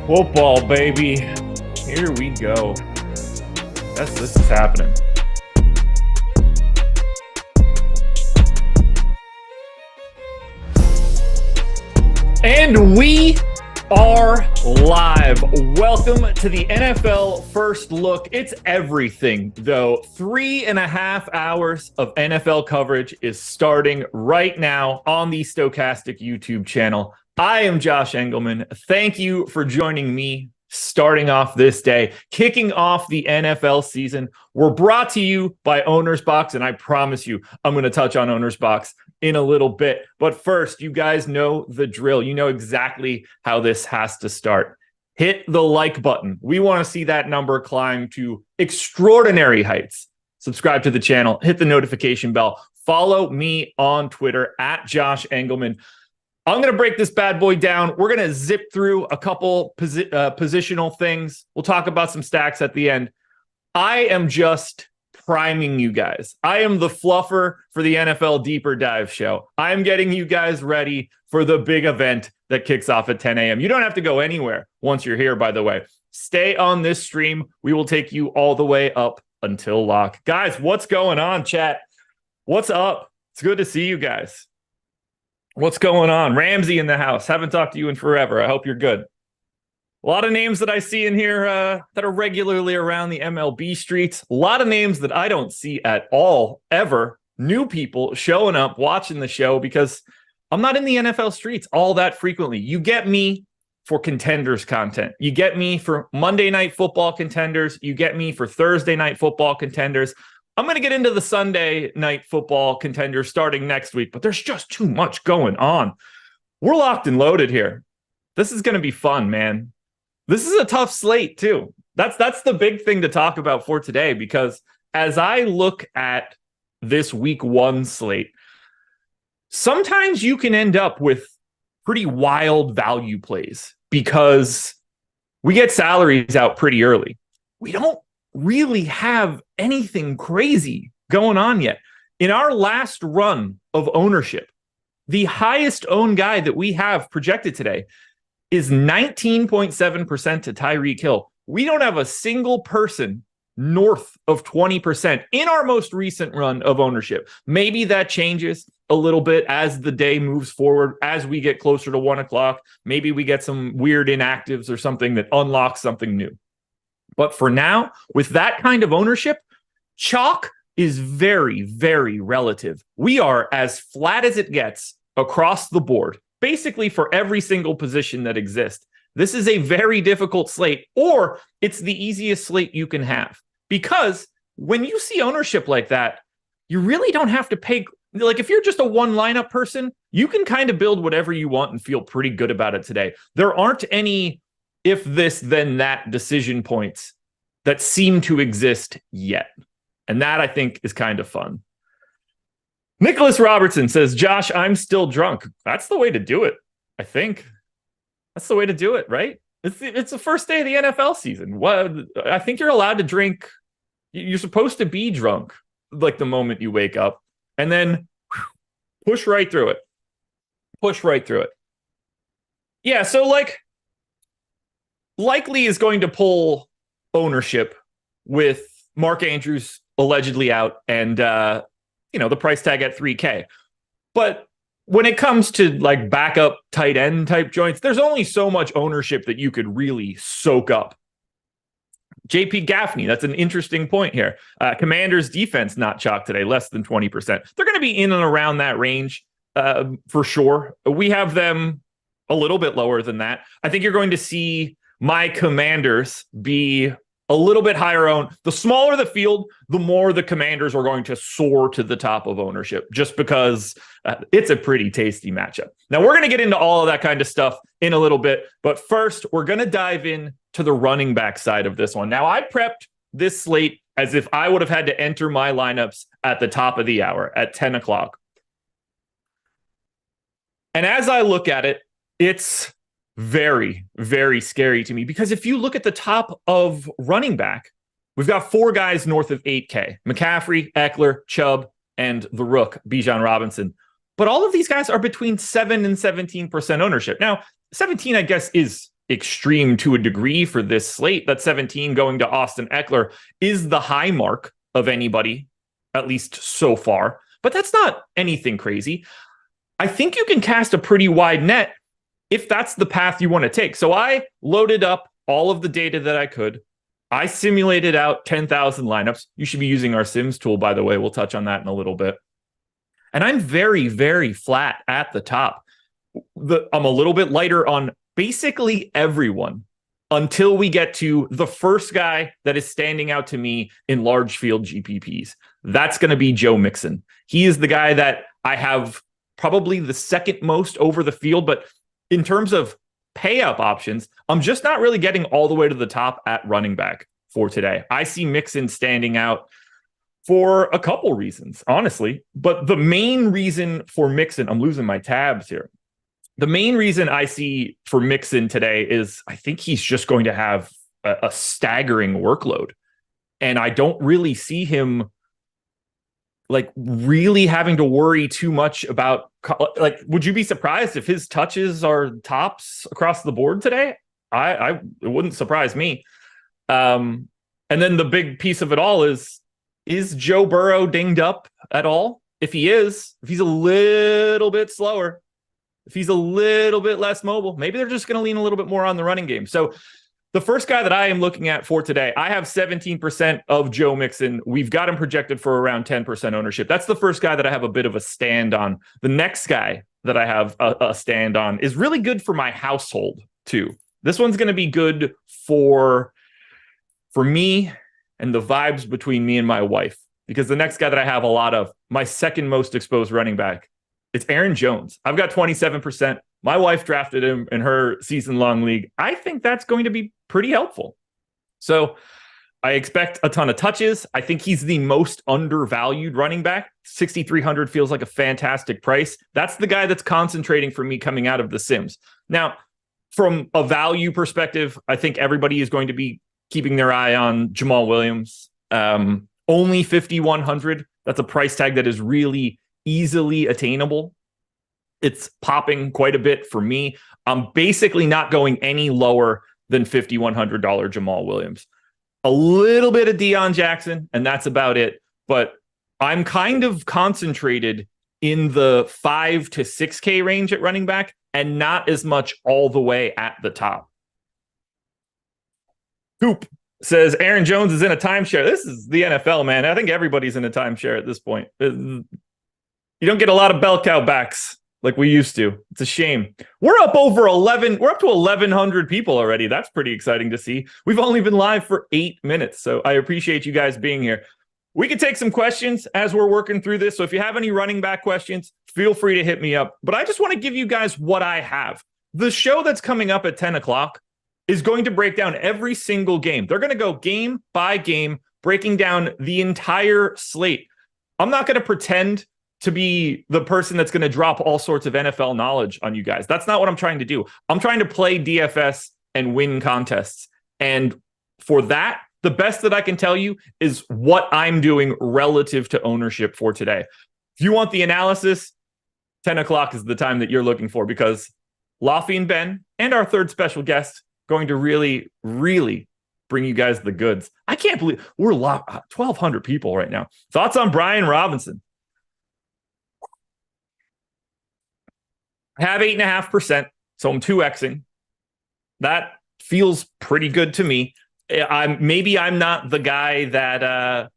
Football, baby. Here we go. This is happening. And we are live. Welcome to the NFL First Look. It's everything, though. 3.5 hours of NFL coverage is starting right now on the Stochastic YouTube channel. I am Josh Engleman. Thank you for joining me starting off this day, kicking off the NFL season. We're brought to you by Owner's Box, and I promise you I'm going to touch on Owner's Box in a little bit. But first, you guys know the drill. You know exactly how this has to start. Hit the like button. We want to see that number climb to extraordinary heights. Subscribe to the channel. Hit the notification bell. Follow me on Twitter at Josh Engleman. I'm going to break this bad boy down. We're going to zip through a couple positional things. We'll talk about some stacks at the end. I am just priming you guys. I am the fluffer for the NFL Deeper Dive show. I'm getting you guys ready for the big event that kicks off at 10 a.m. You don't have to go anywhere once you're here, by the way. Stay on this stream. We will take you all the way up until lock. Guys, what's going on, chat? What's up? It's good to see you guys. What's going on? Ramsey in the house. Haven't talked to you in forever. I hope you're good. A lot of names that I see in here that are regularly around the MLB streets. A lot of names that I don't see at all, ever. New people showing up, watching the show because I'm not in the NFL streets all that frequently. You get me for contenders content. You get me for Monday Night Football contenders. You get me for Thursday Night Football contenders. I'm going to get into the Sunday Night Football contenders starting next week, but there's just too much going on. We're locked and loaded here. This is going to be fun, man. This is a tough slate, too. That's the big thing to talk about for today, because as I look at this week one slate, sometimes you can end up with pretty wild value plays because we get salaries out pretty early. We don't really have anything crazy going on yet. In our last run of ownership, the highest owned guy that we have projected today is 19.7% to Tyreek Hill. We don't have a single person north of 20% in our most recent run of ownership. Maybe that changes a little bit as the day moves forward, as we get closer to 1 o'clock. Maybe we get some weird inactives or something that unlocks something new. But for now, with that kind of ownership, chalk is very, very relative. We are as flat as it gets across the board, basically for every single position that exists. This is a very difficult slate, or it's the easiest slate you can have. Because when you see ownership like that, you really don't have to pay. Like, if you're just a one lineup person, you can kind of build whatever you want and feel pretty good about it today. There aren't any if this, then that decision points that seem to exist yet. And that, I think, is kind of fun. Nicholas Robertson says, Josh, I'm still drunk. That's the way to do it, I think. That's the way to do it, right? It's the first day of the NFL season. I think you're allowed to drink. You're supposed to be drunk like the moment you wake up. And then push right through it. Push right through it. Yeah, so likely is going to pull ownership with Mark Andrews allegedly out and the price tag at $3K. But when it comes to like backup tight end type joints, there's only so much ownership that you could really soak up. JP Gaffney, that's an interesting point here. Commanders defense not chalk today, less than 20%. They're going to be in and around that range for sure. We have them a little bit lower than that. I think you're going to see my Commanders be a little bit higher owned. The smaller the field, the more the Commanders are going to soar to the top of ownership, just because it's a pretty tasty matchup. Now, we're going to get into all of that kind of stuff in a little bit, but first, we're going to dive in to the running back side of this one. Now, I prepped this slate as if I would have had to enter my lineups at the top of the hour at 10 o'clock. And as I look at it, it's very, very scary to me, because if you look at the top of running back, we've got four guys north of 8K: McCaffrey, Eckler, Chubb, and the Rook, Bijan Robinson. But all of these guys are between 7 and 17% ownership. Now, 17, I guess, is extreme to a degree for this slate. That 17 going to Austin Eckler is the high mark of anybody, at least so far. But that's not anything crazy. I think you can cast a pretty wide net if that's the path you want to take. So I loaded up all of the data that I could. I simulated out 10,000 lineups. You should be using our Sims tool, by the way. We'll touch on that in a little bit. And I'm very, very flat at the top. I'm a little bit lighter on basically everyone until we get to the first guy that is standing out to me in large field GPPs. That's going to be Joe Mixon. He is the guy that I have probably the second most over the field, but in terms of pay up options, I'm just not really getting all the way to the top at running back for today. I see Mixon standing out for a couple reasons, honestly. But the main reason for Mixon, I'm losing my tabs here. The main reason I see for Mixon today is I think he's just going to have a staggering workload. And I don't really see him like really having to worry too much about, like, would you be surprised if his touches are tops across the board today? It wouldn't surprise me. And then the big piece of it all is Joe Burrow dinged up at all? If he's a little bit slower, if he's a little bit less mobile, maybe they're just going to lean a little bit more on the running game. So the first guy that I am looking at for today, I have 17% of Joe Mixon. We've got him projected for around 10% ownership. That's the first guy that I have a bit of a stand on. The next guy that I have a stand on is really good for my household too. This one's going to be good for me and the vibes between me and my wife, because the next guy that I have a lot of, my second most exposed running back, it's Aaron Jones. I've got 27%. My wife drafted him in her season-long league. I think that's going to be pretty helpful. So I expect a ton of touches. I think he's the most undervalued running back. 6,300 feels like a fantastic price. That's the guy that's concentrating for me coming out of the Sims. Now, from a value perspective, I think everybody is going to be keeping their eye on Jamal Williams. Only 5,100. That's a price tag that is really easily attainable. It's popping quite a bit for me. I'm basically not going any lower than $5,100 Jamal Williams. A little bit of Deion Jackson, and that's about it. But I'm kind of concentrated in the 5 to 6K range at running back and not as much all the way at the top. Coop says Aaron Jones is in a timeshare. This is the NFL, man. I think everybody's in a timeshare at this point. You don't get a lot of bell cow backs like we used to. It's a shame. We're up over 11. We're up to 1,100 people already. That's pretty exciting to see. We've only been live for 8 minutes, so I appreciate you guys being here. We can take some questions as we're working through this. So if you have any running back questions, feel free to hit me up. But I just want to give you guys what I have. The show that's coming up at 10 o'clock is going to break down every single game. They're going to go game by game, breaking down the entire slate. I'm not going to pretend to be the person that's going to drop all sorts of NFL knowledge on you guys. That's not what I'm trying to do. I'm trying to play DFS and win contests. And for that, the best that I can tell you is what I'm doing relative to ownership for today. If you want the analysis, 10 o'clock is the time that you're looking for, because Loughy and Ben and our third special guest going to really, really bring you guys the goods. I can't believe we're 1,200 people right now. Thoughts on Brian Robinson? I have 8.5%, so I'm 2xing. That feels pretty good to me. I'm not the guy that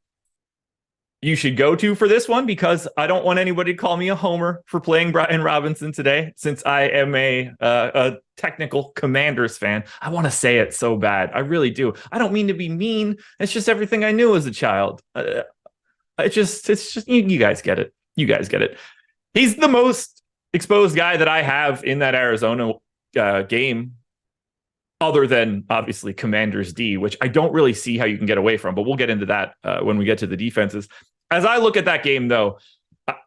you should go to for this one, because I don't want anybody to call me a homer for playing Brian Robinson today, since I am a technical Commanders fan. I want to say it so bad. I really do. I don't mean to be mean. It's just everything I knew as a child. It's just you guys get it. You guys get it. He's the most exposed guy that I have in that Arizona game, other than obviously Commanders D, which I don't really see how you can get away from, but we'll get into that when we get to the defenses. As I look at that game, though,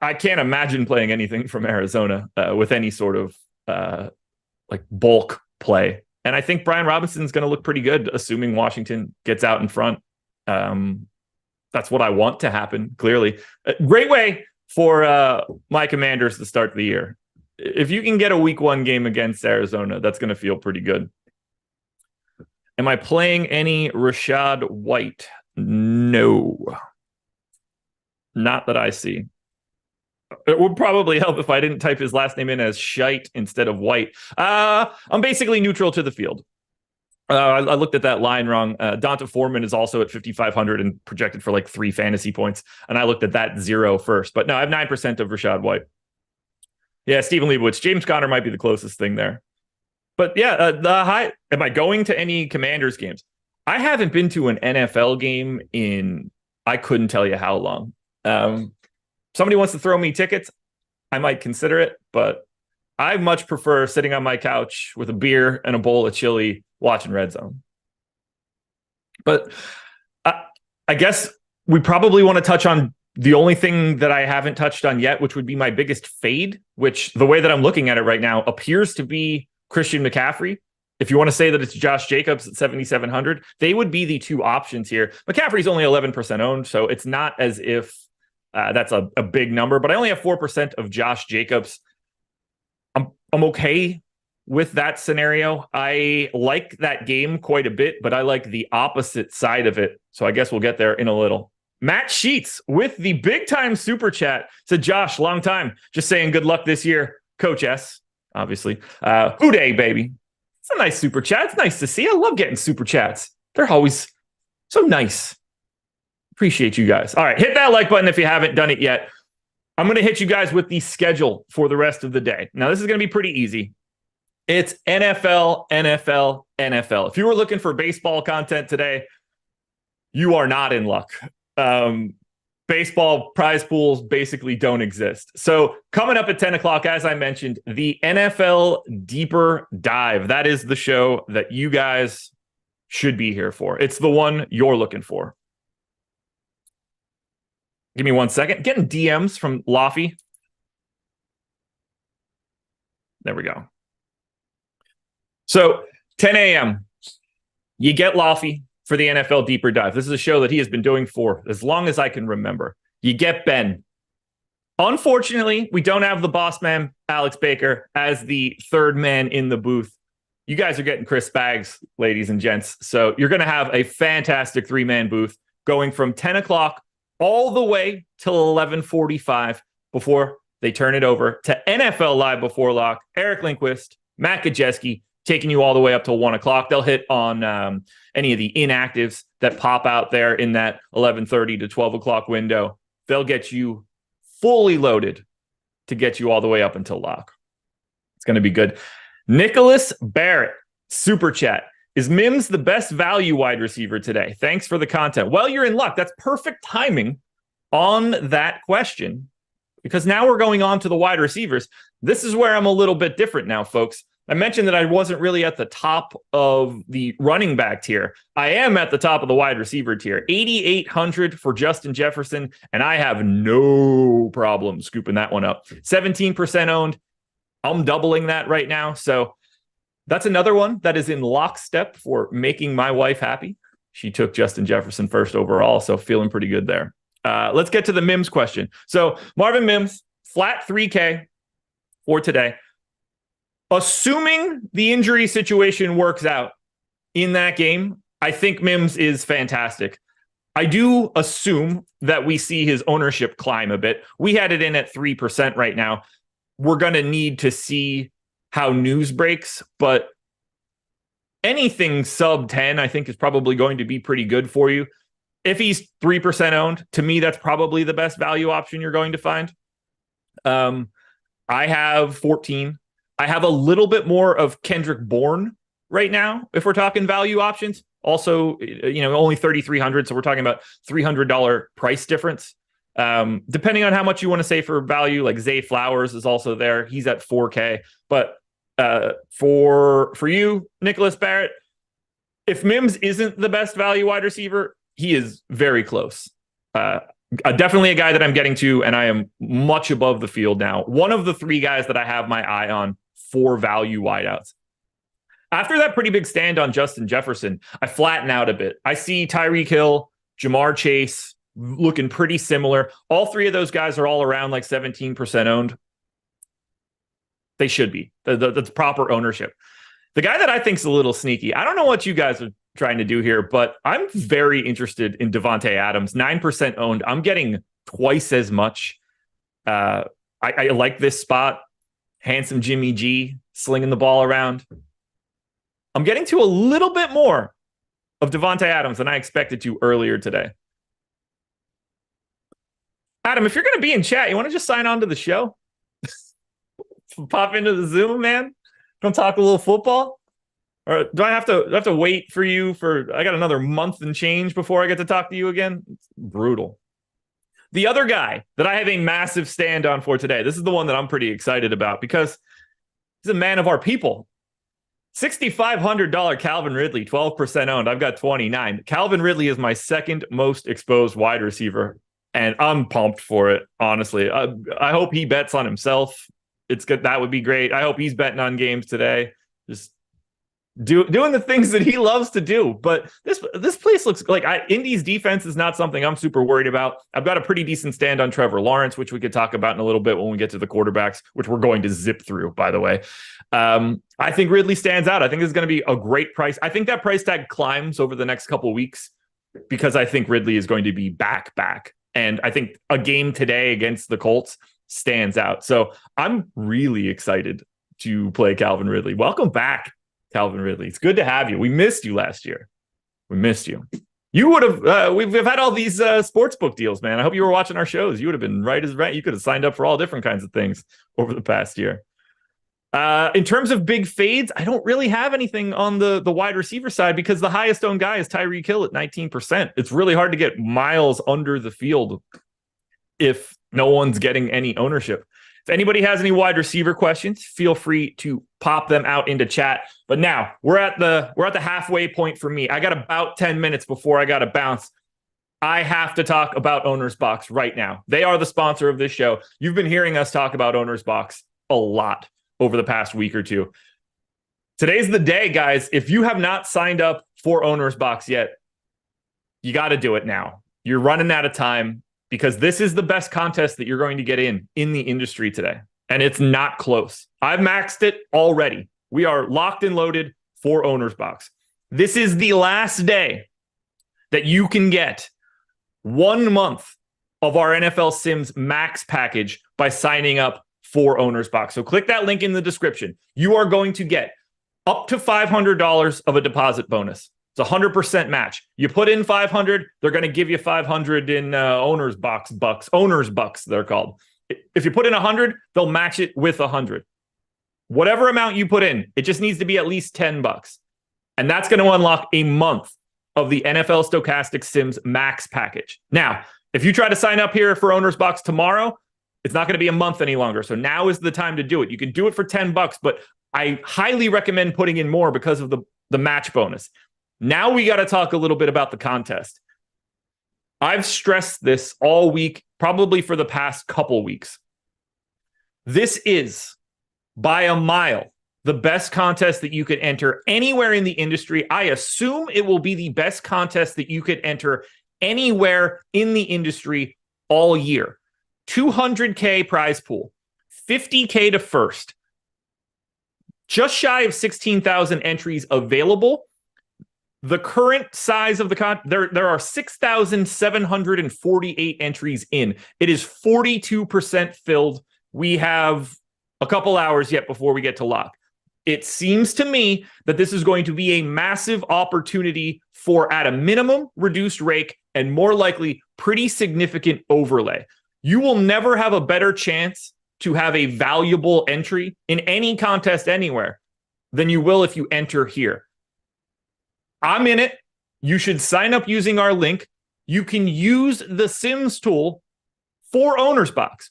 I can't imagine playing anything from Arizona with any sort of like bulk play. And I think Brian Robinson's going to look pretty good, assuming Washington gets out in front. That's what I want to happen, clearly. Great way for my Commanders to start the year. If you can get a week 1 game against Arizona, that's going to feel pretty good. Am I playing any Rachaad White? No. Not that I see. It would probably help if I didn't type his last name in as Shite instead of White. I'm basically neutral to the field. I looked at that line wrong. Donta Foreman is also at 5,500 and projected for like 3 fantasy points. And I looked at that 0 first. But no, I have 9% of Rachaad White. Yeah, Stephen Leibowitz. James Conner might be the closest thing there. But yeah, am I going to any Commanders games? I haven't been to an NFL game in, I couldn't tell you how long. Somebody wants to throw me tickets, I might consider it, but I much prefer sitting on my couch with a beer and a bowl of chili watching Red Zone. But I guess we probably want to touch on the only thing that I haven't touched on yet, which would be my biggest fade, which the way that I'm looking at it right now appears to be Christian McCaffrey. If you want to say that it's Josh Jacobs at 7,700, they would be the two options here. McCaffrey's only 11% owned, so it's not as if that's a big number, but I only have 4% of Josh Jacobs. I'm okay with that scenario. I like that game quite a bit, but I like the opposite side of it. So I guess we'll get there in a little. Matt Sheets with the big time super chat said, Josh, long time. Just saying good luck this year. Coach S, obviously. Hooday, baby. It's a nice super chat. It's nice to see. I love getting super chats. They're always so nice. Appreciate you guys. All right, hit that like button if you haven't done it yet. I'm going to hit you guys with the schedule for the rest of the day. Now, this is going to be pretty easy. It's NFL, NFL, NFL. If you were looking for baseball content today, you are not in luck. Baseball prize pools basically don't exist. So coming up at 10 o'clock, as I mentioned, the NFL Deeper Dive. That is the show that you guys should be here for. It's the one you're looking for. Give me 1 second. Getting DMs from Loughy. There we go. So 10 a.m. You get Loughy for the NFL Deeper Dive. This is a show that he has been doing for as long as I can remember. You get Ben. Unfortunately, we don't have the boss man, Alex Baker, as the third man in the booth. You guys are getting Chris Spags, ladies and gents. So you're going to have a fantastic 3-man booth going from 10 o'clock all the way till 11:45 before they turn it over to NFL Live Before Lock. Eric Lindquist, Matt Gajewski, taking you all the way up till 1 o'clock. They'll hit on any of the inactives that pop out there in that 11:30 to 12 o'clock window. They'll get you fully loaded to get you all the way up until lock. It's going to be good. Nicholas Barrett, super chat. Is Mims the best value wide receiver today? Thanks for the content. Well, you're in luck. That's perfect timing on that question, because now we're going on to the wide receivers. This is where I'm a little bit different now, folks. I mentioned that I wasn't really at the top of the running back tier. I am at the top of the wide receiver tier. 8,800 for Justin Jefferson, and I have no problem scooping that one up. 17% owned. I'm doubling that right now. So that's another one that is in lockstep for making my wife happy. She took Justin Jefferson first overall, so feeling pretty good there. Let's get to the Mims question. So Marvin Mims, flat 3K for today. Assuming the injury situation works out in that game, I think Mims is fantastic. I do assume that we see his ownership climb a bit. We had it in at 3% right now. We're going to need to see how news breaks, but anything sub 10, I think, is probably going to be pretty good for you. If he's 3% owned, to me, that's probably the best value option you're going to find. I have 14. I have a little bit more of Kendrick Bourne right now, if we're talking value options. Also, only 3,300, so we're talking about $300 price difference. Depending on how much you want to say for value, like Zay Flowers is also there. He's at 4K. But for you, Nicholas Barrett, if Mims isn't the best value wide receiver, he is very close. Definitely a guy that I'm getting to, and I am much above the field now. One of the 3 guys that I have my eye on for value wideouts. After that pretty big stand on Justin Jefferson, I flatten out a bit. I see Tyreek Hill, Jamar Chase looking pretty similar. All 3 of those guys are all around like 17% owned. They should be. That's proper ownership. The guy that I think is a little sneaky, I don't know what you guys trying to do here, but I'm very interested in Devontae Adams. 9% owned. I'm getting twice as much. I like this spot. Handsome Jimmy G slinging the ball around. I'm getting to a little bit more of Devontae Adams than I expected to earlier today. Adam, if you're going to be in chat, you want to just sign on to the show? Pop into the Zoom, man. Don't talk a little football? Or do I have to wait for you I got another month and change before I get to talk to you again? It's brutal. The other guy that I have a massive stand on for today, this is the one that I'm pretty excited about because he's a man of our people. $6,500 Calvin Ridley, 12% owned. I've got 29. Calvin Ridley is my second most exposed wide receiver, and I'm pumped for it, honestly. I hope he bets on himself. It's good. That would be great. I hope he's betting on games today. Just doing the things that he loves to do. But this place looks like Indy's defense is not something I'm super worried about. I've got a pretty decent stand on Trevor Lawrence, which we could talk about in a little bit when we get to the quarterbacks, which we're going to zip through, by the way. I think Ridley stands out. I think this is going to be a great price. I think that price tag climbs over the next couple of weeks because I think Ridley is going to be back. And I think a game today against the Colts stands out. So I'm really excited to play Calvin Ridley. Welcome back, Calvin Ridley. It's good to have you. We missed you last year. We missed you. You would have, we've had all these sportsbook deals, man. I hope you were watching our shows. You would have been right as right. You could have signed up for all different kinds of things over the past year. In terms of big fades, I don't really have anything on the wide receiver side because the highest owned guy is Tyreek Hill at 19%. It's really hard to get miles under the field if no one's getting any ownership. If anybody has any wide receiver questions, feel free to pop them out into chat. But now we're at the halfway point for me. I got about 10 minutes before I got to bounce. I have to talk about Owner's Box right now. They are the sponsor of this show. You've been hearing us talk about Owner's Box a lot over the past week or two. Today's the day, guys. If you have not signed up for Owner's Box yet, you got to do it now. You're running out of time because this is the best contest that you're going to get in the industry today. And it's not close. I've maxed it already. We are locked and loaded for Owner's Box. This is the last day that you can get 1 month of our NFL Sims Max package by signing up for Owner's Box. So click that link in the description. You are going to get up to $500 of a deposit bonus. It's 100% match. You put in 500, they're going to give you 500 in Owner's Box bucks. Owner's Bucks, they're called. If you put in 100, they'll match it with 100. Whatever amount you put in, it just needs to be at least $10. And that's going to unlock a month of the NFL Stochastic Sims Max package. Now, if you try to sign up here for Owner's Box tomorrow, it's not going to be a month any longer. So now is the time to do it. You can do it for $10, but I highly recommend putting in more because of the match bonus. Now we got to talk a little bit about the contest. I've stressed this all week, probably for the past couple weeks. This is, by a mile, the best contest that you could enter anywhere in the industry. I assume it will be the best contest that you could enter anywhere in the industry all year. 200K prize pool, 50K to first, just shy of 16,000 entries available. The current size of the there are 6,748 entries in. It is 42% filled. We have a couple hours yet before we get to lock. It seems to me that this is going to be a massive opportunity for, at a minimum, reduced rake and more likely pretty significant overlay. You will never have a better chance to have a valuable entry in any contest anywhere than you will if you enter here. I'm in it. You should sign up using our link. You can use the Sims tool for Owner's Box.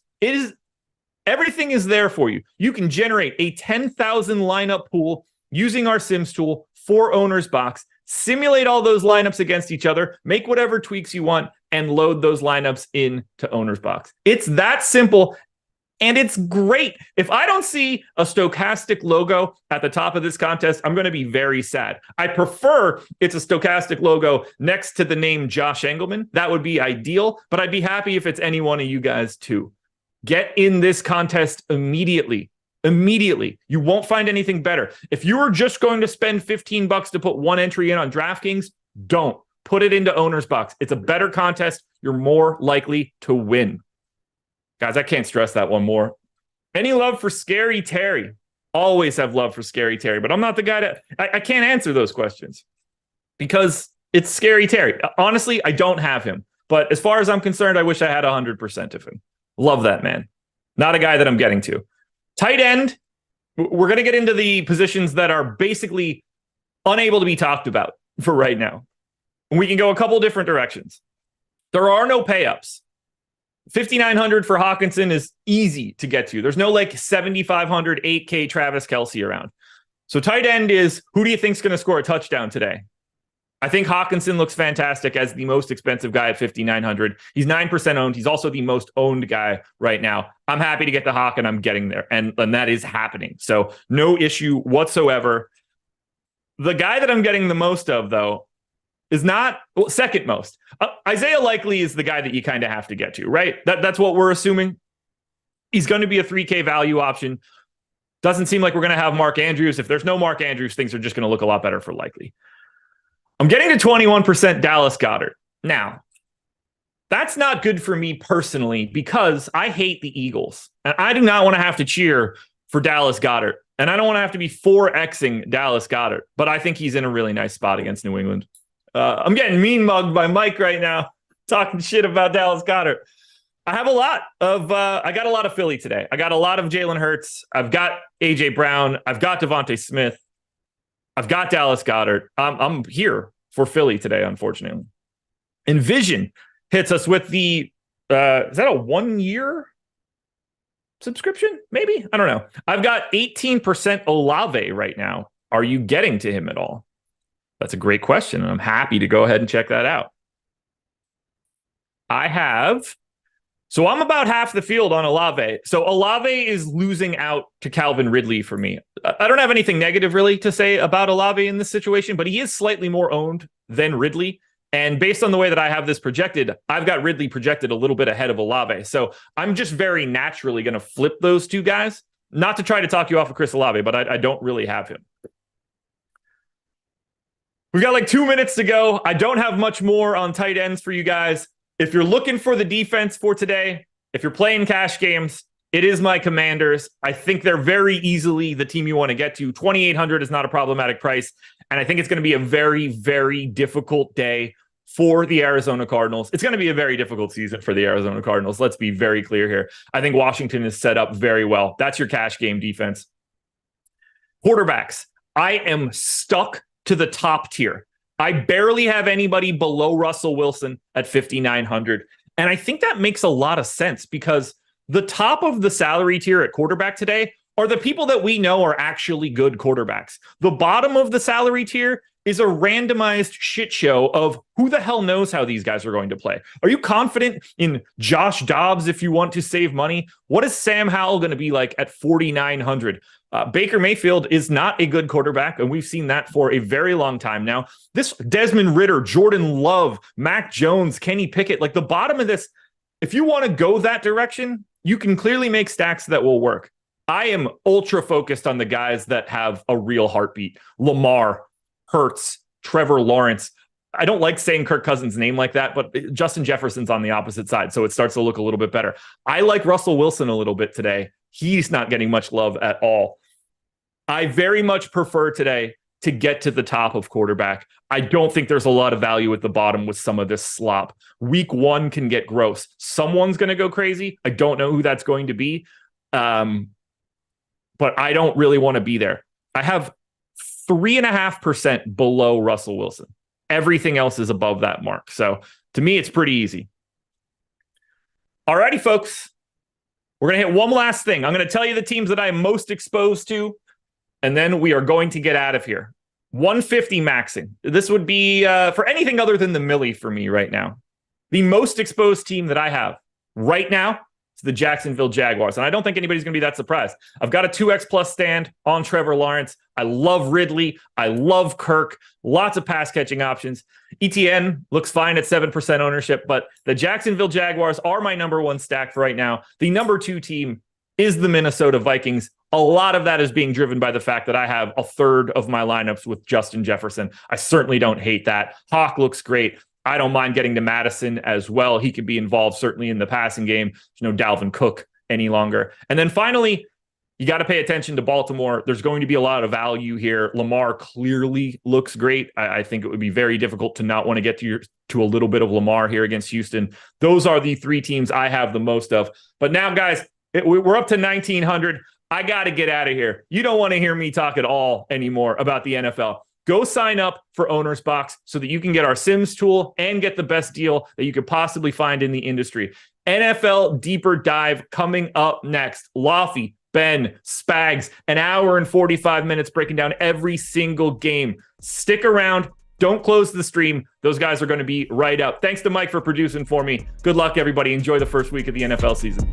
Everything is there for you. You can generate a 10,000 lineup pool using our Sims tool for Owner's Box, simulate all those lineups against each other, make whatever tweaks you want, and load those lineups into Owner's Box. It's that simple, and it's great. If I don't see a stochastic logo at the top of this contest, I'm going to be very sad. I prefer it's a stochastic logo next to the name Josh Engleman. That would be ideal, but I'd be happy if it's any one of you guys too. Get in this contest immediately. Immediately. You won't find anything better. If you are just going to spend $15 to put one entry in on DraftKings, don't. Put it into Owner's Box. It's a better contest. You're more likely to win. Guys, I can't stress that one more. Any love for Scary Terry? Always have love for Scary Terry, but I'm not the guy to... I can't answer those questions because it's Scary Terry. Honestly, I don't have him. But as far as I'm concerned, I wish I had 100% of him. Love that man. Not a guy that I'm getting to. Tight end, we're going to get into the positions that are basically unable to be talked about for right now. And we can go a couple different directions. There are no pay-ups. 5,900 for Hawkinson is easy to get to. There's no like 7,500, 8K Travis Kelce around. So tight end is, who do you think's going to score a touchdown today? I think Hawkinson looks fantastic as the most expensive guy at 5,900. He's 9% owned. He's also the most owned guy right now. I'm happy to get the Hawk, and I'm getting there. And that is happening. So no issue whatsoever. The guy that I'm getting the most of, though, is not second most. Isaiah Likely is the guy that you kind of have to get to, right? That's what we're assuming. He's going to be a 3K value option. Doesn't seem like we're going to have Mark Andrews. If there's no Mark Andrews, things are just going to look a lot better for Likely. I'm getting to 21% Dallas Goedert. Now, that's not good for me personally because I hate the Eagles. And I do not want to have to cheer for Dallas Goedert. And I don't want to have to be 4Xing Dallas Goedert. But I think he's in a really nice spot against New England. I'm getting mean mugged by Mike right now, talking shit about Dallas Goedert. I have a lot of, I got a lot of Philly today. I got a lot of Jalen Hurts. I've got A.J. Brown. I've got Devontae Smith. I've got Dallas Goedert. I'm here for Philly today, unfortunately. Envision hits us with the, is that a 1-year subscription? Maybe? I don't know. I've got 18% Olave right now. Are you getting to him at all? That's a great question, and I'm happy to go ahead and check that out. So I'm about half the field on Olave. So Olave is losing out to Calvin Ridley for me. I don't have anything negative really to say about Olave in this situation, but he is slightly more owned than Ridley. And based on the way that I have this projected, I've got Ridley projected a little bit ahead of Olave. So I'm just very naturally going to flip those two guys. Not to try to talk you off of Chris Olave, but I don't really have him. We've got like 2 minutes to go. I don't have much more on tight ends for you guys. If you're looking for the defense for today, if you're playing cash games, it is my Commanders. I think they're very easily the team you want to get to. 2,800 is not a problematic price. And I think it's going to be a very, very difficult day for the Arizona Cardinals. It's going to be a very difficult season for the Arizona Cardinals. Let's be very clear here. I think Washington is set up very well. That's your cash game defense. Quarterbacks. I am stuck to the top tier. I barely have anybody below Russell Wilson at 5,900. And I think that makes a lot of sense because the top of the salary tier at quarterback today are the people that we know are actually good quarterbacks. The bottom of the salary tier is a randomized shit show of who the hell knows how these guys are going to play. Are you confident in Josh Dobbs if you want to save money? What is Sam Howell going to be like at 4,900? Baker Mayfield is not a good quarterback, and we've seen that for a very long time now. This Desmond Ridder, Jordan Love, Mac Jones, Kenny Pickett, like the bottom of this, if you want to go that direction, you can clearly make stacks that will work. I am ultra focused on the guys that have a real heartbeat. Lamar, Hurts, Trevor Lawrence. I don't like saying Kirk Cousins' name like that, but Justin Jefferson's on the opposite side, so it starts to look a little bit better. I like Russell Wilson a little bit today. He's not getting much love at all. I very much prefer today to get to the top of quarterback. I don't think there's a lot of value at the bottom with some of this slop. Week 1 can get gross. Someone's going to go crazy. I don't know who that's going to be, but I don't really want to be there. I have 3.5% below Russell Wilson. Everything else is above that mark. So to me, it's pretty easy. Alrighty, folks. We're going to hit one last thing. I'm going to tell you the teams that I am most exposed to, and then we are going to get out of here. 150 maxing. This would be for anything other than the Millie for me right now. The most exposed team that I have right now is the Jacksonville Jaguars, and I don't think anybody's going to be that surprised. I've got a 2x plus stand on Trevor Lawrence. I love Ridley. I love Kirk. Lots of pass catching options. ETN looks fine at 7% ownership, but the Jacksonville Jaguars are my number 1 stack for right now. The number 2 team is the Minnesota Vikings. A lot of that is being driven by the fact that I have a third of my lineups with Justin Jefferson. I certainly don't hate that. Hawk looks great. I don't mind getting to Madison as well. He could be involved certainly in the passing game. There's no Dalvin Cook any longer. And then finally, you got to pay attention to Baltimore. There's going to be a lot of value here. Lamar clearly looks great. I think it would be very difficult to not want to get to a little bit of Lamar here against Houston. Those are the three teams I have the most of. But now, guys, we're up to 1,900. I got to get out of here. You don't want to hear me talk at all anymore about the NFL. Go sign up for Owner's Box so that you can get our Sims tool and get the best deal that you could possibly find in the industry. NFL Deeper Dive coming up next. Loughy, Ben, Spags, an hour and 45 minutes breaking down every single game. Stick around. Don't close the stream. Those guys are going to be right up. Thanks to Mike for producing for me. Good luck, everybody. Enjoy the first week of the NFL season.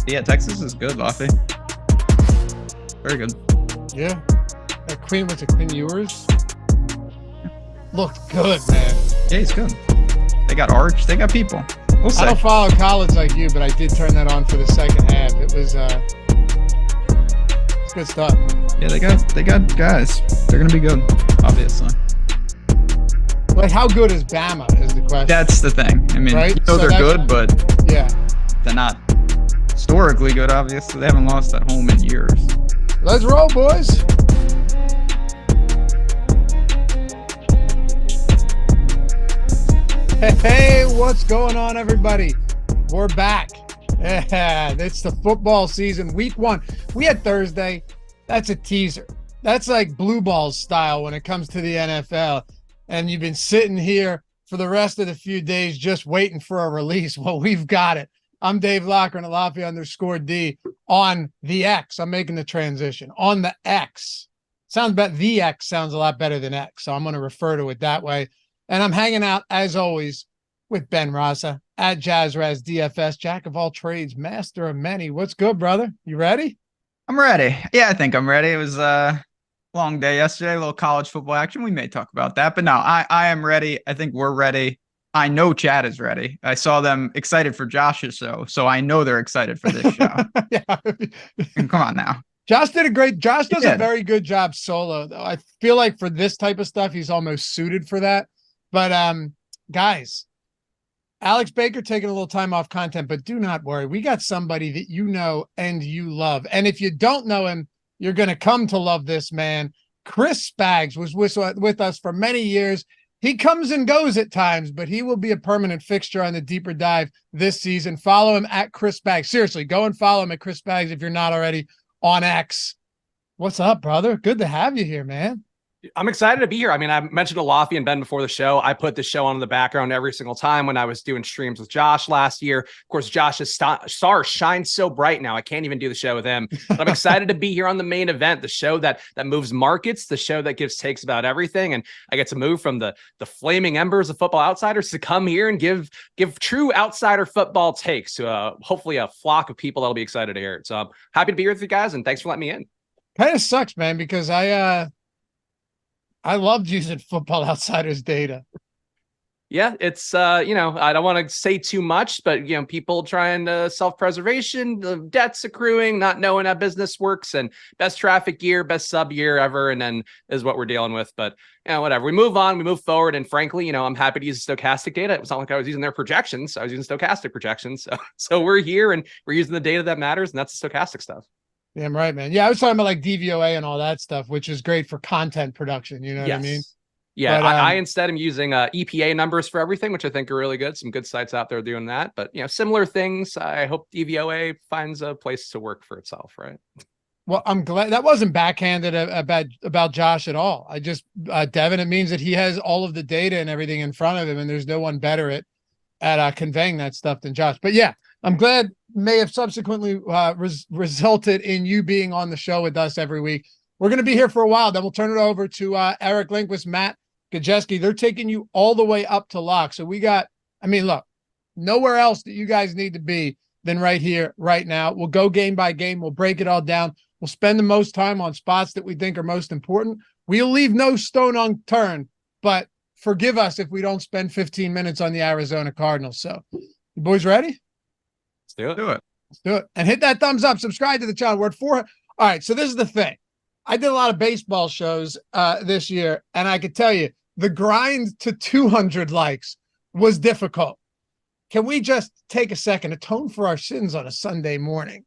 Yeah, Texas is good, Loughy. Very good. Yeah. That Queen was a Queen Ewers. Looked good, man. Yeah, he's good. They got Arch. They got people. We'll see. I don't follow college like you, but I did turn that on for the second half. It was it's good stuff. Yeah, they got guys. They're gonna be good, obviously. Like, how good is Bama is the question. That's the thing. I mean, right? they're good, but yeah, they're not historically good, obviously. They haven't lost at home in years. Let's roll, boys. Hey, what's going on, everybody? We're back. Yeah, it's the football season, week 1. We had Thursday. That's a teaser. That's like blue balls style when it comes to the NFL. And you've been sitting here for the rest of the few days just waiting for a release. Well, we've got it. I'm Dave Locker and Loughy_D on the X. I'm making the transition on the X. Sounds better. The X sounds a lot better than X, so I'm going to refer to it that way. And I'm hanging out, as always, with Ben Rasa at JazzRaz DFS, jack of all trades, master of many. What's good, brother? You ready? I'm ready. Yeah, I think I'm ready. It was a long day yesterday, a little college football action. We may talk about that, but no, I am ready. I think we're ready. I know Chad is ready. I saw them excited for Josh's show, so I know they're excited for this show. Yeah. Come on now. Josh does a very good job solo, though. I feel like for this type of stuff, he's almost suited for that. But guys, Alex Baker taking a little time off content, but do not worry. We got somebody that you know and you love. And if you don't know him, you're going to come to love this man. Chris Spags was with us for many years. He comes and goes at times, but he will be a permanent fixture on the Deeper Dive this season. Follow him at Chris Spags. Seriously, go and follow him at Chris Spags if you're not already on X. What's up, brother? Good to have you here, man. I'm excited to be here. I mean, I mentioned to Loughy and Ben before the show. I put the show on in the background every single time when I was doing streams with Josh last year. Of course, Josh's star shines so bright now. I can't even do the show with him. But I'm excited to be here on the main event, the show that moves markets, the show that gives takes about everything. And I get to move from the flaming embers of Football Outsiders to come here and give true outsider football takes to hopefully a flock of people that'll be excited to hear it. So I'm happy to be here with you guys, and thanks for letting me in. Kind of sucks, man, because I loved using Football Outsiders data. Yeah, it's, I don't want to say too much, but, people trying to self-preservation, the debts accruing, not knowing how business works, and best traffic year, best sub year ever, and then is what we're dealing with. But, whatever. We move on, we move forward, and frankly, I'm happy to use stochastic data. It was not like I was using their projections. I was using stochastic projections. So we're here, and we're using the data that matters, and that's the stochastic stuff. Damn right, man. Yeah, I was talking about like DVOA and all that stuff, which is great for content production. You know what I mean? Yeah, but, I instead am using EPA numbers for everything, which I think are really good. Some good sites out there doing that. But, similar things. I hope DVOA finds a place to work for itself, right? Well, I'm glad that wasn't backhanded about Josh at all. I just, Devin, it means that he has all of the data and everything in front of him, and there's no one better at conveying that stuff than Josh. But yeah, I'm glad may have subsequently resulted in you being on the show with us every week. We're going to be here for a while. Then we'll turn it over to Eric Lindquist, Matt Gajewski. They're taking you all the way up to lock. So look, nowhere else that you guys need to be than right here, right now. We'll go game by game. We'll break it all down. We'll spend the most time on spots that we think are most important. We'll leave no stone unturned, but forgive us if we don't spend 15 minutes on the Arizona Cardinals. So you boys ready? Let's do it. Let's do it. And hit that thumbs up. Subscribe to the channel. We're at 4. All right. So this is the thing. I did a lot of baseball shows this year, and I could tell you the grind to 200 likes was difficult. Can we just take a second, atone for our sins on a Sunday morning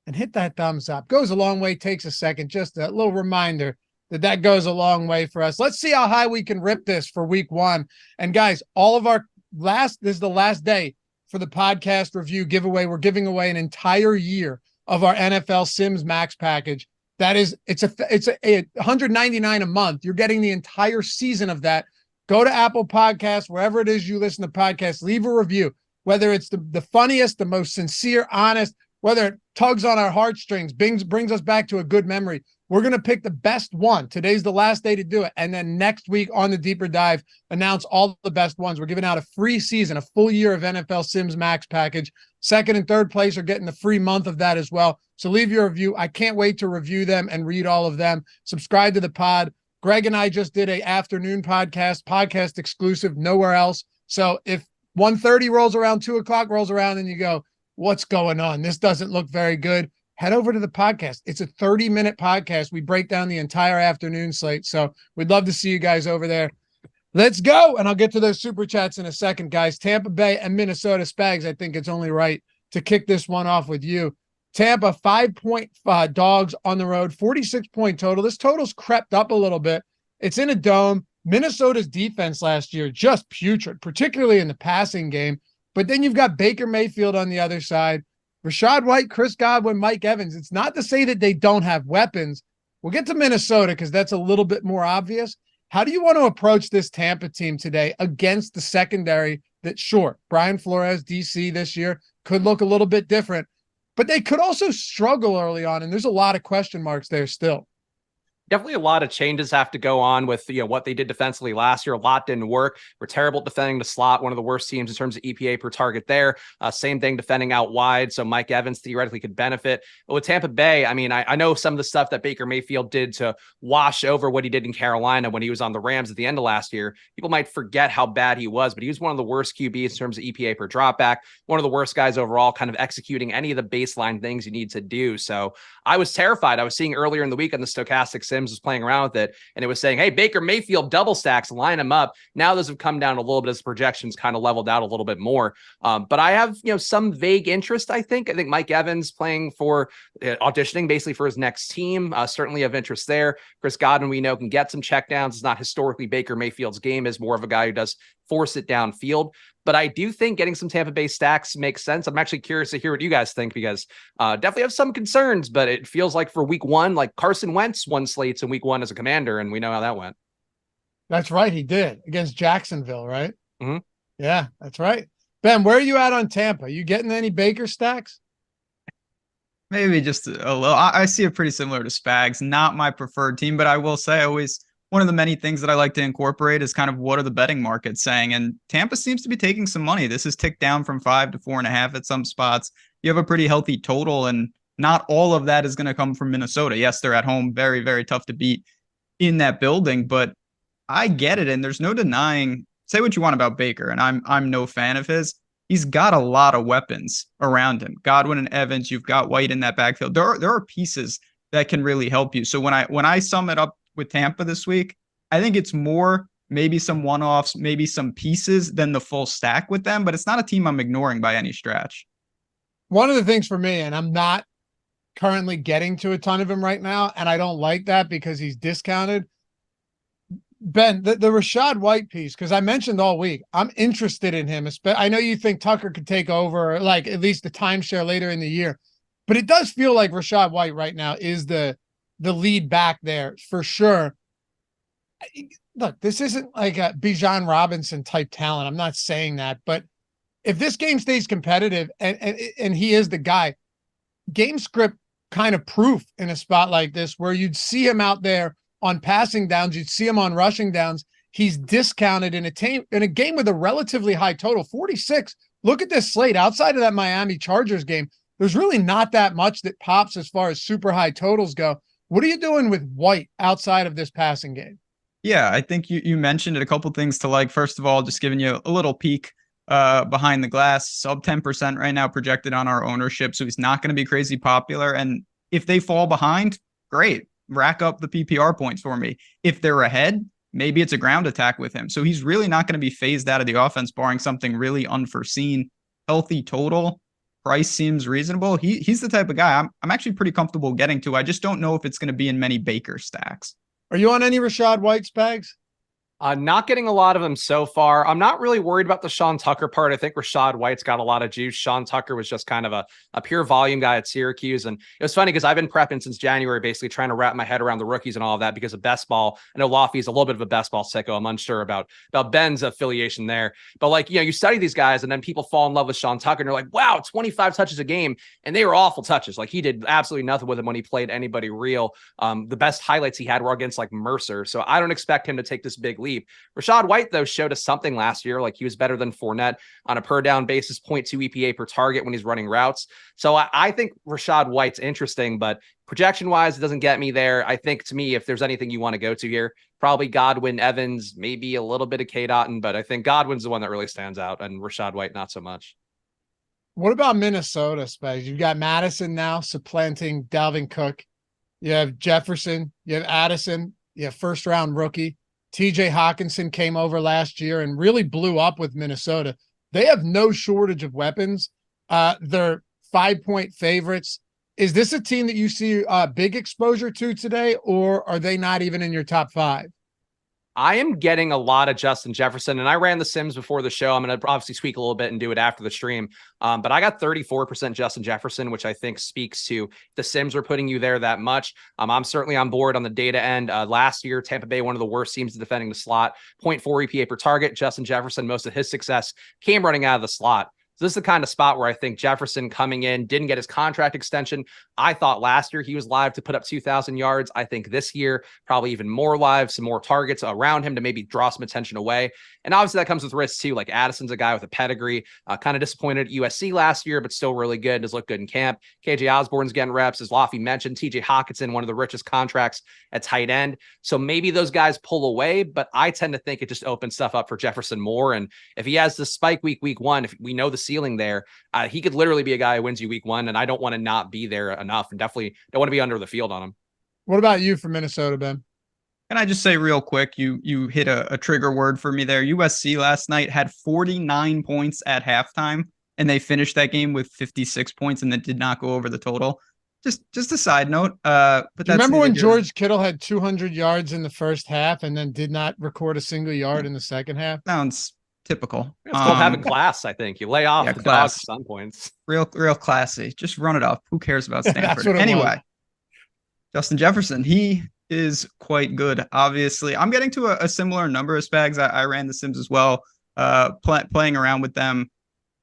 and hit that thumbs up? Goes a long way. Takes a second. Just a little reminder that goes a long way for us. Let's see how high we can rip this for week 1. And guys, this is the last day for the podcast review giveaway. We're giving away an entire year of our NFL Sims Max package. It's a $199 a month. You're getting the entire season of that. Go to Apple Podcasts, wherever it is you listen to podcasts, leave a review, whether it's the funniest, the most sincere, honest, whether it tugs on our heartstrings, brings us back to a good memory. We're going to pick the best one. Today's the last day to do it. And then next week on the deeper dive, announce all the best ones. We're giving out a free season, a full year of NFL Sims Max package. Second and third place are getting the free month of that as well. So leave your review. I can't wait to review them and read all of them. Subscribe to the pod. Greg and I just did a afternoon podcast exclusive, nowhere else. So if 1:30 rolls around, 2 o'clock rolls around, and you go, what's going on? This doesn't look very good. Head over to the podcast. It's a 30-minute podcast. We break down the entire afternoon slate. So we'd love to see you guys over there. Let's go. And I'll get to those super chats in a second, guys. Tampa Bay and Minnesota. Spags, I think it's only right to kick this one off with you. Tampa, 5-point dogs on the road, 46-point total. This total's crept up a little bit. It's in a dome. Minnesota's defense last year, just putrid, particularly in the passing game. But then you've got Baker Mayfield on the other side. Rachaad White, Chris Godwin, Mike Evans. It's not to say that they don't have weapons. We'll get to Minnesota because that's a little bit more obvious. How do you want to approach this Tampa team today against the secondary that, sure, Brian Flores, DC this year, could look a little bit different, but they could also struggle early on, and there's a lot of question marks there still. Definitely a lot of changes have to go on with what they did defensively last year. A lot didn't work. We're terrible at defending the slot, one of the worst teams in terms of EPA per target there. Same thing defending out wide. So Mike Evans theoretically could benefit. But with Tampa Bay, I mean, I know some of the stuff that Baker Mayfield did to wash over what he did in Carolina when he was on the Rams at the end of last year. People might forget how bad he was, but he was one of the worst QBs in terms of EPA per dropback, one of the worst guys overall, kind of executing any of the baseline things you need to do. So I was terrified. I was seeing earlier in the week on the stochastic Sims was playing around with it, and it was saying, hey, Baker Mayfield double stacks, line him up. Now those have come down a little bit as the projections kind of leveled out a little bit more. But I have, some vague interest, I think. Mike Evans playing for auditioning basically for his next team, certainly of interest there. Chris Godwin, we know, can get some checkdowns. It's not historically Baker Mayfield's game, is more of a guy who does force it downfield. But I do think getting some Tampa Bay stacks makes sense. I'm actually curious to hear what you guys think, because definitely have some concerns, but it feels like for week one, like Carson Wentz won slates in week one as a Commander, and we know how that went. That's right. He did against Jacksonville, right? Mm-hmm. Yeah, that's right. Ben, where are you at on Tampa? You getting any Baker stacks? Maybe just a little. I see it pretty similar to Spags. Not my preferred team, but I will say one of the many things that I like to incorporate is kind of what are the betting markets saying. And Tampa seems to be taking some money. This has ticked down from 5 to 4.5 at some spots. You have a pretty healthy total, and not all of that is going to come from Minnesota. Yes, they're at home. Very, very tough to beat in that building, but I get it. And there's no denying, say what you want about Baker, and I'm no fan of his. He's got a lot of weapons around him. Godwin and Evans, you've got White in that backfield. There are pieces that can really help you. So when I sum it up with Tampa this week, I think it's more maybe some one-offs, maybe some pieces than the full stack with them, but it's not a team I'm ignoring by any stretch. One of the things for me, and I'm not currently getting to a ton of him right now, and I don't like that because he's discounted. Ben, the Rachaad White piece, because I mentioned all week, I'm interested in him. I know you think Tucker could take over, like at least the timeshare later in the year, but it does feel like Rachaad White right now is the lead back there for sure. Look, this isn't like a Bijan Robinson type talent. I'm not saying that, but if this game stays competitive and he is the guy, game script kind of proof in a spot like this where you'd see him out there on passing downs, you'd see him on rushing downs. He's discounted in a game with a relatively high total, 46. Look at this slate. Outside of that Miami Chargers game, there's really not that much that pops as far as super high totals go. What are you doing with White outside of this passing game? Yeah, I think you mentioned it. A couple things to like. First of all, just giving you a little peek behind the glass. Sub 10% right now projected on our ownership, so he's not going to be crazy popular. And if they fall behind, great. Rack up the PPR points for me. If they're ahead, maybe it's a ground attack with him. So he's really not going to be phased out of the offense, barring something really unforeseen. Healthy total. Price seems reasonable. He's the type of guy I'm actually pretty comfortable getting to. I just don't know if it's going to be in many Baker stacks. Are you on any Rachaad White, Spags? Not getting a lot of them so far. I'm not really worried about the Sean Tucker part. I think Rachaad White's got a lot of juice. Sean Tucker was just kind of a pure volume guy at Syracuse. And it was funny because I've been prepping since January, basically trying to wrap my head around the rookies and all of that because of best ball. I know Loughy's a little bit of a best ball sicko. I'm unsure about Ben's affiliation there. But like, you study these guys and then people fall in love with Sean Tucker and they're like, wow, 25 touches a game. And they were awful touches. Like he did absolutely nothing with him when he played anybody real. The best highlights he had were against like Mercer. So I don't expect him to take this big leap. Rachaad White, though, showed us something last year. Like he was better than Fournette on a per down basis, 0.2 EPA per target when he's running routes. So I think Rachaad White's interesting, but projection wise, it doesn't get me there. I think to me, if there's anything you want to go to here, probably Godwin, Evans, maybe a little bit of K. Dotton, but I think Godwin's the one that really stands out and Rachaad White, not so much. What about Minnesota, Spags? You've got Madison now supplanting Dalvin Cook. You have Jefferson, you have Addison, you have first round rookie. TJ Hawkinson came over last year and really blew up with Minnesota. They have no shortage of weapons. They're 5-point favorites. Is this a team that you see big exposure to today, or are they not even in your top 5? I am getting a lot of Justin Jefferson, and I ran the Sims before the show. I'm going to obviously tweak a little bit and do it after the stream. But I got 34% Justin Jefferson, which I think speaks to the Sims are putting you there that much. I'm certainly on board on the data end. Last year, Tampa Bay, one of the worst teams defending the slot, 0.4 EPA per target. Justin Jefferson, most of his success came running out of the slot. So this is the kind of spot where I think Jefferson coming in, didn't get his contract extension. I thought last year he was live to put up 2,000 yards. I think this year, probably even more live, some more targets around him to maybe draw some attention away. And obviously that comes with risks too. Like Addison's a guy with a pedigree, kind of disappointed at USC last year, but still really good. Does look good in camp. KJ Osborne's getting reps, as Loughy mentioned. TJ Hawkinson, one of the richest contracts at tight end. So maybe those guys pull away, but I tend to think it just opens stuff up for Jefferson more. And if he has the spike week 1, if we know the ceiling there, he could literally be a guy who wins you week 1. And I don't want to not be there enough, and definitely don't want to be under the field on him. What about you for Minnesota, Ben? Can I just say real quick, you hit a trigger word for me there. USC last night had 49 points at halftime, and they finished that game with 56 points, and that did not go over the total. Just a side note. But that's remember when George Kittle had 200 yards in the first half and then did not record a single yard in the second half? Sounds typical. It's called having class, I think. You lay off the dogs at some points. Real classy. Just run it up. Who cares about Stanford? Anyway, Justin Jefferson, he is quite good. Obviously, I'm getting to a similar number of Spags. I ran the Sims as well, playing around with them,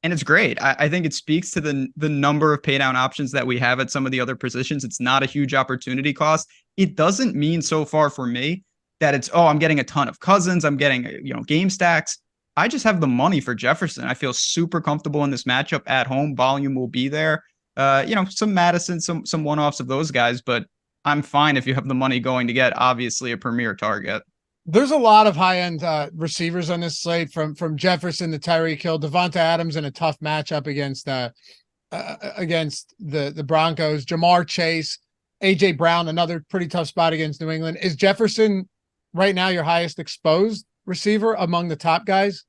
and it's great. I think it speaks to the number of pay down options that we have at some of the other positions. It's not a huge opportunity cost. It doesn't mean so far for me that it's, I'm getting a ton of Cousins, I'm getting game stacks. I just have the money for Jefferson. I feel super comfortable in this matchup at home. Volume will be there. Some Madison, some one-offs of those guys, but I'm fine if you have the money going to get obviously a premier target. There's a lot of high-end receivers on this slate, from Jefferson to Tyreek Hill, Devonta Adams in a tough matchup against the Broncos, Jamar Chase, AJ Brown, another pretty tough spot against New England. Is Jefferson right now your highest exposed receiver among the top guys?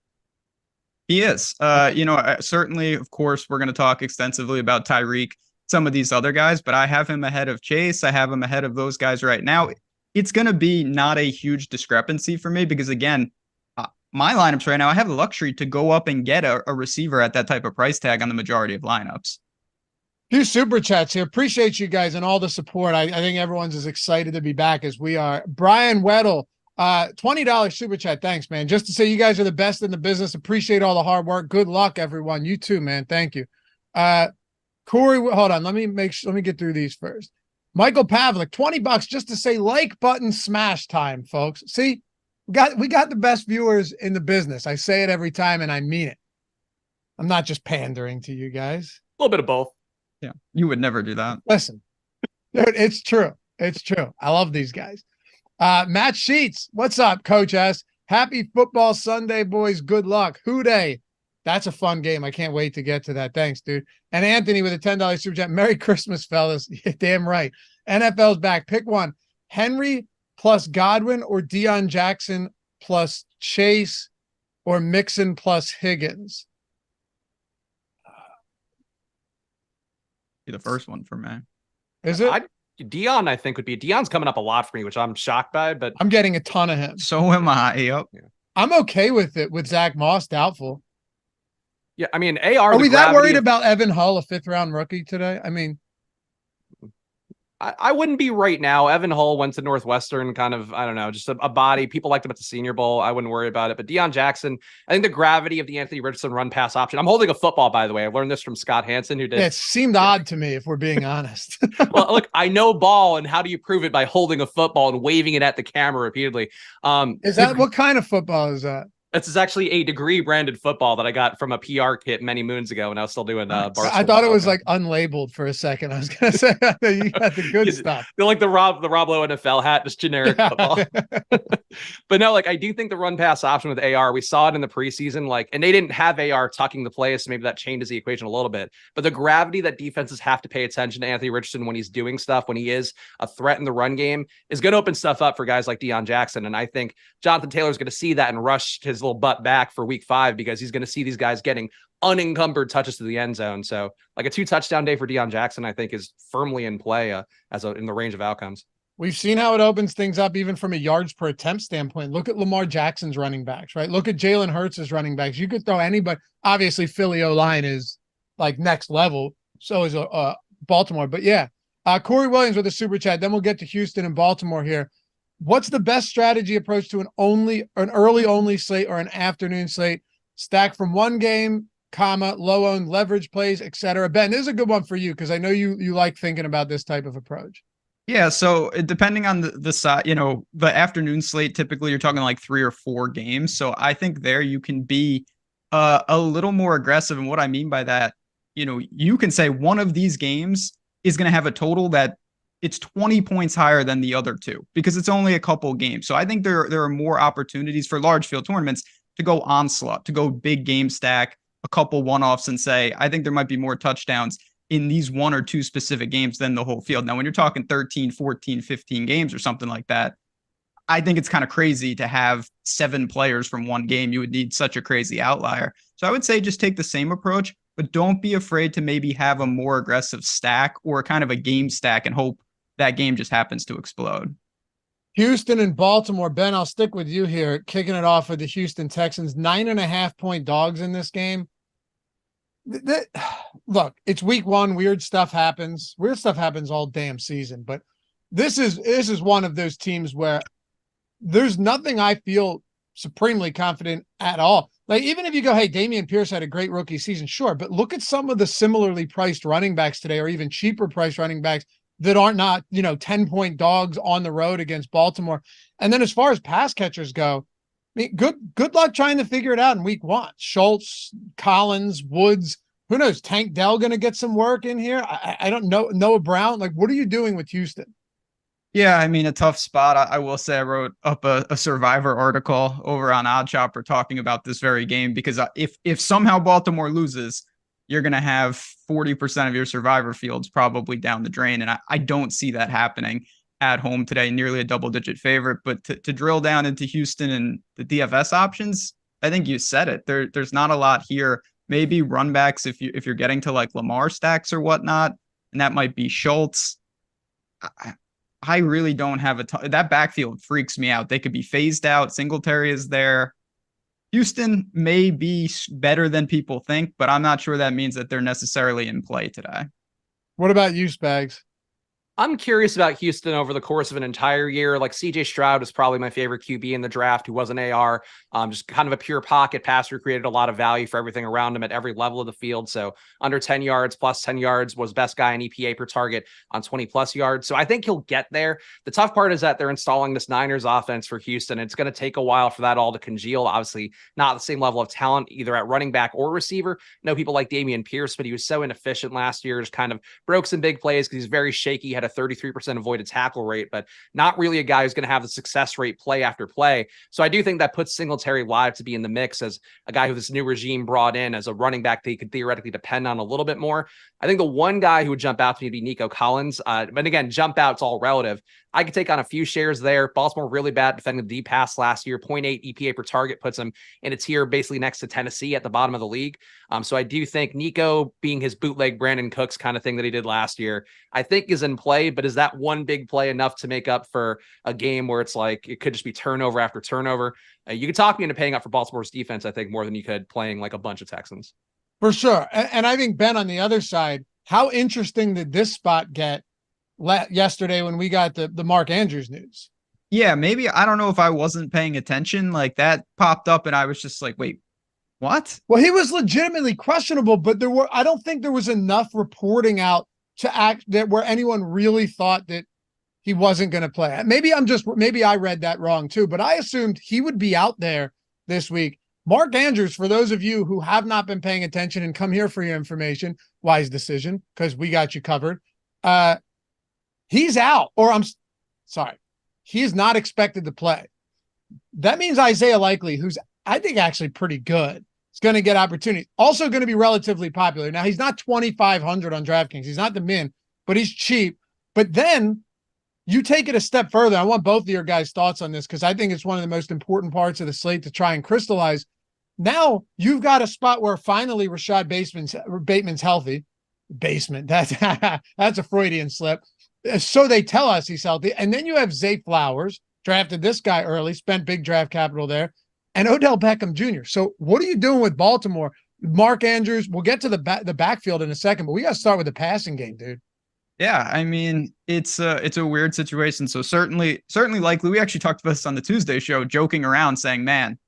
He is. Certainly, of course, we're going to talk extensively about Tyreek, some of these other guys, but I have him ahead of Chase. I have him ahead of those guys right now. It's going to be not a huge discrepancy for me because, again, my lineups right now, I have the luxury to go up and get a receiver at that type of price tag on the majority of lineups. Few super chats here. Appreciate you guys and all the support. I think everyone's as excited to be back as we are. Brian Weddle, $20 super chat. Thanks, man. Just to say you guys are the best in the business. Appreciate all the hard work. Good luck, everyone. You too, man. Thank you. Corey, hold on. Let me get through these first. Michael Pavlik, $20 just to say like button smash time, folks. See, we got the best viewers in the business. I say it every time and I mean it. I'm not just pandering to you guys. A little bit of both. Yeah, you would never do that. Listen, dude, it's true. It's true. I love these guys. Matt Sheets, what's up, Coach S? Happy football Sunday, boys. Good luck. Hooday. That's a fun game. I can't wait to get to that. Thanks, dude. And Anthony with a $10 super chat. Merry Christmas, fellas. Yeah, damn right. NFL's back. Pick one. Henry plus Godwin or Deion Jackson plus Chase or Mixon plus Higgins. Be the first one for me. Is it? Dion, I think, would be. Dion's coming up a lot for me, which I'm shocked by, but I'm getting a ton of him. So am I. Yep. I'm okay with it with Zach Moss doubtful. Yeah, I mean, AR. Are we that worried about Evan Hull, a 5th-round rookie today? I mean, I wouldn't be right now. Evan Hull went to Northwestern, kind of, I don't know, just a body. People liked him at the Senior Bowl. I wouldn't worry about it. But Deion Jackson, I think the gravity of the Anthony Richardson run pass option. I'm holding a football, by the way. I learned this from Scott Hansen, who did. It seemed odd to me, if we're being honest. Well, look, I know ball, and how do you prove it? By holding a football and waving it at the camera repeatedly. Is that what kind of football is that? This is actually a degree branded football that I got from a PR kit many moons ago when I was still doing I thought it was like unlabeled for a second. I was gonna say you got the good stuff. They're like the Rob Lowe NFL hat, just generic football. But no, like I do think the run pass option with AR, we saw it in the preseason, like, and they didn't have AR tucking the play, so maybe that changes the equation a little bit. But the gravity that defenses have to pay attention to Anthony Richardson when he's doing stuff, when he is a threat in the run game, is going to open stuff up for guys like Deion Jackson. And I think Jonathan Taylor is going to see that and rush his little butt back for week 5, because he's going to see these guys getting unencumbered touches to the end zone. So like a 2-touchdown day for Deion Jackson, I think, is firmly in play in the range of outcomes. We've seen how it opens things up even from a yards per attempt standpoint. Look at Lamar Jackson's running backs, right? Look at Jalen Hurts' running backs. You could throw anybody. Obviously, Philly O-line is like next level. So is Baltimore. But yeah, Corey Williams with a super chat. Then we'll get to Houston and Baltimore here. What's the best strategy approach to an early only slate or an afternoon slate? Stack from one game, low owned leverage plays, etc. Ben, this is a good one for you because I know you like thinking about this type of approach. Yeah, so depending on the side, the afternoon slate, typically you're talking like 3 or 4 games. So I think there you can be a little more aggressive. And what I mean by that, you can say one of these games is going to have a total that it's 20 points higher than the other 2 because it's only a couple games. So I think there are more opportunities for large field tournaments to go onslaught, to go big game stack, a couple one-offs, and say, I think there might be more touchdowns in these 1 or 2 specific games than the whole field. Now, when you're talking 13, 14, 15 games or something like that, I think it's kind of crazy to have 7 players from one game. You would need such a crazy outlier. So I would say just take the same approach, but don't be afraid to maybe have a more aggressive stack or kind of a game stack and hope that game just happens to explode. Houston and Baltimore. Ben, I'll stick with you here, kicking it off with the Houston Texans. 9.5-point dogs in this game. Look, it's week 1. Weird stuff happens. Weird stuff happens all damn season. But this is one of those teams where there's nothing I feel supremely confident at all. Like, even if you go, hey, Dameon Pierce had a great rookie season, sure. But look at some of the similarly priced running backs today, or even cheaper priced running backs that aren't 10-point dogs on the road against Baltimore. And then as far as pass catchers go, I mean, good luck trying to figure it out in week 1. Schultz, Collins, Woods, who knows? Tank Dell going to get some work in here. I don't know. Noah Brown. Like, what are you doing with Houston? Yeah, I mean, a tough spot. I will say I wrote up a Survivor article over on OddsShopper talking about this very game, because if somehow Baltimore loses, you're going to have 40% of your Survivor fields probably down the drain. And I don't see that happening at home today, nearly a double-digit favorite. But to drill down into Houston and the DFS options, I think you said it. There's not a lot here. Maybe run backs if you're getting to like Lamar stacks or whatnot, and that might be Schultz. I really don't have that backfield freaks me out. They could be phased out. Singletary is there. Houston may be better than people think, but I'm not sure that means that they're necessarily in play today. What about you, Spags? I'm curious about Houston over the course of an entire year. Like, CJ Stroud is probably my favorite QB in the draft, who was an AR, just kind of a pure pocket passer, created a lot of value for everything around him at every level of the field. So under 10 yards, plus 10 yards, was best guy in EPA per target on 20 plus yards. So I think he'll get there. The tough part is that they're installing this Niners offense for Houston. It's going to take a while for that all to congeal. Obviously not the same level of talent, either at running back or receiver. I know people like Dameon Pierce, but he was so inefficient last year, just kind of broke some big plays because he's very shaky, had a 33% avoided tackle rate, but not really a guy who's going to have the success rate play after play. So I do think that puts Singletary live to be in the mix as a guy who this new regime brought in as a running back that he could theoretically depend on a little bit more. I think the one guy who would jump out to me would be Nico Collins. But again, jump out's all relative. I could take on a few shares there. Baltimore really bad defending the deep pass last year. 0.8 EPA per target puts him in a tier basically next to Tennessee at the bottom of the league. So I do think Nico, being his bootleg Brandon Cooks kind of thing that he did last year, I think is in play. play, but is that one big play enough to make up for a game where it's like it could just be turnover after turnover? You could talk me into paying up for Baltimore's defense, I think, more than you could playing like a bunch of Texans. For sure. And I think, Ben, on the other side, how interesting did this spot get yesterday when we got the Mark Andrews news? Yeah, maybe. I don't know if I wasn't paying attention. Like that popped up and I was just like, wait, what? Well, he was legitimately questionable, but I don't think there was enough reporting out to act that where anyone really thought that he wasn't going to play. Maybe I read that wrong too, but I assumed he would be out there this week. Mark Andrews, for those of you who have not been paying attention and come here for your information, wise decision, because we got you covered. He's out, or I'm sorry, he is not expected to play. That means Isaiah Likely, who's I think actually pretty good, is going to get opportunity. Also going to be relatively popular. Now, he's not 2,500 on DraftKings. He's not the min, but he's cheap. But then you take it a step further. I want both of your guys' thoughts on this because I think it's one of the most important parts of the slate to try and crystallize. Now you've got a spot where finally Rashad Bateman's healthy. Basement. That's a Freudian slip. So they tell us he's healthy. And then you have Zay Flowers, drafted this guy early, spent big draft capital there, and Odell Beckham Jr. So what are you doing with Baltimore? Mark Andrews, we'll get to the backfield in a second, but we got to start with the passing game, dude. Yeah, I mean, it's a weird situation. So certainly Likely, we actually talked about this on the Tuesday show, joking around saying, man,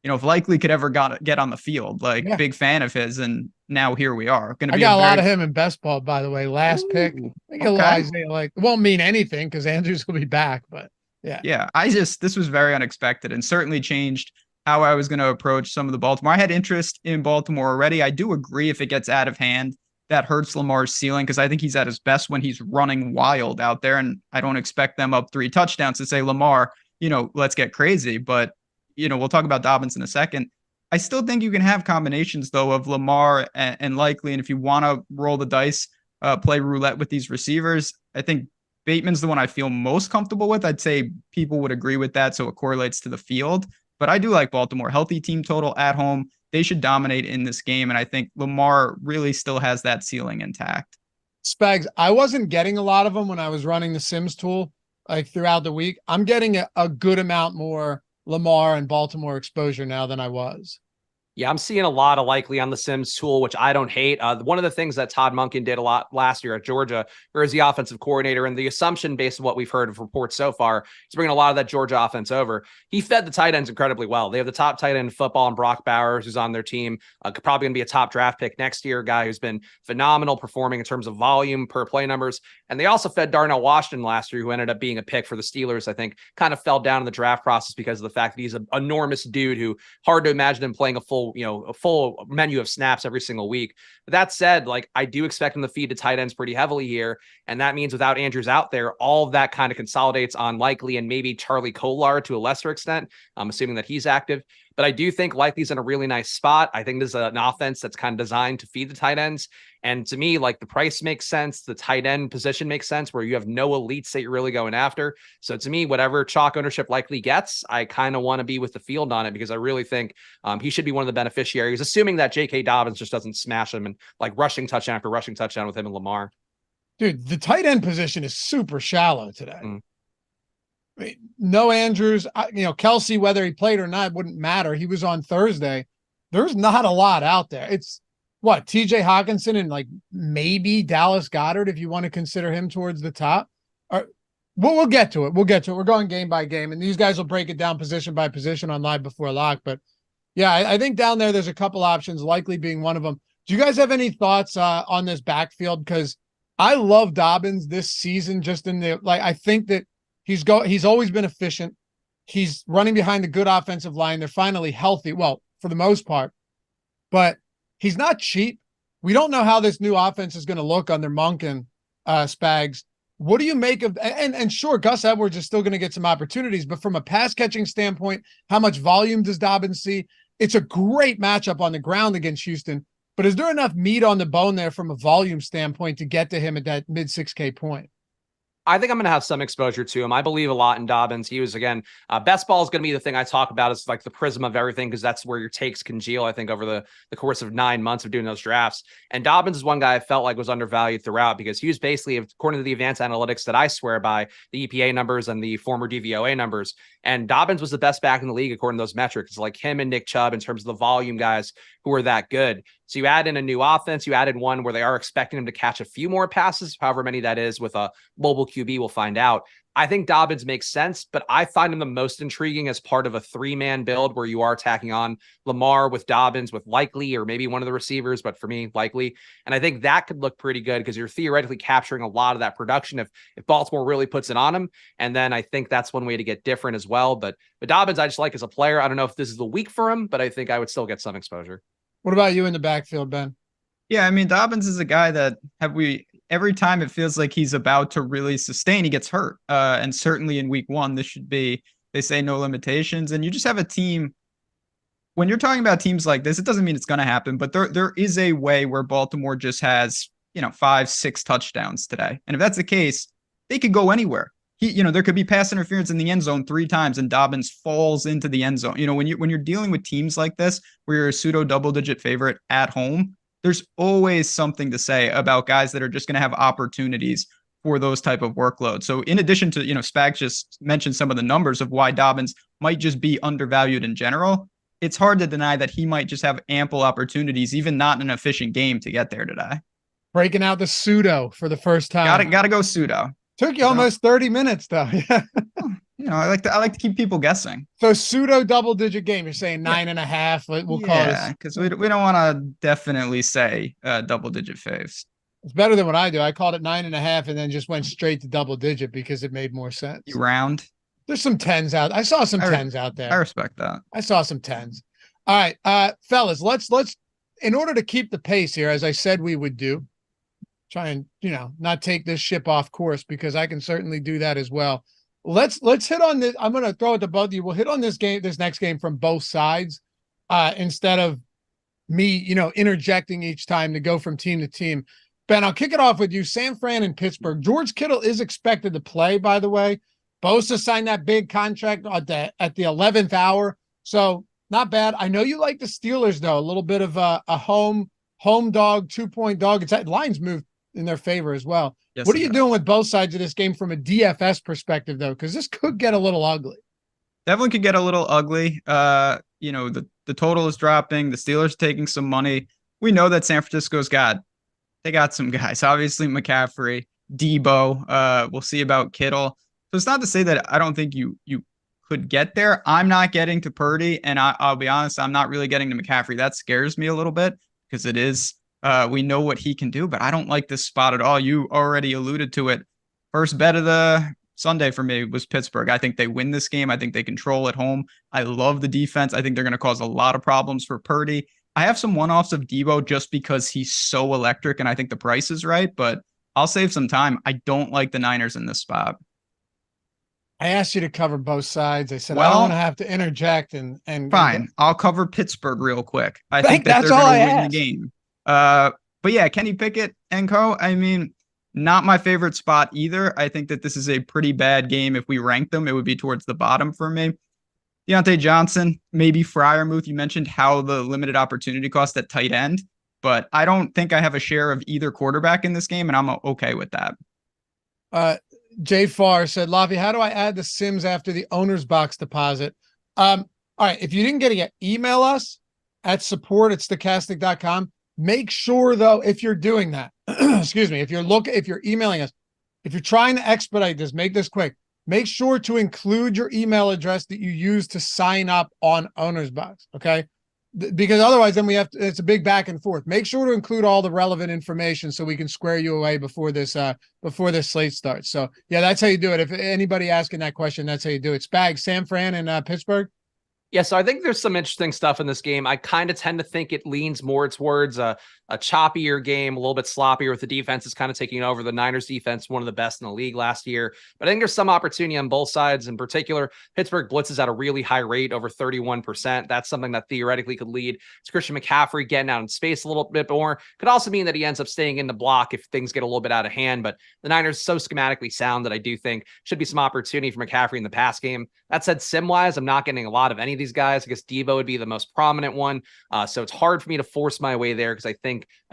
if Likely could ever get on the field, big fan of his, and now here we are. I got a lot of him in best ball, by the way. Last pick. I think it won't mean anything because Andrews will be back, but yeah. Yeah, this was very unexpected and certainly changed how I was going to approach some of the Baltimore. I had interest in Baltimore already. I do agree if it gets out of hand, that hurts Lamar's ceiling because I think he's at his best when he's running wild out there, and I don't expect them up 3 touchdowns to say, Lamar, let's get crazy. But, we'll talk about Dobbins in a second. I still think you can have combinations, though, of Lamar and Likely, and if you want to roll the dice, play roulette with these receivers, I think Bateman's the one I feel most comfortable with. I'd say people would agree with that, so it correlates to the field. But I do like Baltimore. Healthy team total at home. They should dominate in this game, and I think Lamar really still has that ceiling intact. Spags, I wasn't getting a lot of them when I was running the Sims tool throughout the week. I'm getting a good amount more Lamar and Baltimore exposure now than I was. Yeah, I'm seeing a lot of Likely on the Sims tool, which I don't hate. One of the things that Todd Monken did a lot last year at Georgia, where he's the offensive coordinator, and the assumption based on what we've heard of reports so far, he's bringing a lot of that Georgia offense over. He fed the tight ends incredibly well. They have the top tight end in football and Brock Bowers, who's on their team, probably going to be a top draft pick next year, guy who's been phenomenal performing in terms of volume per play numbers. And they also fed Darnell Washington last year, who ended up being a pick for the Steelers. I think kind of fell down in the draft process because of the fact that he's an enormous dude who hard to imagine him playing a full menu of snaps every single week. But that said, I do expect him to feed to tight ends pretty heavily here. And that means without Andrews out there, all of that kind of consolidates on Likely and maybe Charlie Kolar to a lesser extent. I'm assuming that he's active. But I do think Likely's in a really nice spot. I think this is an offense that's kind of designed to feed the tight ends. And to me, the price makes sense. The tight end position makes sense where you have no elites that you're really going after. So to me, whatever chalk ownership Likely gets, I kind of want to be with the field on it because I really think he should be one of the beneficiaries, assuming that J.K. Dobbins just doesn't smash him and rushing touchdown after rushing touchdown with him and Lamar. Dude, the tight end position is super shallow today. I mean, no Andrews, Kelsey, whether he played or not, wouldn't matter. He was on Thursday. There's not a lot out there. It's what, TJ Hawkinson and maybe Dallas Goedert, if you want to consider him towards the top. We'll get to it. We're going game by game, and these guys will break it down position by position on Live Before Lock. But yeah, I think down there's a couple options, Likely being one of them. Do you guys have any thoughts on this backfield? Because I love Dobbins this season. Just in the I think that he's always been efficient. He's running behind a good offensive line. They're finally healthy. Well, for the most part, but he's not cheap. We don't know how this new offense is going to look under Monken, Spags. What do you make of, and sure, Gus Edwards is still going to get some opportunities, but from a pass catching standpoint, how much volume does Dobbins see? It's a great matchup on the ground against Houston, but is there enough meat on the bone there from a volume standpoint to get to him at that mid 6K point? I think I'm going to have some exposure to him. I believe a lot in Dobbins. He was, again, best ball is going to be the thing I talk about. It's like the prism of everything, because that's where your takes congeal, I think, over the course of 9 months of doing those drafts. And Dobbins is one guy I felt like was undervalued throughout, because he was basically, according to the advanced analytics that I swear by, the EPA numbers and the former DVOA numbers. And Dobbins was the best back in the league according to those metrics, like him and Nick Chubb in terms of the volume guys who are that good. So you add in a new offense, you added one where they are expecting him to catch a few more passes, however many that is with a mobile QB, we'll find out. I think Dobbins makes sense, but I find him the most intriguing as part of a 3-man build where you are tacking on Lamar with Dobbins with Likely, or maybe one of the receivers, but for me, Likely. And I think that could look pretty good because you're theoretically capturing a lot of that production if Baltimore really puts it on him. And then I think that's one way to get different as well. But Dobbins, I just like as a player. I don't know if this is the week for him, but I think I would still get some exposure. What about you in the backfield, Ben? Yeah, I mean, Dobbins is a guy that every time it feels like he's about to really sustain, he gets hurt. And certainly in week 1, this should be, they say no limitations. And you just have a team, when you're talking about teams like this, it doesn't mean it's going to happen, but there is a way where Baltimore just has, 5-6 touchdowns today. And if that's the case, they could go anywhere. There could be pass interference in the end zone 3 times and Dobbins falls into the end zone. When you're dealing with teams like this, where you're a pseudo double-digit favorite at home, there's always something to say about guys that are just going to have opportunities for those type of workloads. So in addition to, Spags just mentioned some of the numbers of why Dobbins might just be undervalued in general, it's hard to deny that he might just have ample opportunities, even not in an efficient game, to get there today. Breaking out the pseudo for the first time. Gotta go pseudo. Took you almost 30 minutes though. I like to keep people guessing. So pseudo double-digit game. You're saying 9.5. We'll call it. Yeah, because we don't want to definitely say double-digit faves. It's better than what I do. I called it 9.5 and then just went straight to double-digit because it made more sense. You round. There's some 10s out. I saw some 10s out there. I respect that. I saw some 10s. All right, fellas. Let's in order to keep the pace here, as I said we would do, try and not take this ship off course, because I can certainly do that as well. Let's hit on this. I'm going to throw it to both of you. We'll hit on this next game from both sides, instead of me, interjecting each time to go from team to team. Ben, I'll kick it off with you. San Fran and Pittsburgh. George Kittle is expected to play, by the way. Bosa signed that big contract at the 11th hour. So not bad. I know you like the Steelers, though. A little bit of a home dog, 2-point dog. It's lines moved in their favor as well. Yes, what are you doing with both sides of this game from a DFS perspective, though? Because this could get a little ugly. Definitely could get a little ugly. The total is dropping. The Steelers taking some money. We know that San Francisco's got some guys. Obviously, McCaffrey, Debo. We'll see about Kittle. So it's not to say that I don't think you could get there. I'm not getting to Purdy, and I'll be honest, I'm not really getting to McCaffrey. That scares me a little bit because it is. We know what he can do, but I don't like this spot at all. You already alluded to it. First bet of the Sunday for me was Pittsburgh. I think they win this game. I think they control at home. I love the defense. I think they're going to cause a lot of problems for Purdy. I have some one-offs of Debo just because he's so electric and I think the price is right, but I'll save some time. I don't like the Niners in this spot. I asked you to cover both sides. I said, I don't want to have to interject and fine. I'll cover Pittsburgh real quick. I think that they're going to win the game. But yeah, Kenny Pickett and co. I mean, not my favorite spot either. I think that this is a pretty bad game. If we rank them, it would be towards the bottom for me. Deontay Johnson, maybe Freiermuth. You mentioned how the limited opportunity cost at tight end, but I don't think I have a share of either quarterback in this game, and I'm okay with that. Jay Farr said, Loughy, how do I add the Sims after the owner's box deposit? All right, if you didn't get it yet, email us at support@stochastic.com. Make sure, though, if you're doing that, excuse me, if you're emailing us, if you're trying to expedite this, make this quick. Make sure to include your email address that you use to sign up on Owner's Box, okay? Because otherwise, then it's a big back and forth. Make sure to include all the relevant information so we can square you away before this slate starts. So yeah, that's how you do it. If anybody asking that question, that's how you do it. Spags, San Fran, and Pittsburgh. Yeah, so I think there's some interesting stuff in this game. I kind of tend to think it leans more towards a choppier game, a little bit sloppier with the defense is kind of taking over. The Niners defense, one of the best in the league last year. But I think there's some opportunity on both sides. In particular, Pittsburgh blitzes at a really high rate, over 31%. That's something that theoretically could lead to Christian McCaffrey getting out in space a little bit more. Could also mean that he ends up staying in the block if things get a little bit out of hand. But the Niners so schematically sound that I do think should be some opportunity for McCaffrey in the pass game. That said, sim-wise, I'm not getting a lot of any of these guys. I guess Devo would be the most prominent one. So it's hard for me to force my way there because I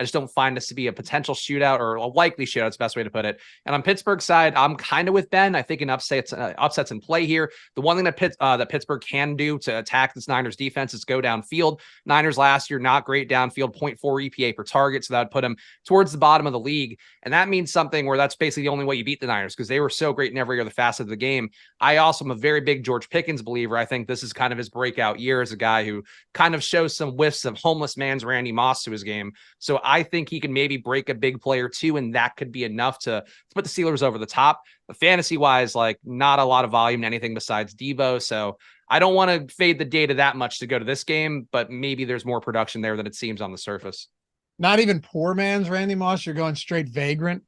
just don't find this to be a potential shootout or a likely shootout. It's the best way to put it. And on Pittsburgh's side, I'm kind of with Ben. I think an upsets in play here. The one thing that Pittsburgh can do to attack this Niners defense is go downfield. Niners last year, not great downfield, 0.4 EPA per target. So that would put them towards the bottom of the league. And that means something where that's basically the only way you beat the Niners because they were so great in every other facet of the game. I also am a very big George Pickens believer. I think this is kind of his breakout year as a guy who kind of shows some whiffs of homeless man's Randy Moss to his game. So I think he can maybe break a big play or two, and that could be enough to put the Steelers over the top. But fantasy-wise, like not a lot of volume in anything besides Devo. So I don't want to fade the data that much to go to this game, but maybe there's more production there than it seems on the surface. Not even poor man's Randy Moss. You're going straight vagrant.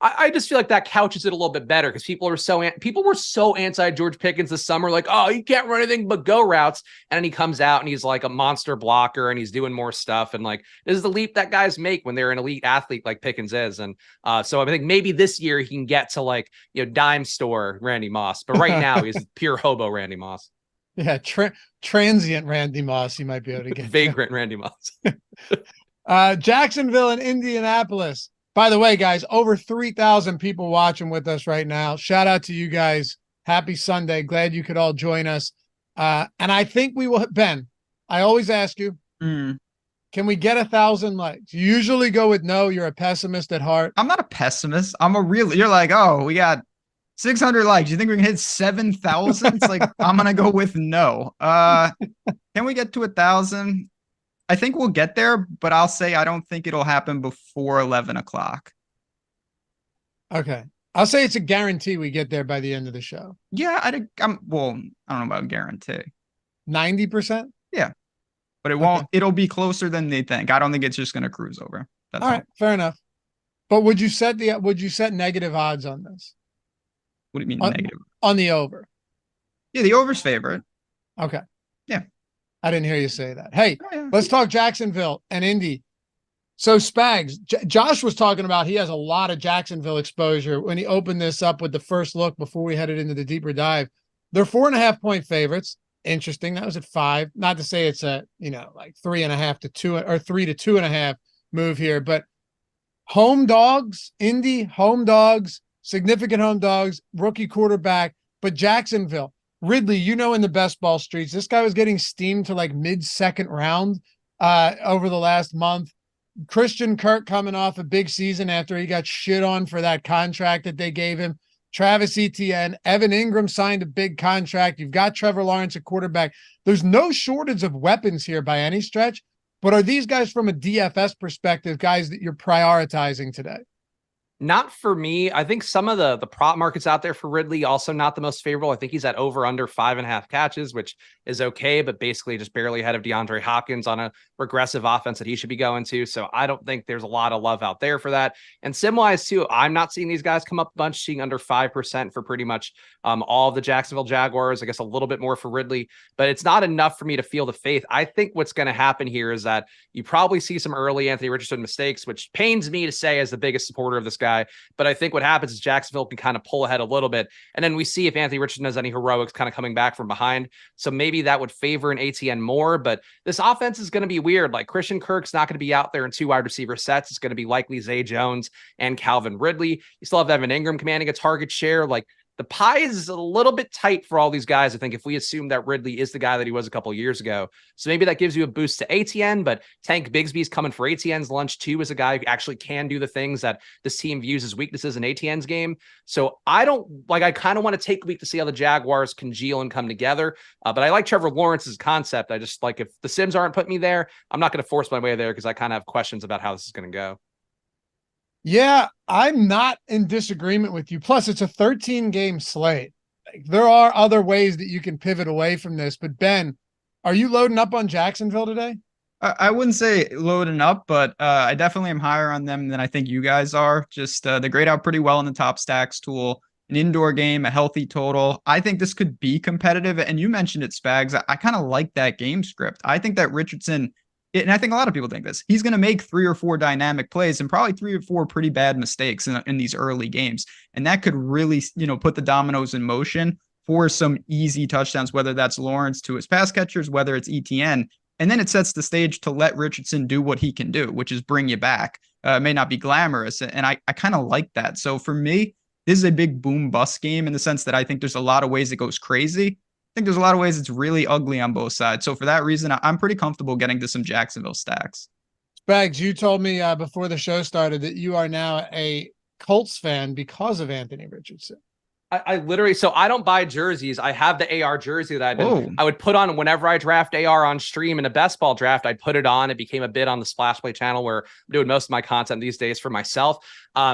I just feel like that couches it a little bit better because people were so anti George Pickens this summer, like, oh, he can't run anything but go routes. And then he comes out and he's like a monster blocker and he's doing more stuff. And like, this is the leap that guys make when they're an elite athlete like Pickens is. And so I think maybe this year he can get to like, dime store Randy Moss. But right now he's pure hobo Randy Moss. Yeah, transient Randy Moss. He might be able to get vagrant Randy Moss. Jacksonville and Indianapolis. By the way, guys, over 3,000 people watching with us right now. Shout out to you guys. Happy Sunday. Glad you could all join us. And I think we will. Ben, I always ask you, can we get 1,000 likes? You usually go with no. You're a pessimist at heart. I'm not a pessimist. You're like, oh, we got 600 likes. You think we can hit 7,000? It's like, I'm going to go with no. Can we get to 1,000? I think we'll get there, but I'll say I don't think it'll happen before 11 o'clock. Okay. I'll say it's a guarantee we get there by the end of the show. Yeah, I don't know about guarantee. 90%? Yeah. But it won't. It'll be closer than they think. I don't think it's just going to cruise over. That's all right. Fair enough. But would you set negative odds on this? What do you mean negative? On the over. Yeah, the over's favorite. Okay. Yeah. I didn't hear you say that. Hey, let's talk Jacksonville and Indy. So Spags, Josh was talking about he has a lot of Jacksonville exposure when he opened this up with the first look before we headed into the deeper dive. They're 4.5-point favorites. Interesting. That was at 5. Not to say it's a, like 3.5 to 2 or 3 to 2.5 move here, but home dogs, Indy home dogs, significant home dogs, rookie quarterback, but Jacksonville. Ridley, in the best ball streets, this guy was getting steamed to like mid-second round over the last month. Christian Kirk coming off a big season after he got shit on for that contract that they gave him. Travis Etienne, Evan Ingram signed a big contract. You've got Trevor Lawrence at quarterback. There's no shortage of weapons here by any stretch, but are these guys from a DFS perspective, guys that you're prioritizing today? Not for me. I think some of the prop markets out there for Ridley also not the most favorable. I think he's at over under 5.5 catches, which is okay, but basically just barely ahead of DeAndre Hopkins on a regressive offense that he should be going to. So I don't think there's a lot of love out there for that. And sim-wise too, I'm not seeing these guys come up a bunch, seeing under 5% for pretty much all of the Jacksonville Jaguars. I guess a little bit more for Ridley, but it's not enough for me to feel the faith. I think what's going to happen here is that you probably see some early Anthony Richardson mistakes, which pains me to say as the biggest supporter of this guy. But I think what happens is Jacksonville can kind of pull ahead a little bit. And then we see if Anthony Richardson has any heroics kind of coming back from behind. So maybe that would favor an ATN more. But this offense is going to be weird. Like Christian Kirk's not going to be out there in 2 wide receiver sets. It's going to be likely Zay Jones and Calvin Ridley. You still have Evan Ingram commanding a target share. Like the pie is a little bit tight for all these guys. I think if we assume that Ridley is the guy that he was a couple of years ago. So maybe that gives you a boost to ATN, but Tank Bigsby's coming for ATN's lunch too, as a guy who actually can do the things that this team views as weaknesses in ATN's game. So I kind of want to take a week to see how the Jaguars congeal and come together. But I like Trevor Lawrence's concept. I just like, if the Sims aren't putting me there, I'm not going to force my way there because I kind of have questions about how this is going to go. Yeah, I'm not in disagreement with you. Plus, it's a 13-game slate. Like, there are other ways that you can pivot away from this. But Ben, Are you loading up on Jacksonville today? I wouldn't say loading up, but I definitely am higher on them than I think you guys are. Just they grade out pretty well in the top stacks tool. An indoor game, a healthy total. I think this could be competitive. And you mentioned it, Spags. I kind of like that game script. I think that Richardson, and I think a lot of people think this, he's going to make 3 or 4 dynamic plays and probably 3 or 4 pretty bad mistakes in these early games. And that could really, put the dominoes in motion for some easy touchdowns, whether that's Lawrence to his pass catchers, whether it's ETN. And then it sets the stage to let Richardson do what he can do, which is bring you back. It may not be glamorous. And I kind of like that. So for me, this is a big boom bust game in the sense that I think there's a lot of ways it goes crazy. I think there's a lot of ways it's really ugly on both sides. So for that reason, I'm pretty comfortable getting to some Jacksonville stacks. Spags, you told me before the show started that you are now a Colts fan because of Anthony Richardson. I literally, so I don't buy jerseys. I have the AR jersey that I would put on whenever I draft AR on stream. In a best ball draft, I'd put it on. It became a bit on the Splash Play channel where I'm doing most of my content these days for myself.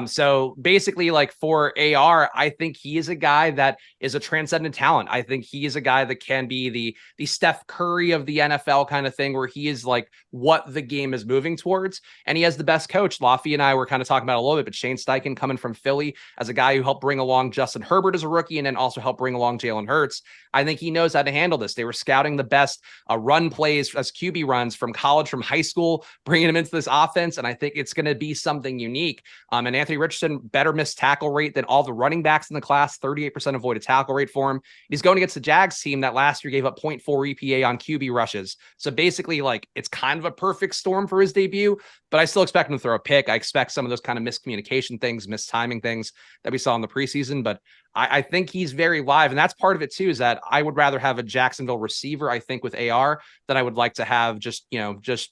So basically, like for AR, I think he is a guy that is a transcendent talent. I think he is a guy that can be the Steph Curry of the NFL kind of thing, where he is like what the game is moving towards. And he has the best coach. Loughy and I were kind of talking about it a little bit, but Shane Steichen coming from Philly as a guy who helped bring along Justin Herbert as a rookie and then also helped bring along Jalen Hurts. I think he knows how to handle this. They were scouting the best run plays as QB runs from college, from high school, bringing him into this offense. And I think it's going to be something unique. And Anthony Richardson, better missed tackle rate than all the running backs in the class, 38% avoided tackle rate for him. He's going against the Jags team that last year gave up 0.4 EPA on QB rushes. So basically, like, it's kind of a perfect storm for his debut, but I still expect him to throw a pick. I expect some of those kind of miscommunication things, mistiming things that we saw in the preseason, but I think he's very live. And that's part of it too, is that I would rather have a Jacksonville receiver, I think, with AR than I would like to have just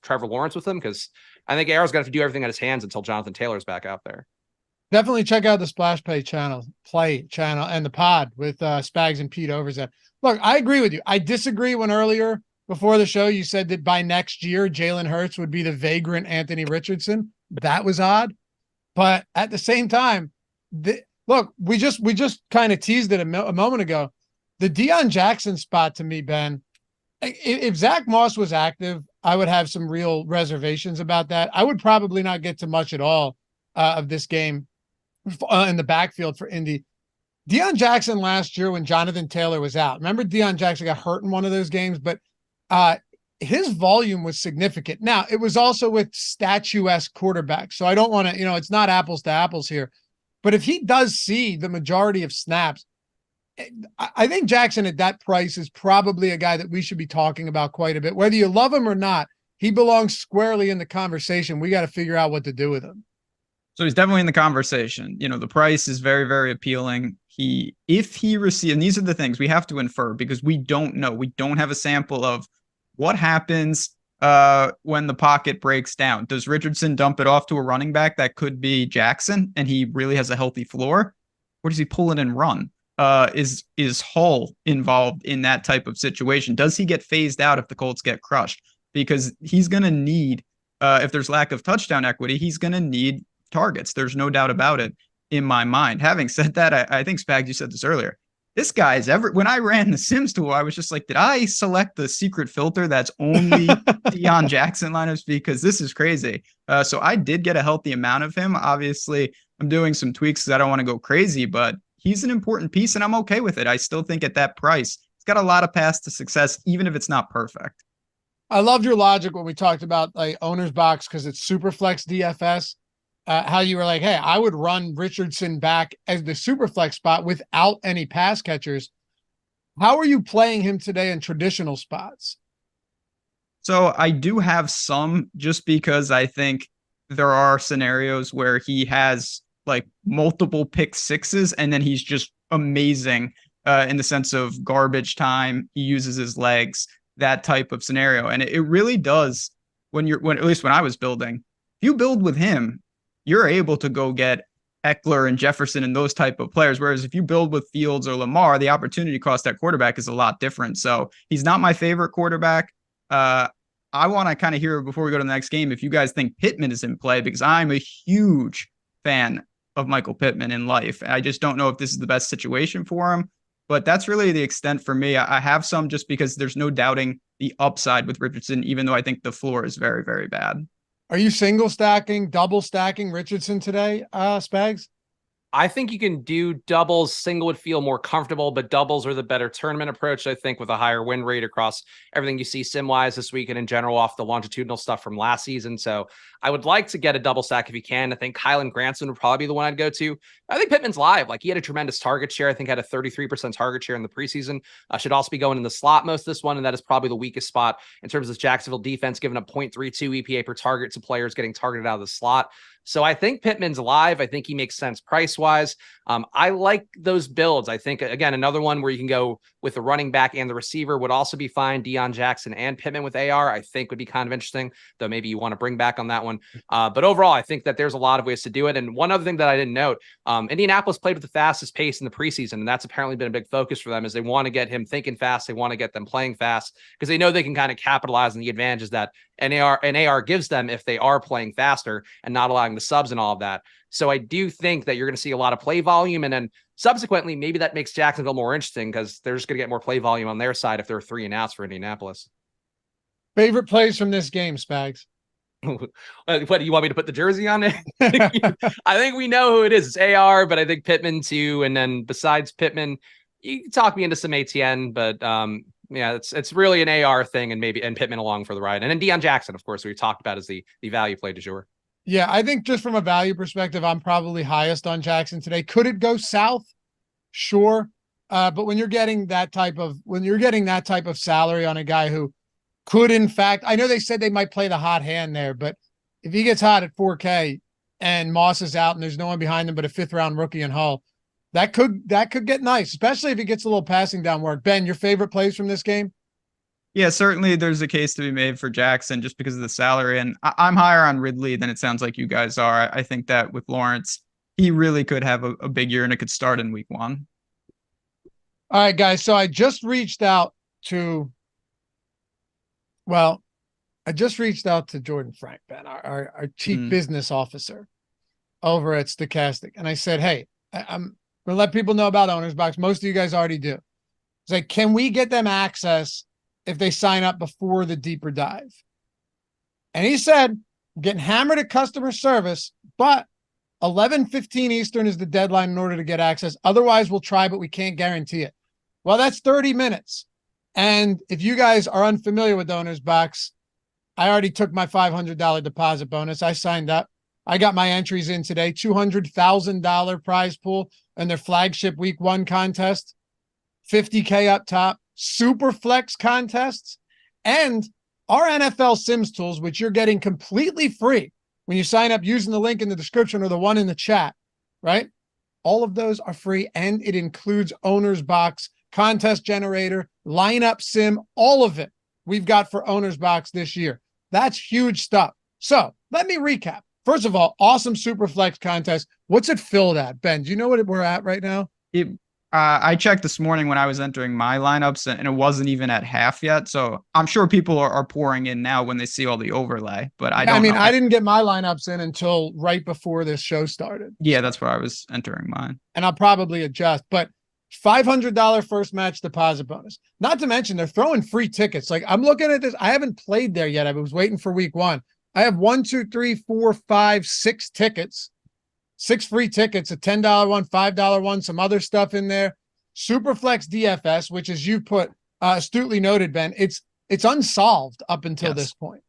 Trevor Lawrence with him, because I think AR's going to have to do everything at his hands until Jonathan Taylor's back out there. Definitely check out the Splash Play channel and the pod with Spags and Pete Overzet. Look, I agree with you. I disagree when earlier before the show you said that by next year Jalen Hurts would be the vagrant Anthony Richardson. That was odd. But at the same time, look, we just kind of teased it a moment ago. The Deion Jackson spot to me, Ben, if Zach Moss was active, I would have some real reservations about that. I would probably not get to much at all of this game in the backfield for Indy. Deion Jackson last year when Jonathan Taylor was out. Remember Deion Jackson got hurt in one of those games, but his volume was significant. Now, it was also with statuesque quarterbacks, so I don't want to, it's not apples to apples here. But if he does see the majority of snaps, I think Jackson at that price is probably a guy that we should be talking about quite a bit. Whether you love him or not, he belongs squarely in the conversation. We got to figure out what to do with him. So he's definitely in the conversation. The price is very, very appealing. If he receives, and these are the things we have to infer because we don't know. We don't have a sample of what happens when the pocket breaks down. Does Richardson dump it off to a running back that could be Jackson and he really has a healthy floor? Or does he pull it and run? Is Hull involved in that type of situation? Does he get phased out if the Colts get crushed? Because he's going to need, if there's lack of touchdown equity, he's going to need targets. There's no doubt about it in my mind. Having said that, I think Spags, you said this earlier. This guy's when I ran the Sims tool, I was just like, did I select the secret filter that's only Deion Jackson lineups? Because this is crazy. So I did get a healthy amount of him. Obviously, I'm doing some tweaks because I don't want to go crazy, but he's an important piece and I'm okay with it. I still think at that price, it's got a lot of paths to success, even if it's not perfect. I loved your logic when we talked about like owner's box because it's super flex DFS. How you were like, hey, I would run Richardson back as the super flex spot without any pass catchers. How are you playing him today in traditional spots? So I do have some, just because I think there are scenarios where he has like multiple pick sixes and then he's just amazing in the sense of garbage time. He uses his legs, that type of scenario. And it really does when at least when I was building, if you build with him, you're able to go get Eckler and Jefferson and those type of players. Whereas if you build with Fields or Lamar, the opportunity cost at quarterback is a lot different. So he's not my favorite quarterback. I want to kind of hear before we go to the next game, if you guys think Pittman is in play, because I'm a huge fan of Michael Pittman in life. I just don't know if this is the best situation for him. But that's really the extent for me. I have some just because there's no doubting the upside with Richardson, even though I think the floor is very, very bad. Are you single stacking, double stacking Richardson today, Spags? I think you can do doubles. Single would feel more comfortable, but doubles are the better tournament approach, I think, with a higher win rate across everything you see sim-wise this week and in general off the longitudinal stuff from last season. So I would like to get a double stack if you can. I think Kylan Granson would probably be the one I'd go to. I think Pittman's live. Like, he had a tremendous target share. I think had a 33% target share in the preseason. Should also be going in the slot most of this one, and that is probably the weakest spot in terms of this Jacksonville defense, giving up 0.32 EPA per target to players getting targeted out of the slot. So I think Pittman's alive. I think he makes sense price-wise. I like those builds. I think, again, another one where you can go with the running back and the receiver would also be fine. Deion Jackson and Pittman with AR, I think, would be kind of interesting, though maybe you want to bring back on that one. But overall, I think that there's a lot of ways to do it. And one other thing that I didn't note, Indianapolis played with the fastest pace in the preseason, and that's apparently been a big focus for them, is they want to get him thinking fast. They want to get them playing fast because they know they can kind of capitalize on the advantages that AR gives them if they are playing faster and not allowing the subs and all of that. So I do think that you're going to see a lot of play volume, and then subsequently, maybe that makes Jacksonville more interesting because they're just going to get more play volume on their side if they're 3 and outs for Indianapolis. Favorite plays from this game, Spags? What, do you want me to put the jersey on it? I think we know who it is. It's AR, but I think Pittman too. And then besides Pittman, you can talk me into some ATN, but yeah, it's really an AR thing, and Pittman along for the ride. And then Deion Jackson, of course, we talked about as the value play du jour. Yeah, I think just from a value perspective, I'm probably highest on Jackson today. Could it go south? Sure. But when you're getting that type of salary on a guy who could, in fact, I know they said they might play the hot hand there, but if he gets hot at 4K and Moss is out and there's no one behind him but a 5th round rookie in Hull, that could get nice, especially if he gets a little passing down work. Ben, your favorite plays from this game? Yeah, certainly there's a case to be made for Jackson just because of the salary. And I'm higher on Ridley than it sounds like you guys are. I think that with Lawrence, he really could have a big year, and it could start in week 1. All right, guys. So I just reached out to Jordan Frank, Ben, our chief business officer over at Stochastic. And I said, hey, I'm going to let people know about Owner's Box. Most of you guys already do. It's like, can we get them access if they sign up before the deeper dive? And he said, I'm getting hammered at customer service, but 11:15 Eastern is the deadline in order to get access. Otherwise, we'll try, but we can't guarantee it. Well, that's 30 minutes. And if you guys are unfamiliar with Owner's Box, I already took my $500 deposit bonus. I signed up. I got my entries in today, $200,000 prize pool and their flagship week 1 contest, $50K up top, super flex contests, and our NFL Sims tools, which you're getting completely free when you sign up using the link in the description or the one in the chat, right? All of those are free, and it includes Owner's Box, contest generator, lineup sim, all of it we've got for Owner's Box this year. That's huge stuff. So let me recap. First of all, awesome super flex contest. What's it filled at, Ben? Do you know what we're at right now? I checked this morning when I was entering my lineups, and it wasn't even at half yet. So I'm sure people are pouring in now when they see all the overlay. But I didn't get my lineups in until right before this show started. Yeah, that's where I was entering mine. And I'll probably adjust. But $500 first match deposit bonus. Not to mention they're throwing free tickets. Like, I'm looking at this. I haven't played there yet. I was waiting for week 1. I have 6 tickets. 6 free tickets, a $10 one, $5 one, some other stuff in there. Superflex DFS, which, as you put astutely noted, Ben, it's unsolved up until this point,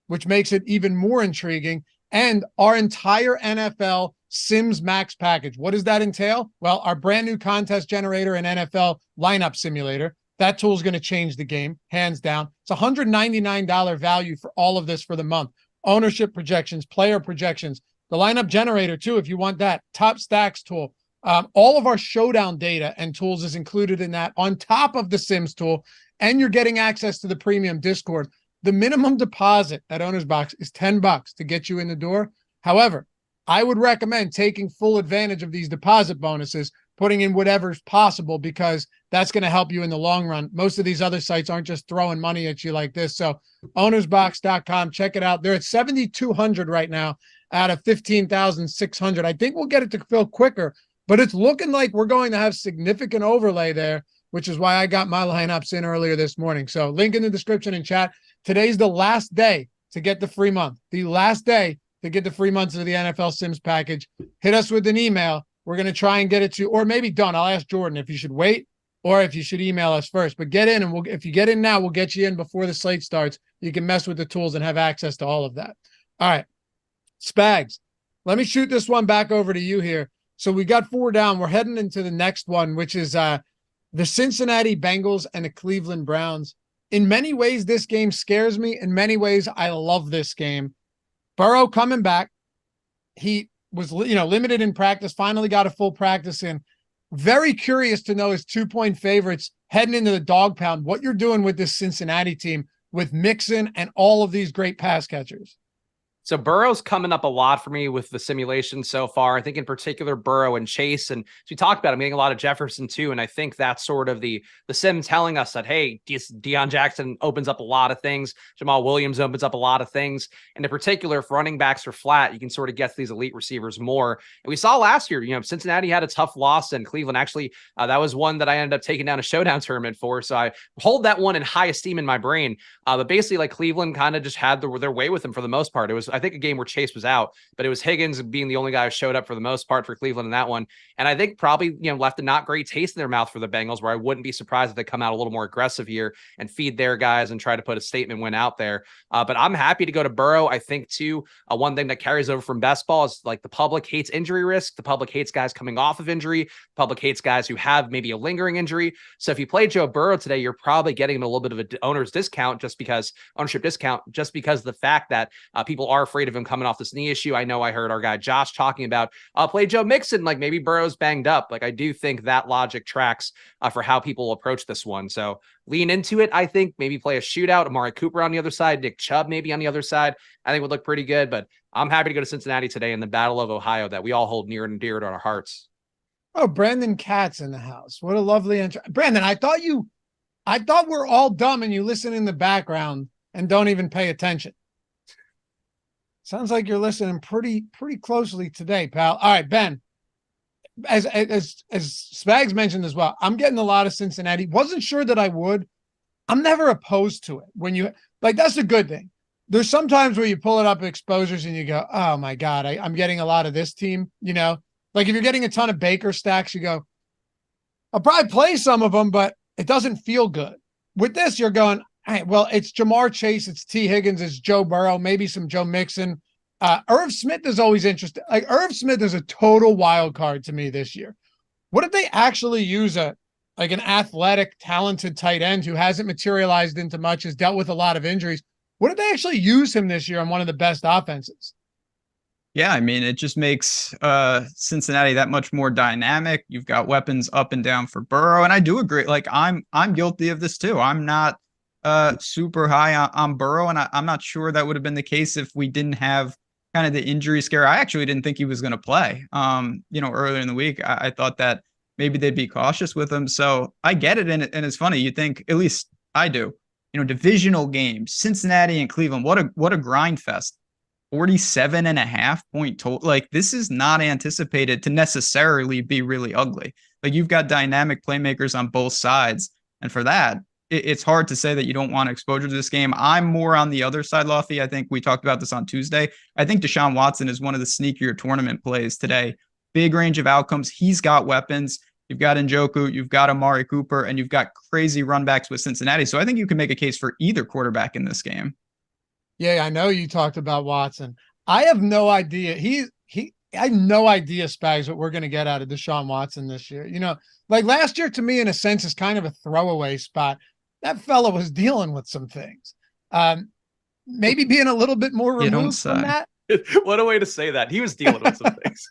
which makes it even more intriguing. And our entire NFL Sims Max package. What does that entail? Well, our brand new contest generator and NFL lineup simulator. That tool is going to change the game, hands down. It's $199 value for all of this for the month. Ownership projections, player projections, the lineup generator too, if you want that, top stacks tool. All of our showdown data and tools is included in that on top of the Sims tool, and you're getting access to the premium Discord. The minimum deposit at Owner's Box is $10 to get you in the door. However, I would recommend taking full advantage of these deposit bonuses, putting in whatever's possible, because that's going to help you in the long run. Most of these other sites aren't just throwing money at you like this. So ownersbox.com, check it out. They're at 7,200 right now out of 15,600. I think we'll get it to fill quicker but it's looking like we're going to have significant overlay there, which is why I got my lineups in earlier this morning. So link in the description and chat. Today's the last day to get the free month. The last day to get the free months of the NFL Sims package. Hit us with an email. We're going to try and get it to you, or maybe don't. I'll ask Jordan if you should wait or if you should email us first. But get in, and if you get in now, we'll get you in before the slate starts. You can mess with the tools and have access to all of that. All right. Spags, let me shoot this one back over to you here. So we got 4 down. We're heading into the next one, which is the Cincinnati Bengals and the Cleveland Browns. In many ways, this game scares me. In many ways, I love this game. Burrow coming back. He was, limited in practice, finally got a full practice in. Very curious to know his 2-point favorites heading into the dog pound, what you're doing with this Cincinnati team with Mixon and all of these great pass catchers. So Burrow's coming up a lot for me with the simulation so far. I think in particular Burrow and Chase. And as we talked about, I'm getting a lot of Jefferson too. And I think that's sort of the sim telling us that, hey, Deion Jackson opens up a lot of things. Jamal Williams opens up a lot of things. And in particular, if running backs are flat, you can sort of get to these elite receivers more. And we saw last year, Cincinnati had a tough loss, and Cleveland actually, that was one that I ended up taking down a showdown tournament for. So I hold that one in high esteem in my brain. But basically, like, Cleveland kind of just had their way with them for the most part. It was, I think, a game where Chase was out, but it was Higgins being the only guy who showed up for the most part for Cleveland in that one. And I think probably, left a not great taste in their mouth for the Bengals, where I wouldn't be surprised if they come out a little more aggressive here and feed their guys and try to put a statement win out there. But I'm happy to go to Burrow. I think too, one thing that carries over from best ball is, like, the public hates injury risk. The public hates guys coming off of injury. The public hates guys who have maybe a lingering injury. So if you play Joe Burrow today, you're probably getting him a little bit of an ownership discount just because of the fact that people are afraid of him coming off this knee issue. I know I heard our guy Josh talking about play Joe Mixon, like maybe Burrow's banged up. Like, I do think that logic tracks for how people approach this one. So lean into it. I think maybe play a shootout. Amari Cooper on the other side, Nick Chubb maybe on the other side, I think would look pretty good. But I'm happy to go to Cincinnati today in the Battle of Ohio that we all hold near and dear to our hearts. Oh, Brandon Katz in the house. What a lovely intro. Brandon, I thought we're all dumb and you listen in the background and don't even pay attention. Sounds like you're listening pretty closely today, pal. All right, Ben, as Spags mentioned as well, I'm getting a lot of Cincinnati. Wasn't sure that I would. I'm never opposed to it. When you, like, that's a good thing. There's sometimes where you pull it up exposures and you go, oh my God, I'm getting a lot of this team, like if you're getting a ton of Baker stacks, you go, I'll probably play some of them, but it doesn't feel good. With this, you're going, hey, well, it's Jamar Chase, it's T. Higgins, it's Joe Burrow, maybe some Joe Mixon. Irv Smith is always interesting. Like, Irv Smith is a total wild card to me this year. What if they actually use an athletic, talented tight end who hasn't materialized into much, has dealt with a lot of injuries? What if they actually use him this year on one of the best offenses? Yeah, I mean, it just makes Cincinnati that much more dynamic. You've got weapons up and down for Burrow, and I do agree. Like, I'm guilty of this too. I'm not super high on Burrow, and I'm not sure that would have been the case if we didn't have kind of the injury scare. I actually didn't think he was going to play. Earlier in the week, I thought that maybe they'd be cautious with him. So I get it, and it's funny. You think, at least I do, divisional games, Cincinnati and Cleveland. What a grind fest. 47.5 point total. Like, this is not anticipated to necessarily be really ugly. Like, you've got dynamic playmakers on both sides. And for that, it's hard to say that you don't want exposure to this game. I'm more on the other side, Loughy. I think we talked about this on Tuesday. I think Deshaun Watson is one of the sneakier tournament plays today. Big range of outcomes. He's got weapons. You've got Njoku, you've got Amari Cooper, and you've got crazy runbacks with Cincinnati. So I think you can make a case for either quarterback in this game. Yeah, I know you talked about Watson. I have no idea. I have no idea, Spags, what we're going to get out of Deshaun Watson this year. Like last year, to me, in a sense, is kind of a throwaway spot. That fellow was dealing with some things. Maybe being a little bit more removed from that. What a way to say that. He was dealing with some things.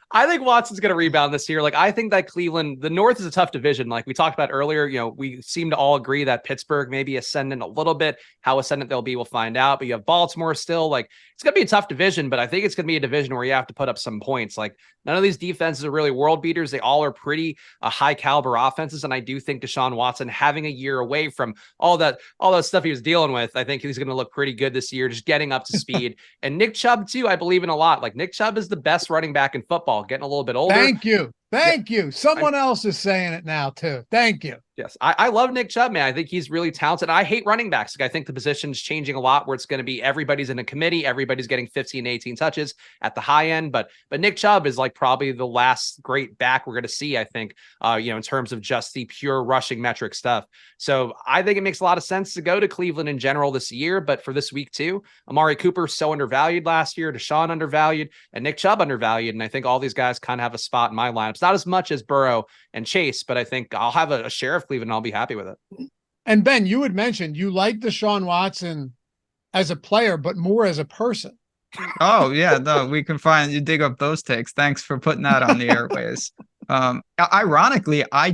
I think Watson's going to rebound this year. Like, I think that Cleveland, the North is a tough division. Like we talked about earlier, we seem to all agree that Pittsburgh may be ascendant a little bit. How ascendant they'll be, we'll find out. But you have Baltimore still. Like, it's going to be a tough division, but I think it's going to be a division where you have to put up some points. Like, none of these defenses are really world beaters. They all are pretty high caliber offenses. And I do think Deshaun Watson, having a year away from all that stuff he was dealing with, I think he's going to look pretty good this year, just getting up to speed. And Nick Chubb too, I believe in a lot. Like, Nick Chubb is the best running back in football. getting a little bit older. Thank you. Thank you. Someone else is saying it now too. Thank you. Yes. I love Nick Chubb, man. I think he's really talented. I hate running backs. Like, I think the position's changing a lot where it's going to be everybody's in a committee. Everybody's getting 15, 18 touches at the high end. But Nick Chubb is like probably the last great back we're going to see, I think, in terms of just the pure rushing metric stuff. So I think it makes a lot of sense to go to Cleveland in general this year. But for this week too, Amari Cooper so undervalued last year, Deshaun undervalued, and Nick Chubb undervalued. And I think all these guys kind of have a spot in my lineups. Not as much as Burrow and Chase, but I think I'll have a share of Cleveland and I'll be happy with it. And Ben, you had mentioned you like Deshaun Watson as a player, but more as a person. Oh yeah, no, we can find you dig up those takes. Thanks for putting that on the airways. Ironically, I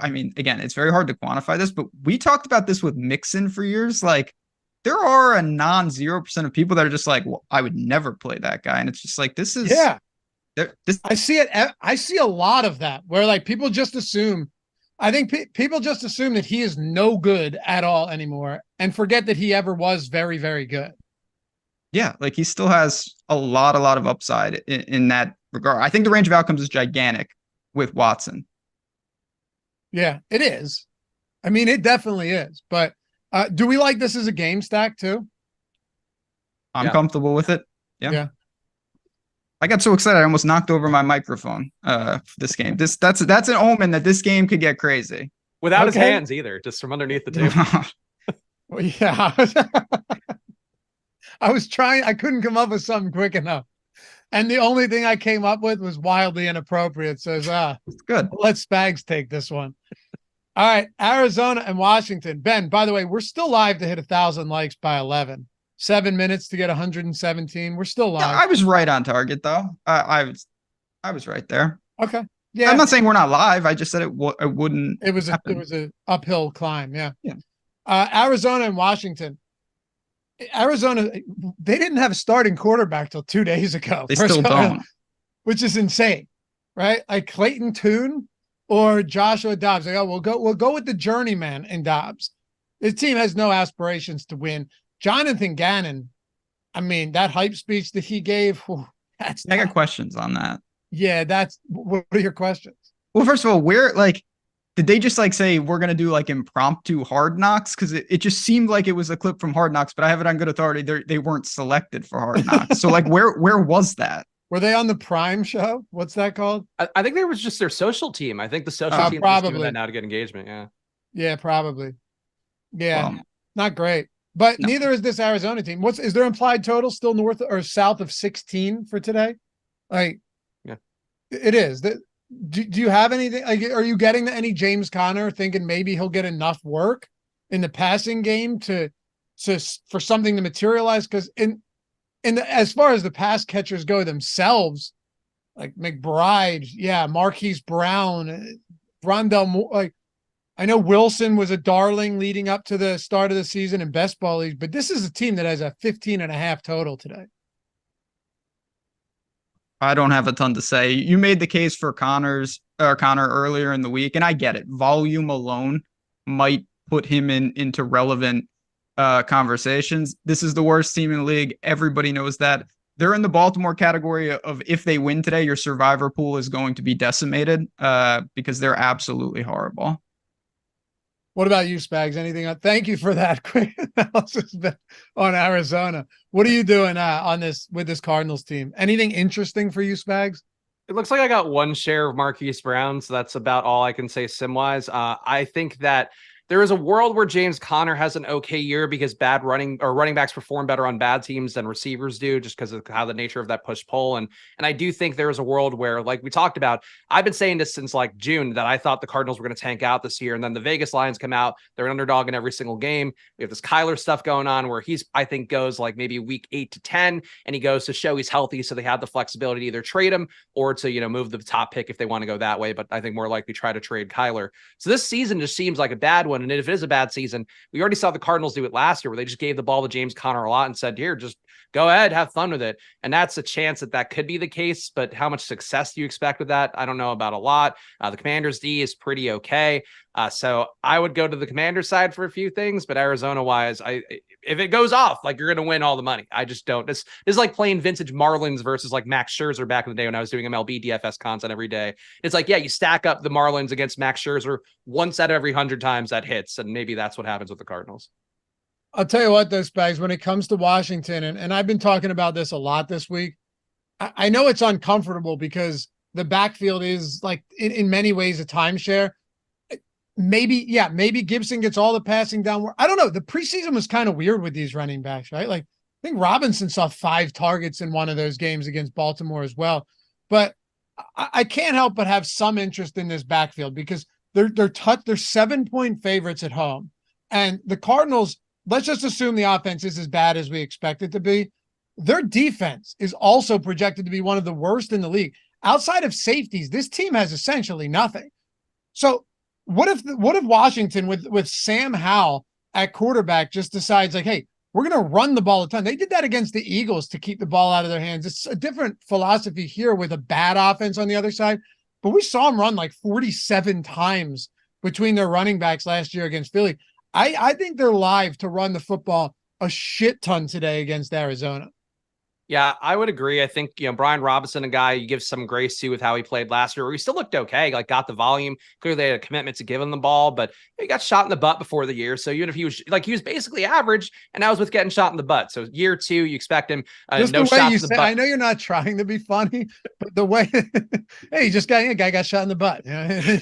mean, again, it's very hard to quantify this, but we talked about this with Mixon for years. Like, there are a non-0% of people that are just like, well, I would never play that guy. And it's just like, this is, yeah, I see it. I see a lot of that where like people just assume, I think people just assume that he is no good at all anymore and forget that he ever was very, very good. Yeah, like he still has a lot of upside in that regard. I think the range of outcomes is gigantic with Watson. Yeah, it is. I mean, it definitely is. But do we like this as a game stack too? I'm comfortable with it. Yeah. I got so excited I almost knocked over my microphone for this game. That's an omen that this game could get crazy. Without his hands either, just from underneath the table. Well, yeah. I was trying, I couldn't come up with something quick enough. And the only thing I came up with was wildly inappropriate. So it's good. Let Spags take this one. All right, Arizona and Washington. Ben, by the way, we're still live to hit 1,000 likes by 11. 7 minutes to get 117. We're still live. Yeah, I was right on target though. I was right there. Okay. Yeah. I'm not saying we're not live. I just said it wouldn't. It was an uphill climb. Yeah. Yeah. Arizona and Washington. Arizona, they didn't have a starting quarterback till 2 days ago. They still don't, which is insane, right? Like Clayton Tune or Joshua Dobbs. Like, oh, we'll go with the journeyman in Dobbs. This team has no aspirations to win. Jonathan Gannon, I mean, that hype speech that he gave, I got questions on that. Yeah, what are your questions? Well, first of all, did they just like say we're going to do like impromptu Hard Knocks? Because it just seemed like it was a clip from Hard Knocks, but I have it on good authority. They weren't selected for Hard Knocks. So like where was that? Were they on the Prime show? What's that called? I think there was just their social team. I think the social team is doing that now to get engagement. Yeah. Yeah, probably. Yeah, not great. But neither is this Arizona team. Is their implied total still north or south of 16 for today? Like, yeah, it is. Do you have anything? Like, are you getting any James Conner thinking maybe he'll get enough work in the passing game for something to materialize? Because as far as the pass catchers go themselves, like McBride, Marquise Brown, Rondell Moore, like, I know Wilson was a darling leading up to the start of the season in best ball leagues, but this is a team that has a 15.5 total today. I don't have a ton to say. You made the case for Connor earlier in the week, and I get it. Volume alone might put him into relevant conversations. This is the worst team in the league. Everybody knows that. They're in the Baltimore category of if they win today, your survivor pool is going to be decimated because they're absolutely horrible. What about you, Spags? Anything? Thank you for that quick analysis on Arizona. What are you doing with this Cardinals team? Anything interesting for you, Spags? It looks like I got one share of Marquise Brown, so that's about all I can say sim-wise. I think that there is a world where James Conner has an okay year because running backs perform better on bad teams than receivers do, just because of how the nature of that push-pull. And I do think there is a world where, like we talked about, I've been saying this since like June, that I thought the Cardinals were going to tank out this year. And then the Vegas Lions come out. They're an underdog in every single game. We have this Kyler stuff going on where I think goes like maybe week 8 to 10, and he goes to show he's healthy. So they have the flexibility to either trade him or to, move the top pick if they want to go that way. But I think more likely try to trade Kyler. So this season just seems like a bad one. And if it is a bad season, we already saw the Cardinals do it last year where they just gave the ball to James Conner a lot and said, here, just go ahead, have fun with it. And that's a chance that could be the case. But how much success do you expect with that? I don't know about a lot. The Commanders D is pretty okay. So I would go to the Commander side for a few things, but Arizona wise, if it goes off, like, you're going to win all the money. I just don't. This is like playing vintage Marlins versus like Max Scherzer back in the day when I was doing MLB DFS content every day. It's like, yeah, you stack up the Marlins against Max Scherzer once out of every 100 times that hits. And maybe that's what happens with the Cardinals. I'll tell you what, though, Spags, when it comes to Washington, and I've been talking about this a lot this week, I know it's uncomfortable because the backfield is like in many ways a timeshare. Maybe Gibson gets all the passing down. I don't know. The preseason was kind of weird with these running backs, right? Like, I think Robinson saw 5 targets in one of those games against Baltimore as well. But I can't help but have some interest in this backfield because they're 7-point favorites at home. And the Cardinals, let's just assume the offense is as bad as we expect it to be. Their defense is also projected to be one of the worst in the league. Outside of safeties, this team has essentially nothing. So what if Washington with Sam Howell at quarterback just decides like, hey, we're going to run the ball a ton. They did that against the Eagles to keep the ball out of their hands. It's a different philosophy here with a bad offense on the other side. But we saw them run like 47 times between their running backs last year against Philly. I think they're live to run the football a shit ton today against Arizona. Yeah, I would agree. I think, Brian Robinson, a guy you give some grace to with how he played last year, where he still looked okay, like got the volume. Clearly they had a commitment to give him the ball, but he got shot in the butt before the year. So even if he was basically average, and that was with getting shot in the butt. So year 2, you expect him just no the way shots you in the say, butt. I know you're not trying to be funny, but the way, hey, a guy got shot in the butt.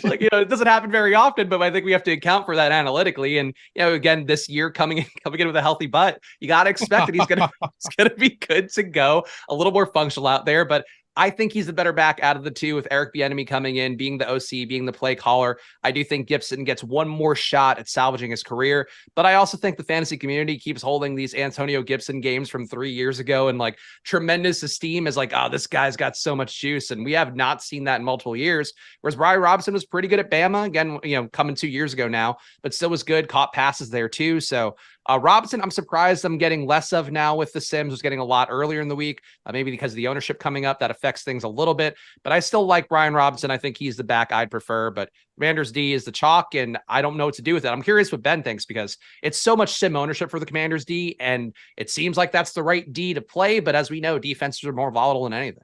Like, it doesn't happen very often, but I think we have to account for that analytically. And, again, this year coming in with a healthy butt, you got to expect that he's going to be good to go, a little more functional out there. But I think he's the better back out of the two, with Eric Bieniemy coming in, being the OC, being the play caller. I do think Gibson gets one more shot at salvaging his career, but I also think the fantasy community keeps holding these Antonio Gibson games from 3 years ago in like tremendous esteem as like, oh, this guy's got so much juice. And we have not seen that in multiple years. Whereas Brian Robinson was pretty good at Bama, again, coming 2 years ago now, but still was good, caught passes there too. So Robinson, I'm surprised I'm getting less of now with the Sims. Was getting a lot earlier in the week, maybe because of the ownership coming up. That affects things a little bit, but I still like Brian Robinson. I think he's the back I'd prefer, but Commanders D is the chalk, and I don't know what to do with it. I'm curious what Ben thinks, because it's so much Sim ownership for the Commanders D, and it seems like that's the right D to play, but as we know, defenses are more volatile than anything.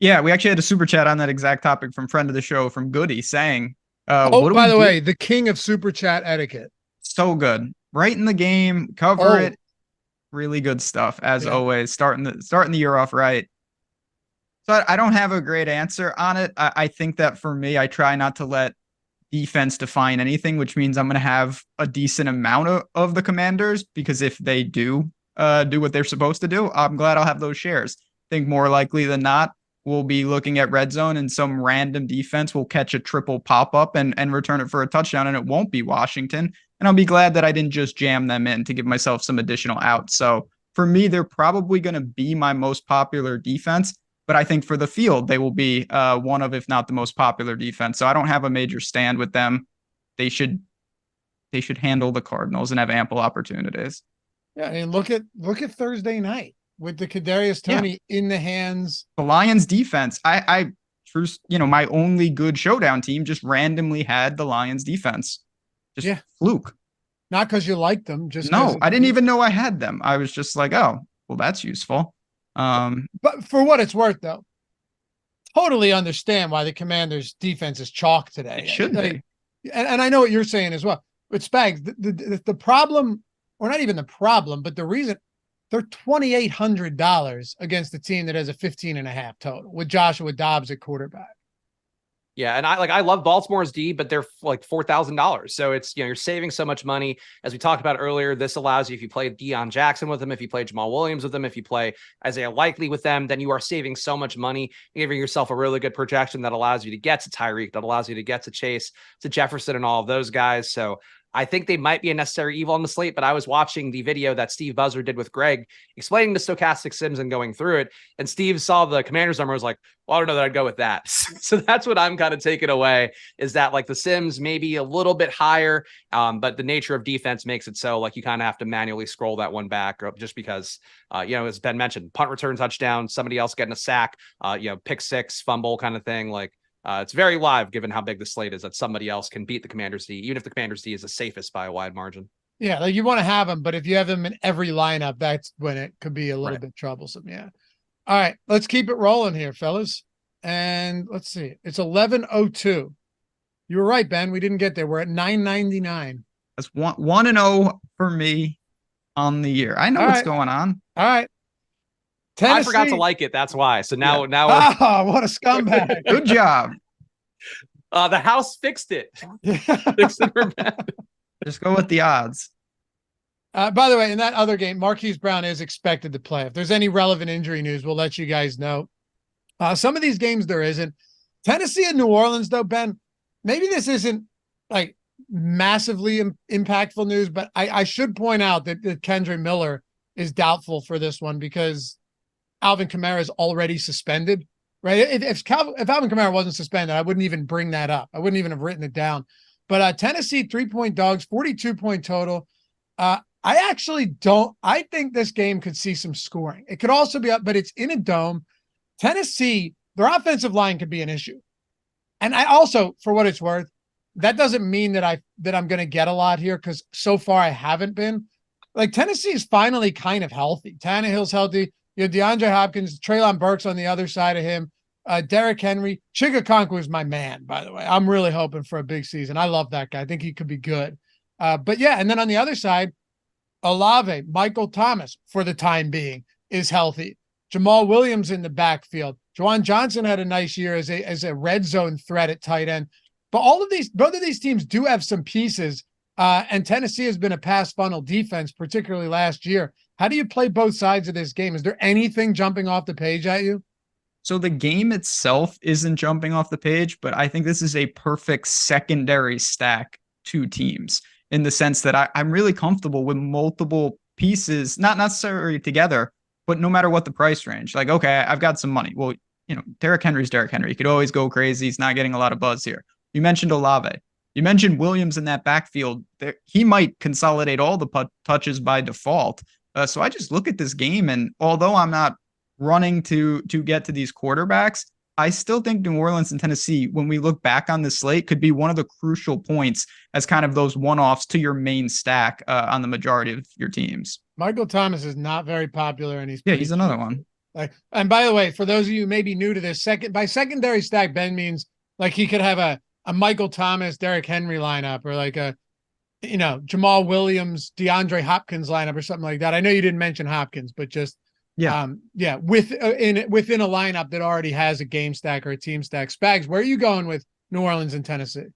Yeah, we actually had a super chat on that exact topic from friend of the show, from Goody, saying, by the way, the king of super chat etiquette. So good. Right in the game, cover it. Really good stuff, as always. Starting the year off right. So I don't have a great answer on it. I think that for me, I try not to let defense define anything, which means I'm going to have a decent amount of the Commanders, because if they do what they're supposed to do, I'm glad I'll have those shares. I think more likely than not, we'll be looking at red zone and some random defense will catch a triple pop-up and return it for a touchdown, and it won't be Washington. And I'll be glad that I didn't just jam them in to give myself some additional outs. So for me, they're probably going to be my most popular defense, but I think for the field, they will be one of, if not the most popular defense. So I don't have a major stand with them. They should handle the Cardinals and have ample opportunities. Yeah, and look at Thursday night with the Kadarius Toney in the hands. The Lions defense. I my only good showdown team just randomly had the Lions defense. Just fluke. Not because you liked them. Just no, I didn't even know I had them. I was just like, oh, well, that's useful. But for what it's worth, though, totally understand why the Commanders' defense is chalk today. It should be. And I know what you're saying as well. But Spags, the problem, or not even the problem, but the reason, they're $2,800 against a team that has a 15.5 total with Joshua Dobbs at quarterback. Yeah, and I love Baltimore's D, but they're like $4,000. So it's, you're saving so much money. As we talked about earlier, this allows you, if you play Deion Jackson with them, if you play Jamal Williams with them, if you play Isaiah Likely with them, then you are saving so much money, giving yourself a really good projection that allows you to get to Tyreek, that allows you to get to Chase, to Jefferson, and all of those guys. So I think they might be a necessary evil on the slate, but I was watching the video that Steve Buzzer did with Greg explaining the stochastic sims and going through it. And Steve saw the Commanders number, was like, well, I don't know that I'd go with that. So that's what I'm kind of taking away, is that like the sims maybe a little bit higher, but the nature of defense makes it so like you kind of have to manually scroll that one back, just because, as Ben mentioned, punt return touchdown, somebody else getting a sack, pick six, fumble kind of thing. Like, it's very live given how big the slate is that somebody else can beat the Commanders D, even if the Commanders D is the safest by a wide margin. Yeah, like you want to have them, but if you have them in every lineup, that's when it could be a little bit troublesome. Yeah. All right, let's keep it rolling here, fellas. And let's see. It's 11:02. You were right, Ben. We didn't get there. We're at 999. That's 1-0 for me on the year. I know what's going on. All right. Tennessee. I forgot to like it. That's why. So now we're what a scumbag. Good job. The house fixed it. Fixed it for bad. Just go with the odds. By the way, in that other game, Marquise Brown is expected to play. If there's any relevant injury news, we'll let you guys know. Some of these games there isn't. Tennessee and New Orleans, though, Ben, maybe this isn't like massively impactful news, but I should point out that Kendre Miller is doubtful for this one because Alvin Kamara is already suspended, right? If Alvin Kamara wasn't suspended, I wouldn't even bring that up. I wouldn't even have written it down. But Tennessee 3-point dogs, 42-point total. I think this game could see some scoring. It could also be up, but it's in a dome. Tennessee, their offensive line could be an issue. And I also, for what it's worth, that doesn't mean that I'm going to get a lot here because so far I haven't been. Like Tennessee is finally kind of healthy. Tannehill's healthy. You know, DeAndre Hopkins, Treylon Burks on the other side of him. Derrick Henry. Chigakonkwo is my man, by the way. I'm really hoping for a big season. I love that guy. I think he could be good. But yeah, and then on the other side, Olave, Michael Thomas, for the time being, is healthy. Jamal Williams in the backfield. Juwan Johnson had a nice year as a red zone threat at tight end. But both of these teams do have some pieces, and Tennessee has been a pass funnel defense, particularly last year. How do you play both sides of this game? Is there anything jumping off the page at you? So the game itself isn't jumping off the page, but I think this is a perfect secondary stack to teams in the sense that I'm really comfortable with multiple pieces, not necessarily together, but no matter what the price range. Like, okay, I've got some money. Well, you know, Derrick Henry's Derrick Henry. He could always go crazy. He's not getting a lot of buzz here. You mentioned Olave. You mentioned Williams in that backfield. He might consolidate all the touches by default. So I just look at this game, and although I'm not running to get to these quarterbacks, I still think New Orleans and Tennessee, when we look back on this slate, could be one of the crucial points as kind of those one-offs to your main stack on the majority of your teams. Michael Thomas is not very popular, and he's another one. Like, and by the way, for those of you who may be new to this, by secondary stack, Ben means like he could have a Michael Thomas, Derrick Henry lineup, or like a, you know, Jamal Williams, DeAndre Hopkins lineup, or something like that. I know you didn't mention Hopkins, but just within a lineup that already has a game stack or a team stack. Spags, where are you going with New Orleans and Tennessee?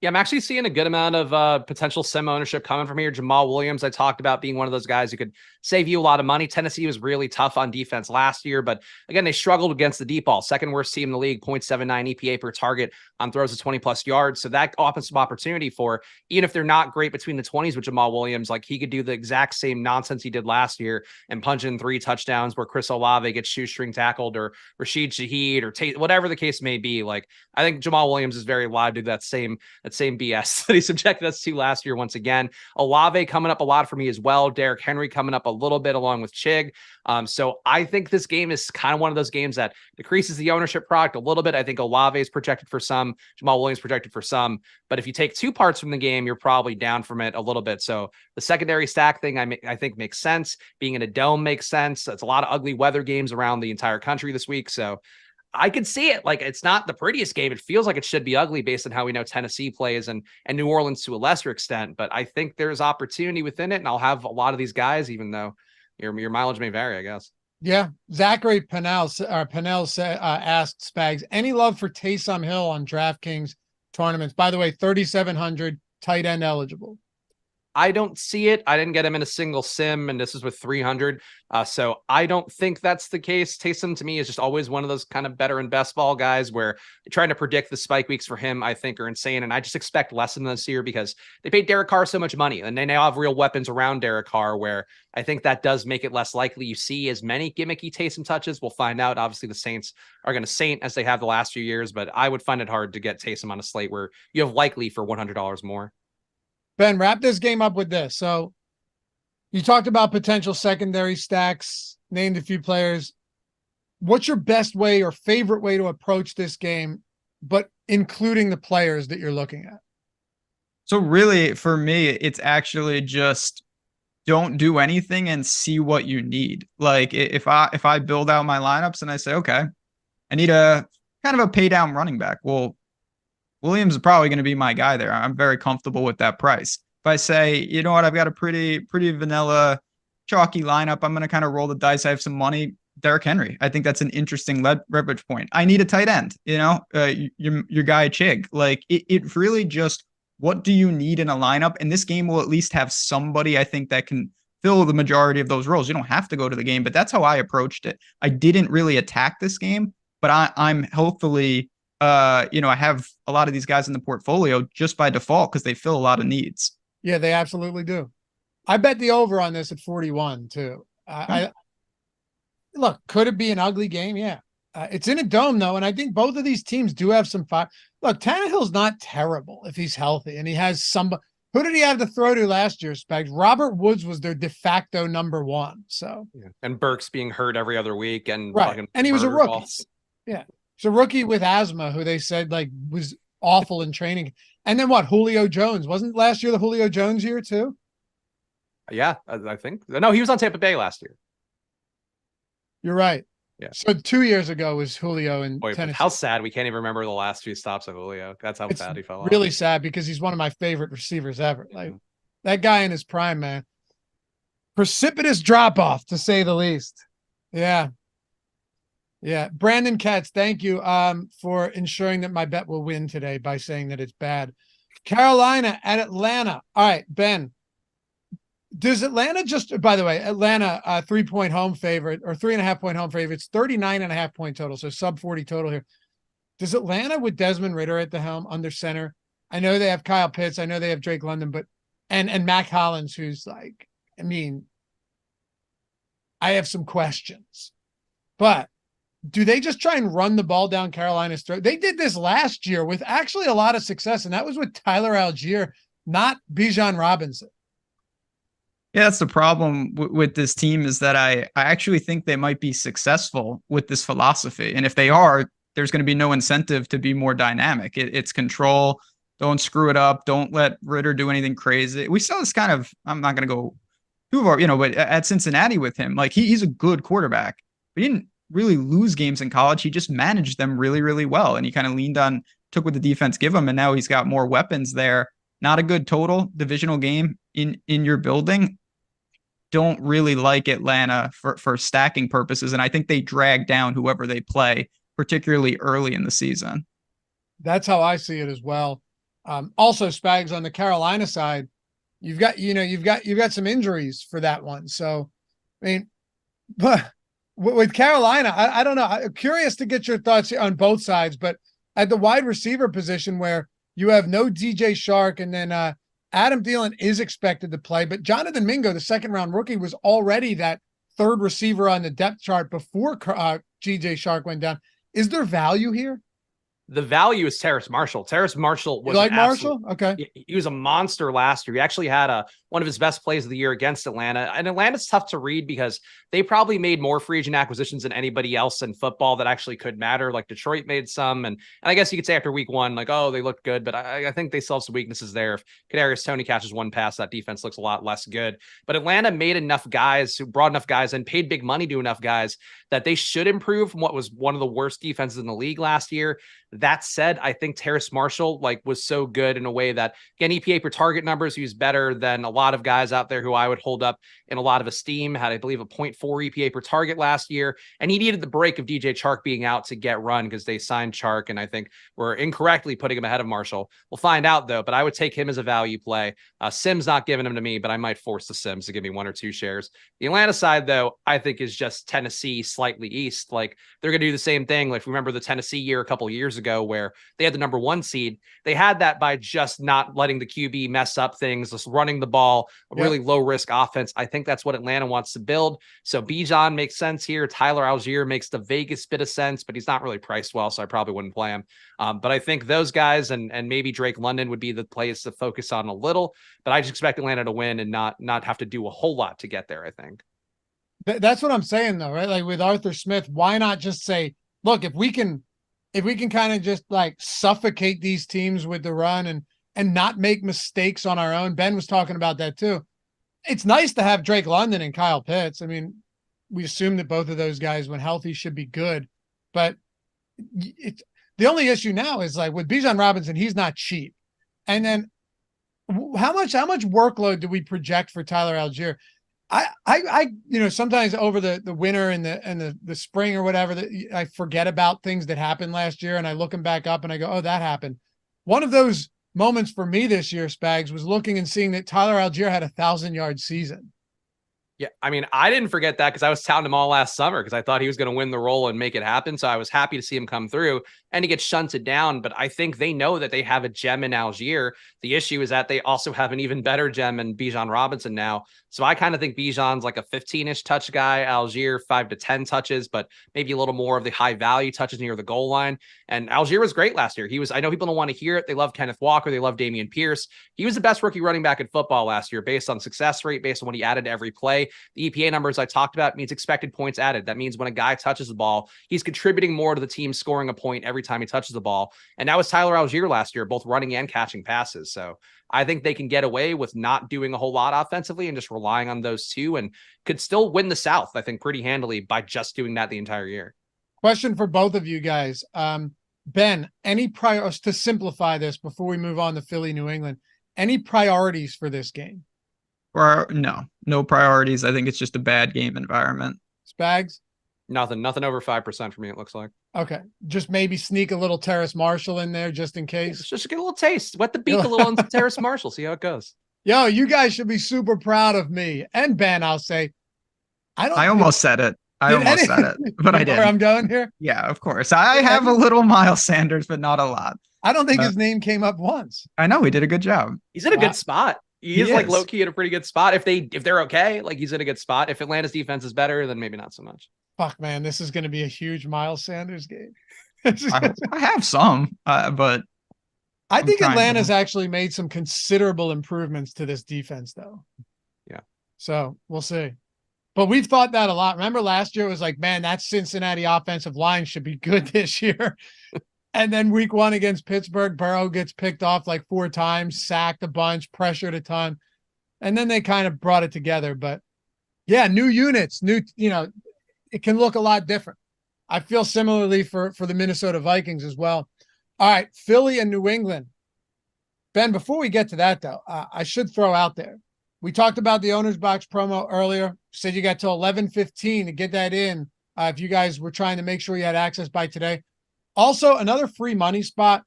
Yeah, I'm actually seeing a good amount of potential sim ownership coming from here. Jamal Williams, I talked about being one of those guys who could save you a lot of money. Tennessee was really tough on defense last year, but again, they struggled against the deep ball. Second worst team in the league, 0.79 EPA per target on throws of 20+ yards. So that opens some opportunity for, even if they're not great between the 20s with Jamal Williams, like he could do the exact same nonsense he did last year and punch in 3 touchdowns where Chris Olave gets shoestring tackled, or Rashid Shaheed, or whatever the case may be. Like, I think Jamal Williams is very live to that same BS that he subjected us to last year once again. Olave coming up a lot for me as well. Derrick Henry coming up a little bit along with Chig. So I think this game is kind of one of those games that decreases the ownership product a little bit. I think Olave is projected for some, Jamal Williams projected for some, but if you take 2 parts from the game, you're probably down from it a little bit. So the secondary stack thing I think makes sense. Being in a dome makes sense. That's a lot of ugly weather games around the entire country this week. So I could see it. Like, it's not the prettiest game. It feels like it should be ugly based on how we know Tennessee plays and New Orleans to a lesser extent, but I think there's opportunity within it. And I'll have a lot of these guys, even though your mileage may vary, I guess. Yeah. Zachary Pennell asked Spags, any love for Taysom Hill on DraftKings tournaments? By the way, 3,700 tight end eligible. I don't see it. I didn't get him in a single sim, and this is with 300. So I don't think that's the case. Taysom to me is just always one of those kind of better in best ball guys where trying to predict the spike weeks for him, I think, are insane. And I just expect less than this year because they paid Derek Carr so much money, and they now have real weapons around Derek Carr, where I think that does make it less likely you see as many gimmicky Taysom touches. We'll find out. Obviously, the Saints are going to saint as they have the last few years, but I would find it hard to get Taysom on a slate where you have likely for $100 more. Ben, wrap this game up with this. So you talked about potential secondary stacks, named a few players. What's your best way or favorite way to approach this game but including the players that you're looking at? So really, for me, it's actually just don't do anything and see what you need. Like if I build out my lineups and I say, okay, I need a kind of a pay down running back. Well, Williams is probably going to be my guy there. I'm very comfortable with that price. If I say, you know what, I've got a pretty vanilla, chalky lineup, I'm going to kind of roll the dice. I have some money. Derrick Henry. I think that's an interesting leverage point. I need a tight end. Your guy Chig. Like it really just, what do you need in a lineup? And this game will at least have somebody I think that can fill the majority of those roles. You don't have to go to the game, but that's how I approached it. I didn't really attack this game, but I'm hopefully, I have a lot of these guys in the portfolio just by default because they fill a lot of needs. Yeah, they absolutely do. I bet the over on this at 41 too. I look, could it be an ugly game? Yeah. It's in a dome though, and I think both of these teams do have some fire. Look, Tannehill's not terrible if he's healthy, and he has somebody. Who did he have to throw to last year, Spags? Robert Woods was their de facto number one. So, and Burks being hurt every other week, and right, and he was a rookie. Balls. Yeah, it's a rookie with asthma who they said like was awful in training. And then what? Julio Jones wasn't last year the Julio Jones year too? Yeah, I think no, he was on Tampa Bay last year. You're right. Yeah. So 2 years ago was Julio in Tennessee. How sad we can't even remember the last few stops of Julio. That's how bad he fell off. Really sad because he's one of my favorite receivers ever. Like that guy in his prime, man. Precipitous drop off to say the least. Yeah. Yeah. Brandon Katz, thank you for ensuring that my bet will win today by saying that it's bad. Carolina at Atlanta. All right, Ben. Does Atlanta just, by the way, Atlanta 3-point home favorite or 3.5-point home favorite? It's 39.5-point total. So sub 40 total here. Does Atlanta with Desmond Ridder at the helm under center? I know they have Kyle Pitts. I know they have Drake London, but, and Mac Hollins, who's like, I mean, I have some questions, but do they just try and run the ball down Carolina's throat? They did this last year with actually a lot of success. And that was with Tyler Algier, not Bijan Robinson. Yeah, that's the problem with this team is that I actually think they might be successful with this philosophy. And if they are, there's going to be no incentive to be more dynamic. It's control. Don't screw it up. Don't let Ridder do anything crazy. We saw this kind of, I'm not going to go too far, but at Cincinnati with him, like he's a good quarterback, but he didn't really lose games in college. He just managed them really, really well. And he kind of leaned on, took what the defense give him. And now he's got more weapons there. Not a good total divisional game in your building. Don't really like Atlanta for stacking purposes. And I think they drag down whoever they play, particularly early in the season. That's how I see it as well. Also, Spags, on the Carolina side, you've got some injuries for that one. So, I mean, but with Carolina, I don't know. I'm curious to get your thoughts on both sides, but at the wide receiver position where you have no DJ Shark and then Adam Thielen is expected to play, but Jonathan Mingo, the second-round rookie, was already that third receiver on the depth chart before DJ Shark went down. Is there value here? The value is Terrace Marshall. Terrace Marshall was Marshall? Okay. He was a monster last year. He actually had one of his best plays of the year against Atlanta. And Atlanta's tough to read because they probably made more free agent acquisitions than anybody else in football that actually could matter. Like Detroit made some. And I guess you could say after week one, like, oh, they looked good. But I think they still have some weaknesses there. If Kadarius Toney catches one pass, that defense looks a lot less good. But Atlanta made enough guys, who brought enough guys and paid big money to enough guys that they should improve from what was one of the worst defenses in the league last year. That said, I think Terrace Marshall was so good in a way that, again, EPA per target numbers, he was better than a lot of guys out there who I would hold up in a lot of esteem. Had, I believe, a 0.4 EPA per target last year. And he needed the break of DJ Chark being out to get run because they signed Chark. And I think we're incorrectly putting him ahead of Marshall. We'll find out, though. But I would take him as a value play. Sims not giving him to me, but I might force the Sims to give me 1 or 2 shares. The Atlanta side, though, I think is just Tennessee slightly east. Like, they're going to do the same thing. Like, remember the Tennessee year a couple years ago where they had the number 1 seed. They had that by just not letting the QB mess up things, just running the ball, a really low risk offense. I think that's what Atlanta wants to build. So Bijan makes sense here. Tyler Algier makes the vaguest bit of sense, but he's not really priced well, so I probably wouldn't play him. But I think those guys and maybe Drake London would be the plays to focus on a little, but I just expect Atlanta to win and not have to do a whole lot to get there, I think. That's what I'm saying though, right? Like with Arthur Smith, why not just say, look, if we can if we can kind of just like suffocate these teams with the run and not make mistakes on our own. Ben was talking about that too. It's nice to have Drake London and Kyle Pitts. I mean, we assume that both of those guys, when healthy, should be good. But the only issue now is like with Bijan Robinson, he's not cheap. And then how much workload do we project for Tyler Algier? I sometimes over the winter and the spring or whatever, that I forget about things that happened last year, and I look them back up and I go, oh, that happened. One of those moments for me this year, Spags, was looking and seeing that Tyler Algier had 1,000-yard season. Yeah, I mean, I didn't forget that because I was touting him all last summer because I thought he was going to win the role and make it happen. So I was happy to see him come through, and he gets shunted down. But I think they know that they have a gem in Algier. The issue is that they also have an even better gem in Bijan Robinson now. So I kind of think Bijan's like a 15-ish touch guy, Algier 5 to 10 touches, but maybe a little more of the high value touches near the goal line. And Algier was great last year. I know people don't want to hear it. They love Kenneth Walker. They love Dameon Pierce. He was the best rookie running back in football last year based on success rate, based on what he added to every play. The EPA numbers I talked about means expected points added. That means when a guy touches the ball, he's contributing more to the team scoring a point every time he touches the ball. And that was Tyler Algier last year, both running and catching passes. So I think they can get away with not doing a whole lot offensively and just relying on those two, and could still win the South, I think, pretty handily by just doing that the entire year. Question for both of you guys. Ben, to simplify this before we move on to Philly, New England, any priorities for this game? Or no priorities. I think it's just a bad game environment. Spags? Nothing over 5% for me, it looks like. Okay. Just maybe sneak a little Terrace Marshall in there just in case. Just get a little taste. Wet the beak a little on Terrace Marshall. See how it goes. Yo, you guys should be super proud of me. And Ben, I'll say. I almost said it. But I didn't. Where I'm going here? Yeah, of course. I have a little Miles Sanders, but not a lot. I don't think his name came up once. I know. He did a good job. He's in a good spot. He is like low-key in a pretty good spot. If they're okay, like he's in a good spot. If Atlanta's defense is better, then maybe not so much. Fuck, man, this is going to be a huge Miles Sanders game. I have some, but I think Atlanta's actually made some considerable improvements to this defense, though. Yeah. So we'll see. But we've thought that a lot. Remember last year it was like, man, that Cincinnati offensive line should be good this year. And then week 1 against Pittsburgh, Burrow gets picked off like 4 times, sacked a bunch, pressured a ton. And then they kind of brought it together. But yeah, new units, it can look a lot different. I feel similarly for the Minnesota Vikings as well. All right, Philly and New England. Ben, before we get to that, though, I should throw out there. We talked about the Owner's Box promo earlier. Said you got till 11:15 to get that in if you guys were trying to make sure you had access by today. Also, another free money spot.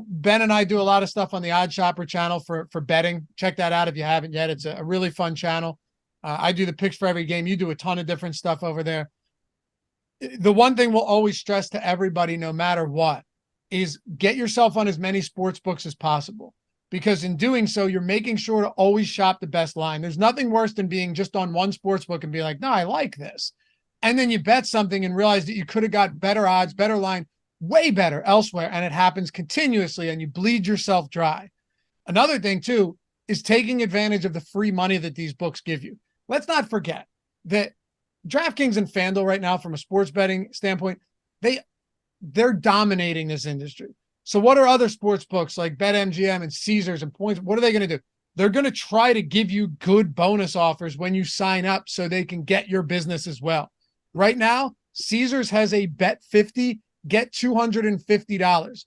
Ben and I do a lot of stuff on the Odd Shopper channel for betting. Check that out if you haven't yet. It's a really fun channel. I do the picks for every game. You do a ton of different stuff over there. The one thing we'll always stress to everybody, no matter what, is get yourself on as many sports books as possible. Because in doing so, you're making sure to always shop the best line. There's nothing worse than being just on one sports book and be like, no, I like this. And then you bet something and realize that you could have got better odds, better line, way better elsewhere. And it happens continuously and you bleed yourself dry. Another thing too, is taking advantage of the free money that these books give you. Let's not forget that DraftKings and FanDuel right now, from a sports betting standpoint, they're dominating this industry. So what are other sports books like BetMGM and Caesars and Points? What are they going to do? They're going to try to give you good bonus offers when you sign up so they can get your business as well. Right now, Caesars has a bet 50, get $250.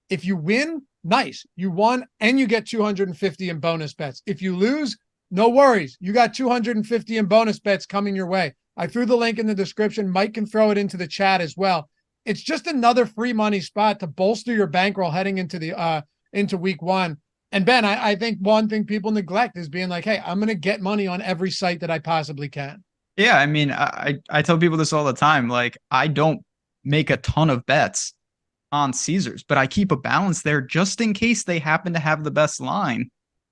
If you win, nice. You won and you get 250 in bonus bets. If you lose, no worries. You got 250 in bonus bets coming your way. I threw the link in the description. Mike can throw it into the chat as well. It's just another free money spot to bolster your bankroll heading into week 1. And Ben, I think one thing people neglect is being like, hey, I'm going to get money on every site that I possibly can. Yeah. I mean, I tell people this all the time. Like, I don't make a ton of bets on Caesars, but I keep a balance there just in case they happen to have the best line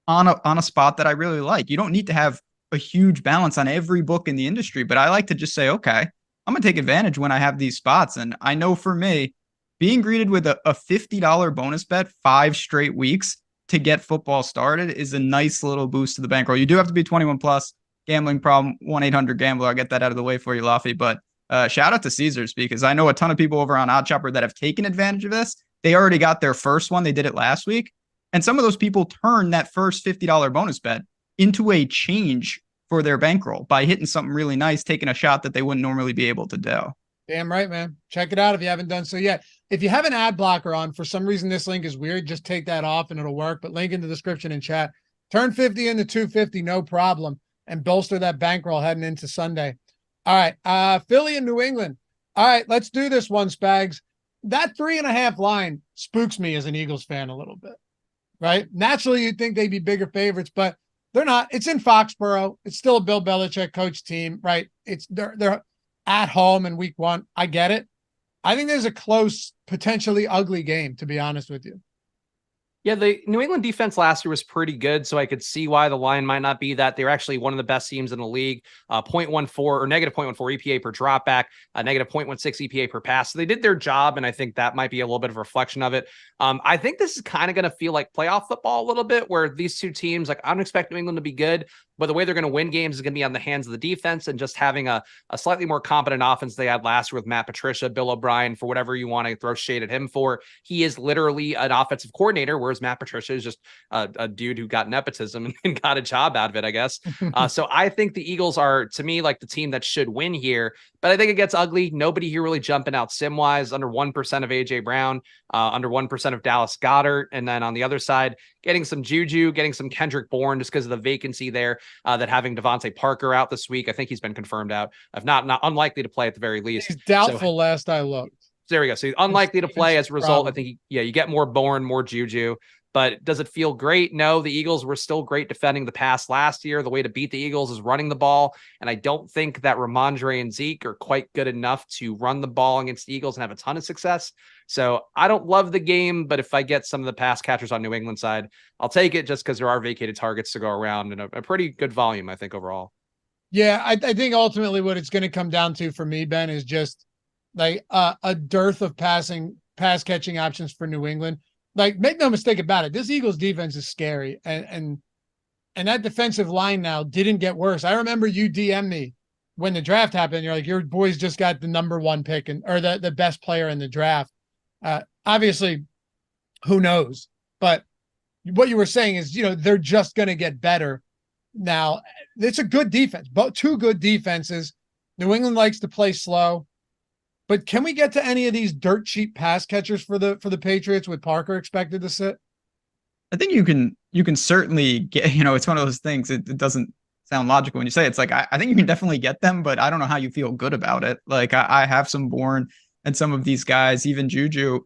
on a spot that I really like. You don't need to have a huge balance on every book in the industry, but I like to just say, okay, I'm going to take advantage when I have these spots. And I know for me, being greeted with a $50 bonus bet 5 straight weeks to get football started is a nice little boost to the bankroll. You do have to be 21 plus. Gambling problem, 1-800-GAMBLER. I'll get that out of the way for you, Loughy. But shout out to Caesars, because I know a ton of people over on OddsShopper that have taken advantage of this. They already got their first one. They did it last week. And some of those people turned that first $50 bonus bet into a change for their bankroll by hitting something really nice, taking a shot that they wouldn't normally be able to do. Damn right, man. Check it out if you haven't done so yet. If you have an ad blocker on, for some reason this link is weird, just take that off and it'll work. But link in the description and chat. Turn 50 into 250, no problem, and bolster that bankroll heading into Sunday. All right, Philly and New England. All right, let's do this one, Spags. That 3.5 line spooks me as an Eagles fan a little bit, right? Naturally, you'd think they'd be bigger favorites, but they're not. It's in Foxborough. It's still a Bill Belichick coach team, right? They're at home in week 1. I get it. I think there's a close, potentially ugly game, to be honest with you. Yeah, the New England defense last year was pretty good, so I could see why the line might not be that. They're actually one of the best teams in the league, 0.14 or negative 0.14 EPA per dropback, negative 0.16 EPA per pass. So they did their job, and I think that might be a little bit of a reflection of it. I think this is kind of going to feel like playoff football a little bit, where these two teams, like, I don't expect New England to be good, but the way they're going to win games is going to be on the hands of the defense and just having a slightly more competent offense they had last year with Matt Patricia, Bill O'Brien, for whatever you want to throw shade at him for. He is literally an offensive coordinator, whereas Matt Patricia is just a dude who got nepotism and got a job out of it, I guess. So I think the Eagles are, to me, like the team that should win here, but I think it gets ugly. Nobody here really jumping out sim-wise, under 1% of A.J. Brown, under 1% of Dallas Goedert, and then on the other side, getting some Juju, getting some Kendrick Bourne just because of the vacancy there, that having Devontae Parker out this week. I think he's been confirmed out. Of not unlikely to play at the very least. He's doubtful last I looked. There we go. So he's unlikely to play as a result. I think, you get more Bourne, more Juju. But does it feel great? No, the Eagles were still great defending the pass last year. The way to beat the Eagles is running the ball. And I don't think that Ramondre and Zeke are quite good enough to run the ball against the Eagles and have a ton of success. So I don't love the game, but if I get some of the pass catchers on New England side, I'll take it just because there are vacated targets to go around and a pretty good volume, I think, overall. Yeah, I think ultimately what it's going to come down to for me, Ben, is just like a dearth of pass catching options for New England. Like, make no mistake about it, this Eagles defense is scary, and that defensive line now didn't get worse. I remember you DM me when the draft happened. You're like, your boys just got the number 1 pick or the best player in the draft. Obviously, who knows? But what you were saying is, they're just going to get better. Now, it's a good defense, but 2 good defenses. New England likes to play slow. But can we get to any of these dirt cheap pass catchers for the Patriots with Parker expected to sit? I think you can certainly get, it's one of those things. It doesn't sound logical when you say it. It's like, I think you can definitely get them, but I don't know how you feel good about it. Like, I have some Bourne and some of these guys, even Juju.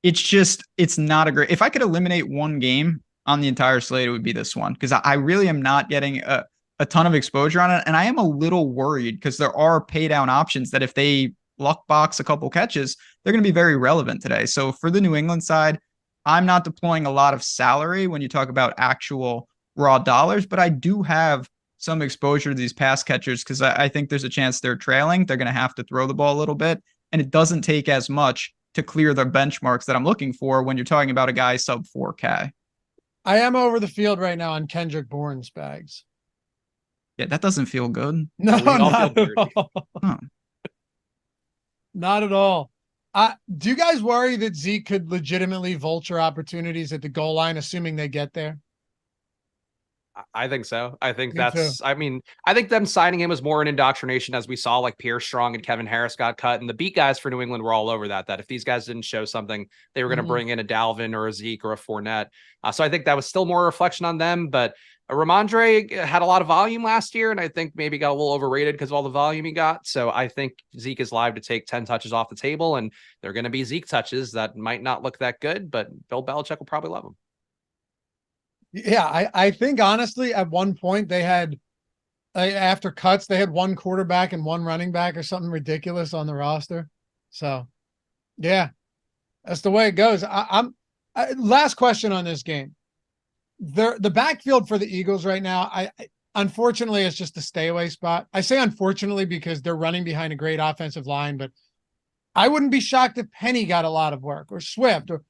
It's not a great, if I could eliminate one game on the entire slate, it would be this one, because I really am not getting a ton of exposure on it. And I am a little worried because there are pay down options that if they luck box a couple catches, they're going to be very relevant today. So for the New England side, I'm not deploying a lot of salary when you talk about actual raw dollars, but I do have some exposure to these pass catchers because I think there's a chance they're trailing. They're going to have to throw the ball a little bit, and it doesn't take as much to clear the benchmarks that I'm looking for when you're talking about a guy sub 4K. I am over the field right now on Kendrick Bourne's bags. Yeah, that doesn't feel good. No, not at all. Huh. Not at all. Do you guys worry that Zeke could legitimately vulture opportunities at the goal line, assuming they get there? I think so. I think Me too. I think them signing him was more an indoctrination, as we saw, like Pierre Strong and Kevin Harris got cut, and the beat guys for New England were all over that if these guys didn't show something, they were going to bring in a Dalvin or a Zeke or a Fournette. So I think that was still more a reflection on them, but Ramondre had a lot of volume last year, and I think maybe got a little overrated because of all the volume he got. So I think Zeke is live to take 10 touches off the table, and they're going to be Zeke touches that might not look that good, but Bill Belichick will probably love them. Yeah, I think honestly, at one point they had, after cuts, they had 1 quarterback and 1 running back or something ridiculous on the roster. So, yeah, that's the way it goes. Last question on this game. The backfield for the Eagles right now, unfortunately, it's just a stay away spot. I say unfortunately because they're running behind a great offensive line, but I wouldn't be shocked if Penny got a lot of work, or Swift, or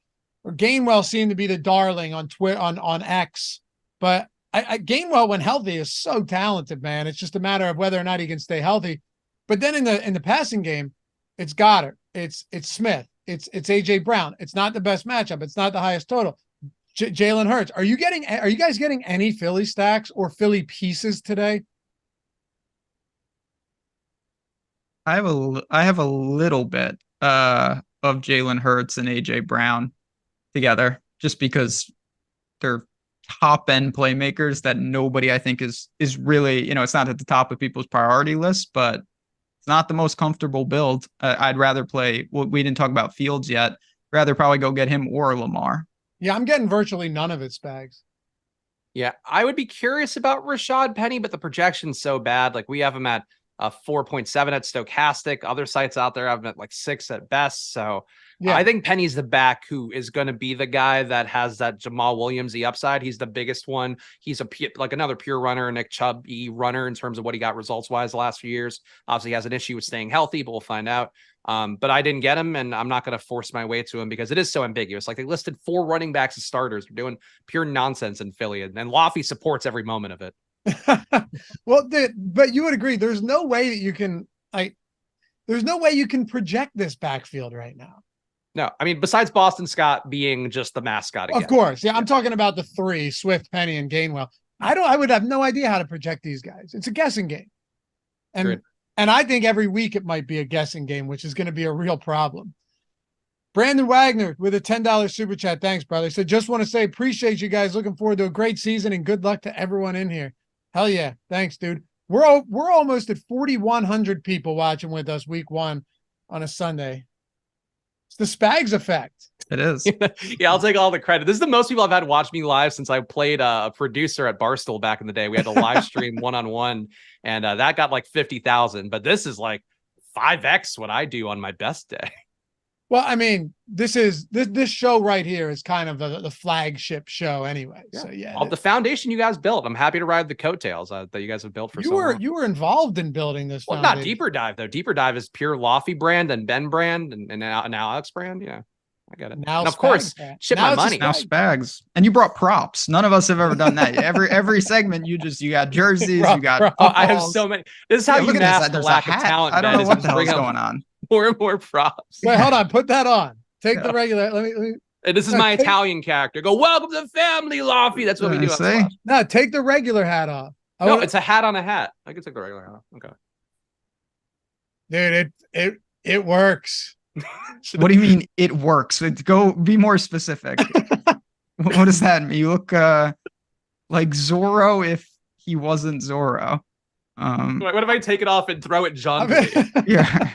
Gainwell seemed to be the darling on Twitter, on X. But Gainwell, when healthy, is so talented, man. It's just a matter of whether or not he can stay healthy. But then in the passing game, it's Goddard, it's Smith, it's AJ Brown. It's not the best matchup. It's not the highest total. Jalen Hurts. Are you guys getting any Philly stacks or Philly pieces today? I have a little bit of Jalen Hurts and AJ Brown together, just because they're top end playmakers that nobody I think is really, it's not at the top of people's priority list, but it's not the most comfortable build. I'd rather play. Well, we didn't talk about Fields yet. Rather probably go get him or Lamar. Yeah, I'm getting virtually none of it, Spags. Yeah, I would be curious about Rashad Penny, but the projection's so bad. Like, we have him at 4.7 at Stochastic. Other sites out there have him at like 6 at best. So yeah, I think Penny's the back who is going to be the guy that has that Jamal Williams-y upside. He's the biggest one. He's like another pure runner, Nick Chubb-y runner in terms of what he got results-wise the last few years. Obviously, he has an issue with staying healthy, but we'll find out. But I didn't get him, and I'm not going to force my way to him because it is so ambiguous. Like, they listed 4 running backs as starters. They're doing pure nonsense in Philly, and Loughy supports every moment of it. Well, but you would agree there's no way that you can project this backfield right now. No, I mean, besides Boston Scott being just the mascot again. Of course. Yeah, I'm talking about the 3, Swift, Penny, and Gainwell. I would have no idea how to project these guys. It's a guessing game. And I think every week it might be a guessing game, which is going to be a real problem. Brandon Wagner with a $10 super chat. Thanks, brother. So just want to say, appreciate you guys. Looking forward to a great season and good luck to everyone in here. Hell yeah. Thanks, dude. We're almost at 4,100 people watching with us week 1 on a Sunday. It's the Spags effect. It is. Yeah, I'll take all the credit. This is the most people I've had watch me live since I played a producer at Barstool back in the day. We had a live stream one-on-one, and that got like 50,000. But this is like 5x what I do on my best day. Well, I mean, this show right here is kind of the flagship show anyway. Yeah. So yeah, the foundation you guys built. I'm happy to ride the coattails that you guys have built for so long. You were involved in building this. Well, not Deeper Dive though. Deeper Dive is pure Loughy brand and Ben brand and now Alex brand. Yeah, I get it. Now, and of course, ship my money. Now Spags, and you brought props. None of us have ever done that. Every segment, you got jerseys, you got. Oh, I have so many. This is how you mask the lack of talent. I don't know what the hell's going on. More and more props. Wait, hold on. Put that on. Take the regular. Let me. And this is my Italian character. Go, welcome to the family, Loughy. That's what we do. No, take the regular hat off. It's a hat on a hat. I can take the regular hat off. Okay. Dude, it works. What do you mean it works? Go be more specific. What does that mean? You look like Zorro if he wasn't Zorro. What if I take it off and throw it John? Yeah.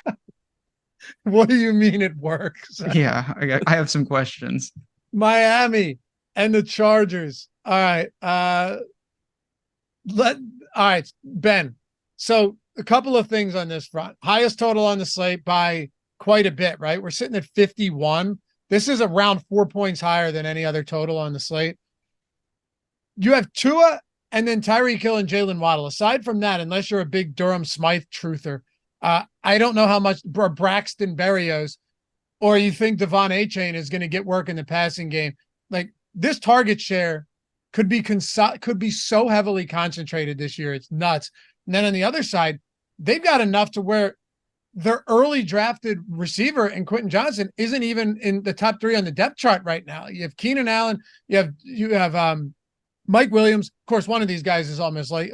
What do you mean it works? Yeah, I have some questions. Miami and the Chargers. All right. All right, Ben. So a couple of things on this front. Highest total on the slate by quite a bit, right? We're sitting at 51. This is around 4 points higher than any other total on the slate. You have Tua and then Tyreek Hill and Jalen Waddle. Aside from that, unless you're a big Durham Smythe truther, I don't know how much Braxton Berrios or you think Devon Achane is going to get work in the passing game. Like, this target share could be so heavily concentrated this year. It's nuts. And then on the other side, they've got enough to where their early drafted receiver in Quentin Johnson isn't even in the top 3 on the depth chart right now. You have Keenan Allen, you have Mike Williams. Of course, one of these guys is almost like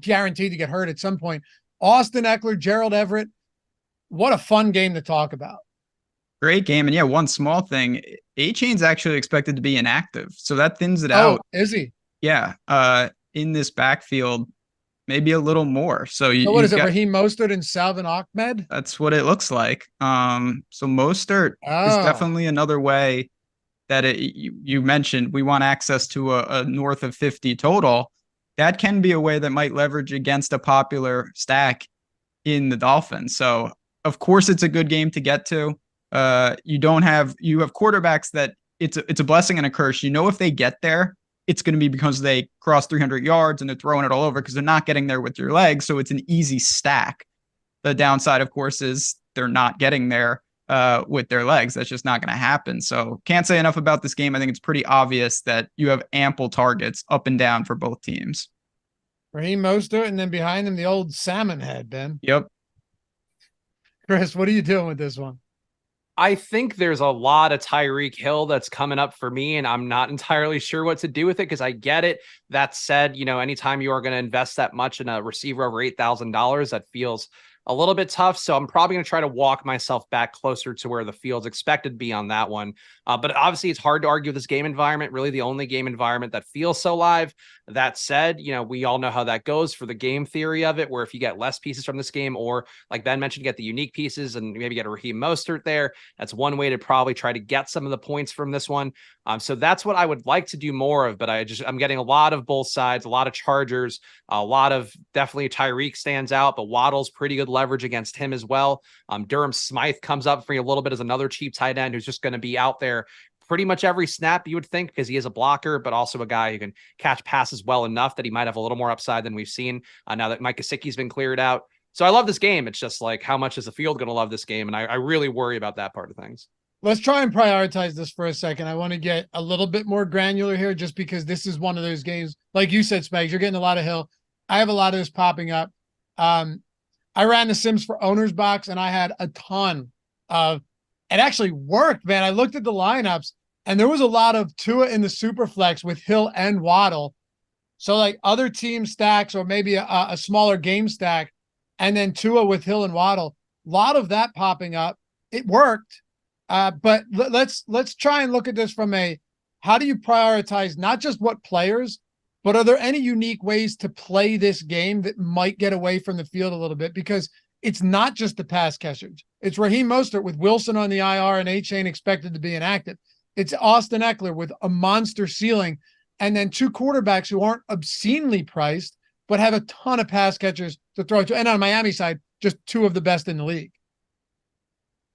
guaranteed to get hurt at some point. Austin Eckler, Gerald Everett. What a fun game to talk about. Great game. And yeah, one small thing, Achane's actually expected to be inactive. So that thins it out. Is he? Yeah. In this backfield, maybe a little more. So what is it? Raheem Mostert and Salvin Ahmed? That's what it looks like. So Mostert is definitely another way that you mentioned we want access to a north of 50 total. That can be a way that might leverage against a popular stack in the Dolphins. So of course it's a good game to get to. You have quarterbacks that it's a blessing and a curse. If they get there, it's going to be because they cross 300 yards and they're throwing it all over because they're not getting there with your legs. So it's an easy stack. The downside, of course, is they're not getting there with their legs. That's just not going to happen. So can't say enough about this game. I think it's pretty obvious that you have ample targets up and down for both teams. Raheem Mostert, and then behind him, the old salmon head, Ben. Yep. Chris, what are you doing with this one? I think there's a lot of Tyreek Hill that's coming up for me, and I'm not entirely sure what to do with it because I get it. That said, anytime you are going to invest that much in a receiver over $8,000, that feels a little bit tough. So I'm probably going to try to walk myself back closer to where the field's expected to be on that one. But obviously, it's hard to argue this game environment, really the only game environment that feels so live. That said, we all know how that goes for the game theory of it, where if you get less pieces from this game, or like Ben mentioned, get the unique pieces and maybe get a Raheem Mostert there, that's one way to probably try to get some of the points from this one. So that's what I would like to do more of, but I'm getting a lot of both sides, a lot of Chargers, a lot of definitely Tyreek stands out, but Waddle's pretty good leverage against him as well. Durham Smythe comes up for you a little bit as another cheap tight end who's just going to be out there pretty much every snap, you would think, because he is a blocker, but also a guy who can catch passes well enough that he might have a little more upside than we've seen now that Mike Gesicki's been cleared out. So I love this game. It's just like, how much is the field going to love this game? And I really worry about that part of things. Let's try and prioritize this for a second. I want to get a little bit more granular here just because this is one of those games. Like you said, Spags, you're getting a lot of Hill. I have a lot of this popping up. I ran the Sims for Owner's Box, and I had a ton of – it actually worked, man. I looked at the lineups, and there was a lot of Tua in the Superflex with Hill and Waddle. So, like, other team stacks or maybe a smaller game stack, and then Tua with Hill and Waddle. A lot of that popping up. It worked. But let's try and look at this from how do you prioritize not just what players, but are there any unique ways to play this game that might get away from the field a little bit? Because it's not just the pass catchers. It's Raheem Mostert with Wilson on the IR and A-Chain expected to be inactive. It's Austin Eckler with a monster ceiling, and then two quarterbacks who aren't obscenely priced, but have a ton of pass catchers to throw to. And on Miami side, just two of the best in the league.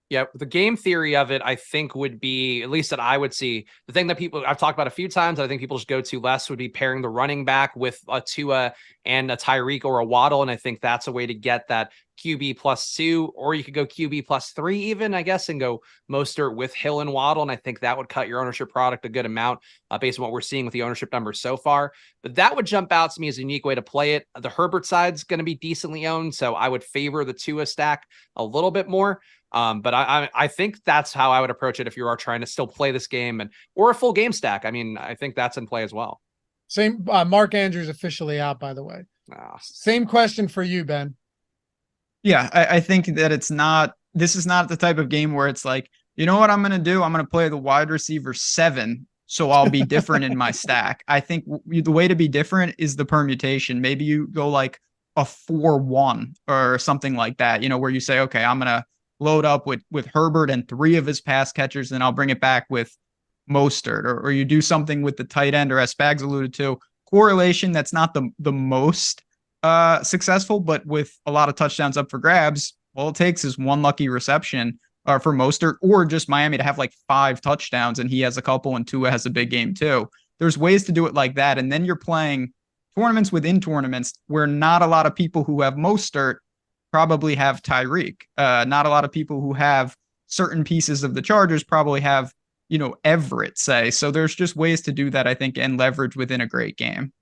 Yeah, the game theory of it, I think, would be, at least that I would see, the thing that I've talked about a few times, I think people just go to less, would be pairing the running back with a Tua and a Tyreek or a Waddle. And I think that's a way to get that QB +2, or you could go QB +3 even, I guess, and go Mostert with Hill and Waddle. And I think that would cut your ownership product a good amount based on what we're seeing with the ownership numbers so far. But that would jump out to me as a unique way to play it. The Herbert side's going to be decently owned, so I would favor the Tua stack a little bit more. But I think that's how I would approach it if you are trying to still play this game or a full game stack. I mean, I think that's in play as well. Same. Mark Andrews officially out, by the way. Same question for you, Ben. Yeah, I think that this is not the type of game where it's like, you know what I'm going to do? I'm going to play the wide receiver 7, so I'll be different in my stack. I think the way to be different is the permutation. Maybe you go like a 4-1 or something like that, where you say, okay, I'm going to load up with Herbert and 3 of his pass catchers, and I'll bring it back with Mostert, or you do something with the tight end, or as Spags alluded to, correlation that's not the most successful, but with a lot of touchdowns up for grabs. All it takes is one lucky reception for Mostert, or just Miami to have like 5 touchdowns and he has a couple and Tua has a big game too. There's ways to do it like that, and then you're playing tournaments within tournaments where not a lot of people who have Mostert probably have Tyreek. Not a lot of people who have certain pieces of the Chargers probably have, Everett, say. So there's just ways to do that, I think, and leverage within a great game.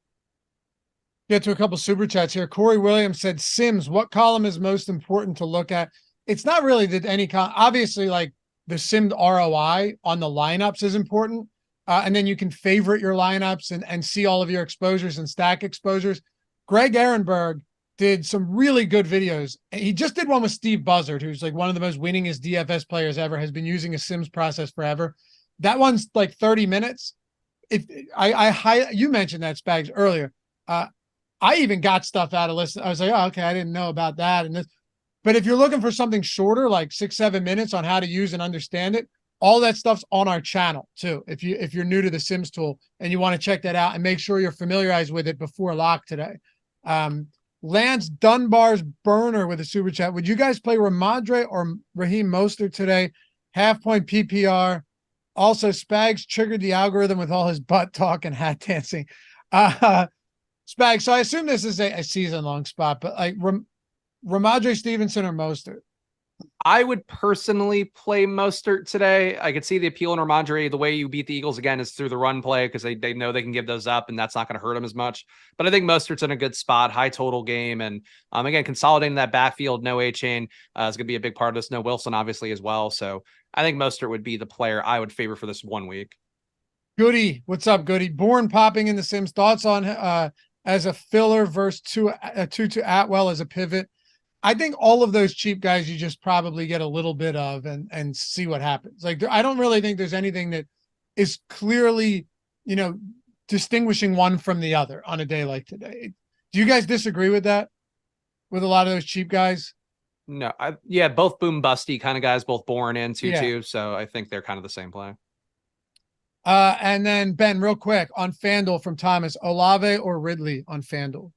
Get to a couple super chats here. Corey Williams said, Sims, what column is most important to look at? It's not really that any column. Obviously, like the Simmed ROI on the lineups is important. And then you can favorite your lineups and see all of your exposures and stack exposures. Greg Ehrenberg did some really good videos. He just did one with Steve Buzzard, who's like one of the most winningest DFS players ever, has been using a Sims process forever. That one's like 30 minutes. You mentioned that, Spags, earlier. I even got stuff out of listen. I was like, oh, okay, I didn't know about that. And this, but if you're looking for something shorter, like 6-7 minutes on how to use and understand it, all that stuff's on our channel too. If you're new to the Sims tool and you want to check that out and make sure you're familiarized with it before lock today. Lance Dunbar's burner with a super chat. Would you guys play Ramondre or Raheem Mostert today? Half-point PPR. Also, Spags triggered the algorithm with all his butt talk and hat dancing. Spags, so I assume this is a season-long spot, but like Ramondre Stevenson or Mostert? I would personally play Mostert today. I could see the appeal in Ramondre. The way you beat the Eagles again is through the run play because they know they can give those up, and that's not going to hurt them as much. But I think Mostert's in a good spot, high total game, and again, consolidating that backfield, no A-chain is going to be a big part of this. No Wilson, obviously, as well. So I think Mostert would be the player I would favor for this 1 week. Goody, what's up, Goody? Born popping in the Sims. Thoughts on as a filler versus Tutu Atwell as a pivot? I think all of those cheap guys you just probably get a little bit of and see what happens. Like, I don't really think there's anything that is clearly, distinguishing one from the other on a day like today. Do you guys disagree with that? With a lot of those cheap guys? No, both boom busty kind of guys, both born in Tutu. So I think they're kind of the same play. And then Ben, real quick on FanDuel from Thomas, Olave or Ridley on FanDuel?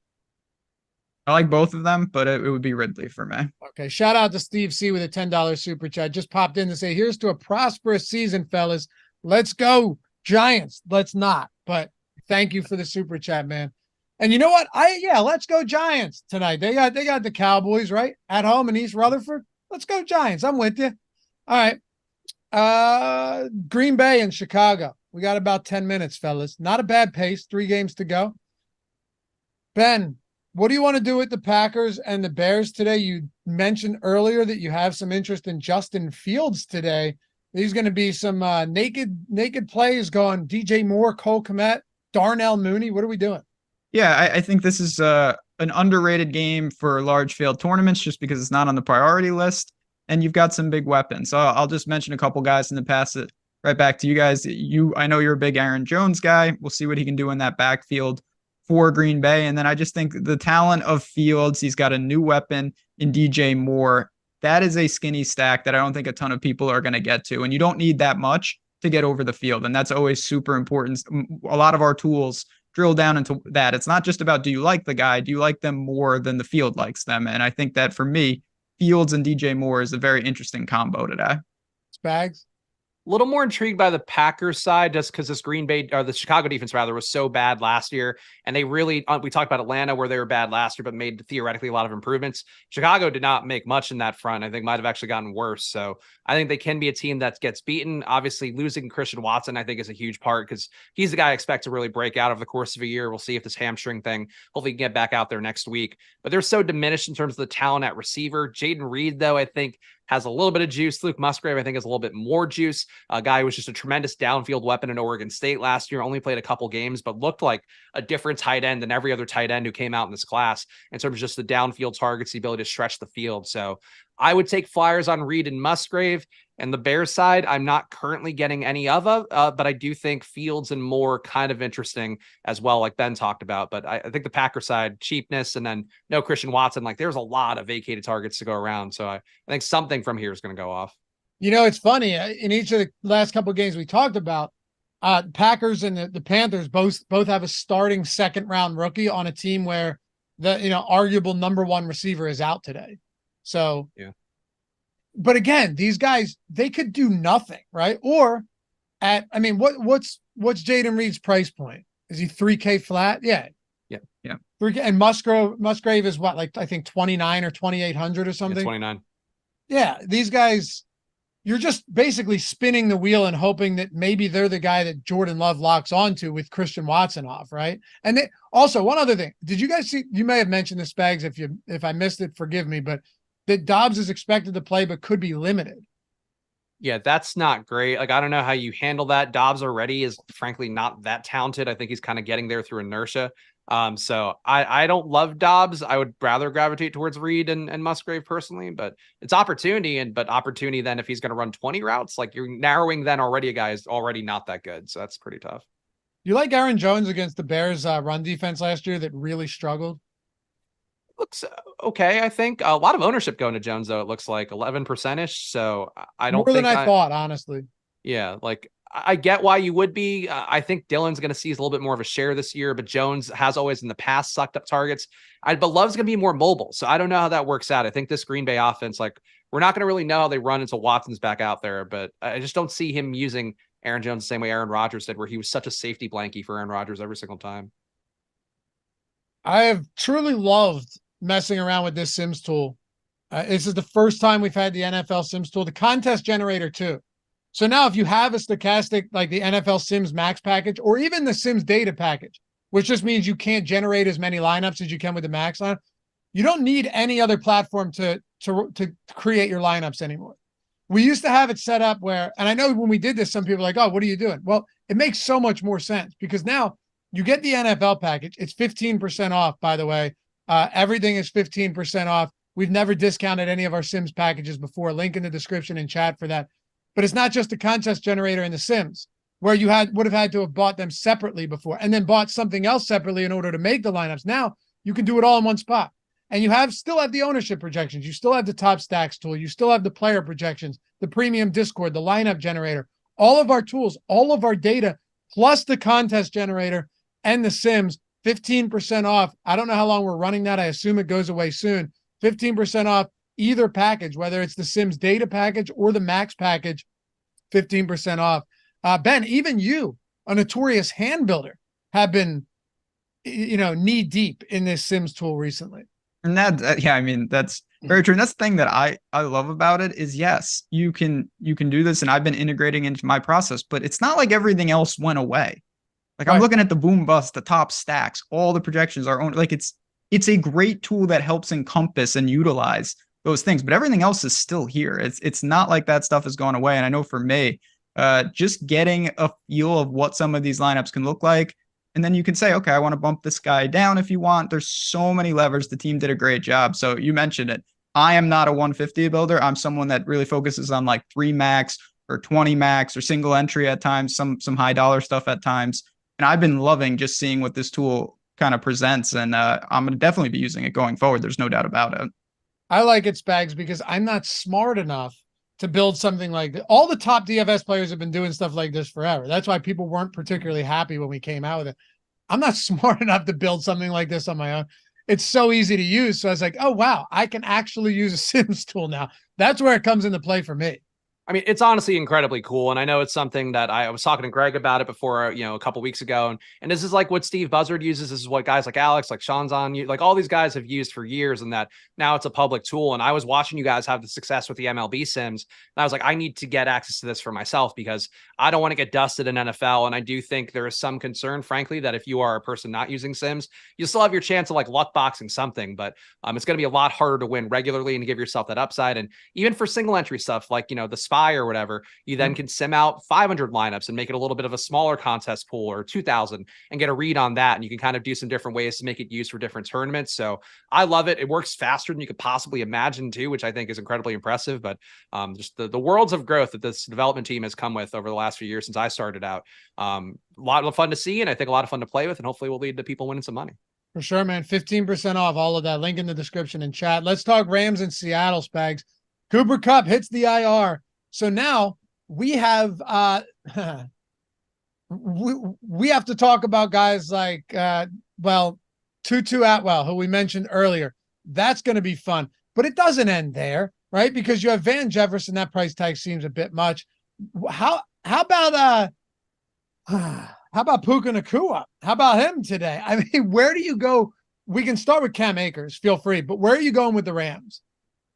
I like both of them, but it would be Ridley for me. Okay. Shout out to Steve C with a $10 super chat. Just popped in to say, here's to a prosperous season, fellas. Let's go Giants. Let's not, but thank you for the super chat, man. And you know what? Let's go Giants tonight. They got the Cowboys right at home in East Rutherford. Let's go Giants. I'm with you. All right. Green Bay and Chicago. We got about 10 minutes, fellas. Not a bad pace. 3 games to go. Ben, what do you want to do with the Packers and the Bears today? You mentioned earlier that you have some interest in Justin Fields today. There's going to be some naked plays going. DJ Moore, Cole Kmet, Darnell Mooney. What are we doing? Yeah, I think this is an underrated game for large field tournaments just because it's not on the priority list, and you've got some big weapons. So I'll just mention a couple guys in the past that right back to you guys. I know you're a big Aaron Jones guy. We'll see what he can do in that backfield for Green Bay. And then I just think the talent of Fields, he's got a new weapon in DJ Moore. That is a skinny stack that I don't think a ton of people are going to get to. And you don't need that much to get over the field. And that's always super important. A lot of our tools drill down into that. It's not just about, do you like the guy? Do you like them more than the field likes them? And I think that for me, Fields and DJ Moore is a very interesting combo today. Spags? A little more intrigued by the Packers side just because this Green Bay or the Chicago defense rather was so bad last year. And they really, we talked about Atlanta where they were bad last year, but made theoretically a lot of improvements. Chicago did not make much in that front. I think might have actually gotten worse. So I think they can be a team that gets beaten. Obviously losing Christian Watson, I think is a huge part because he's the guy I expect to really break out over the course of a year. We'll see if this hamstring thing, hopefully he can get back out there next week, but they're so diminished in terms of the talent at receiver. Jaden Reed though, I think has a little bit of juice. Luke Musgrave, I think, has a little bit more juice. A guy who was just a tremendous downfield weapon in Oregon State last year, only played a couple games, but looked like a different tight end than every other tight end who came out in this class in terms of just the downfield targets, the ability to stretch the field. So I would take flyers on Reed and Musgrave. And the Bears side, I'm not currently getting any of, but I do think Fields and Moore kind of interesting as well, like Ben talked about. But I think the Packer side, cheapness, and then no Christian Watson, like there's a lot of vacated targets to go around. So I think something from here is going to go off. It's funny. In each of the last couple of games we talked about, Packers and the Panthers both have a starting second-round rookie on a team where the arguable number one receiver is out today. So yeah. But again, these guys, they could do nothing, right? Or what's Jaden Reed's price point? Is he 3K flat? Yeah. 3K, and Musgrave is what, like I think 29 or 2,800 or something. 29. Yeah, these guys, you're just basically spinning the wheel and hoping that maybe they're the guy that Jordan Love locks onto with Christian Watson off, right? And also one other thing, did you guys see? You may have mentioned this, Spags. If I missed it, forgive me, but that Dobbs is expected to play but could be limited. Yeah, that's not great. Like, I don't know how you handle that. Dobbs already is frankly not that talented. I think he's kind of getting there through inertia. So I don't love Dobbs. I would rather gravitate towards Reed and Musgrave personally, but it's opportunity. But opportunity then if he's going to run 20 routes, like you're narrowing then already a guy is already not that good. So that's pretty tough. You like Aaron Jones against the Bears run defense last year that really struggled? Looks okay. I think a lot of ownership going to Jones, though. It looks like 11%ish. So I don't more think than I thought, honestly. Yeah. Like I get why you would be. I think Dylan's going to see a little bit more of a share this year, but Jones has always in the past sucked up targets. But Love's going to be more mobile. So I don't know how that works out. I think this Green Bay offense, like we're not going to really know how they run until Watson's back out there, but I just don't see him using Aaron Jones the same way Aaron Rodgers did, where he was such a safety blankie for Aaron Rodgers every single time. I have truly loved messing around with this Sims tool. This is the first time we've had the NFL Sims tool, the contest generator too. So now if you have a stochastic, like the NFL Sims Max package, or even the Sims data package, which just means you can't generate as many lineups as you can with the Max line, you don't need any other platform to create your lineups anymore. We used to have it set up where, and I know when we did this, some people are like, oh, what are you doing? Well, it makes so much more sense because now you get the NFL package. It's 15% off, by the way. Everything is 15% off. We've never discounted any of our Sims packages before. Link in the description and chat for that. But it's not just the contest generator and the Sims, where you would have had to have bought them separately before and then bought something else separately in order to make the lineups. Now you can do it all in one spot. And you still have the ownership projections. You still have the top stacks tool. You still have the player projections, the premium Discord, the lineup generator, all of our tools, all of our data, plus the contest generator and the Sims, 15% off. I don't know how long we're running that. I assume it goes away soon. 15% off either package, whether it's the Sims data package or the Max package, 15% off. Ben, even you, a notorious hand builder, have been, knee deep in this Sims tool recently. And I mean, that's very true. And that's the thing that I love about it is, yes, you can do this, and I've been integrating into my process, but it's not like everything else went away. Like I'm looking at the boom bust, the top stacks, all the projections are owned. Like it's a great tool that helps encompass and utilize those things, but everything else is still here. It's not like that stuff has gone away. And I know for me, just getting a feel of what some of these lineups can look like, and then you can say, okay, I want to bump this guy down if you want. There's so many levers. The team did a great job. So you mentioned it. I am not a 150 builder. I'm someone that really focuses on like 3 max or 20 max or single entry at times, some high dollar stuff at times. And I've been loving just seeing what this tool kind of presents. And I'm going to definitely be using it going forward. There's no doubt about it. I like it, Spags, because I'm not smart enough to build something like that. All the top DFS players have been doing stuff like this forever. That's why people weren't particularly happy when we came out with it. I'm not smart enough to build something like this on my own. It's so easy to use. So I was like, oh, wow, I can actually use a Sims tool now. That's where it comes into play for me. I mean, it's honestly incredibly cool. And I know it's something that I was talking to Greg about it before, a couple weeks ago. And this is like what Steve Buzzard uses. This is what guys like Alex, like Sean's on you, like all these guys have used for years, and that now it's a public tool. And I was watching you guys have the success with the MLB Sims. And I was like, I need to get access to this for myself because I don't want to get dusted in NFL. And I do think there is some concern, frankly, that if you are a person not using Sims, you still have your chance of like luck boxing something, but it's going to be a lot harder to win regularly and to give yourself that upside. And even for single entry stuff, like, the Spy or whatever, you then can sim out 500 lineups and make it a little bit of a smaller contest pool, or 2,000, and get a read on that. And you can kind of do some different ways to make it used for different tournaments. So I love it. It works faster than you could possibly imagine too, which I think is incredibly impressive. But just the worlds of growth that this development team has come with over the last few years since I started out, a lot of fun to see, and I think a lot of fun to play with, and hopefully will lead to people winning some money. For sure, man. 15% off all of that. Link in the description and chat. Let's talk Rams in Seattle, Spags. Cooper Kupp hits the IR. So now we have we have to talk about guys like Tutu Atwell, who we mentioned earlier. That's going to be fun, but it doesn't end there, right? Because you have Van Jefferson. That price tag seems a bit much. How about Puka Nacua? How about him today? I mean, where do you go? We can start with Cam Akers. Feel free, but where are you going with the Rams?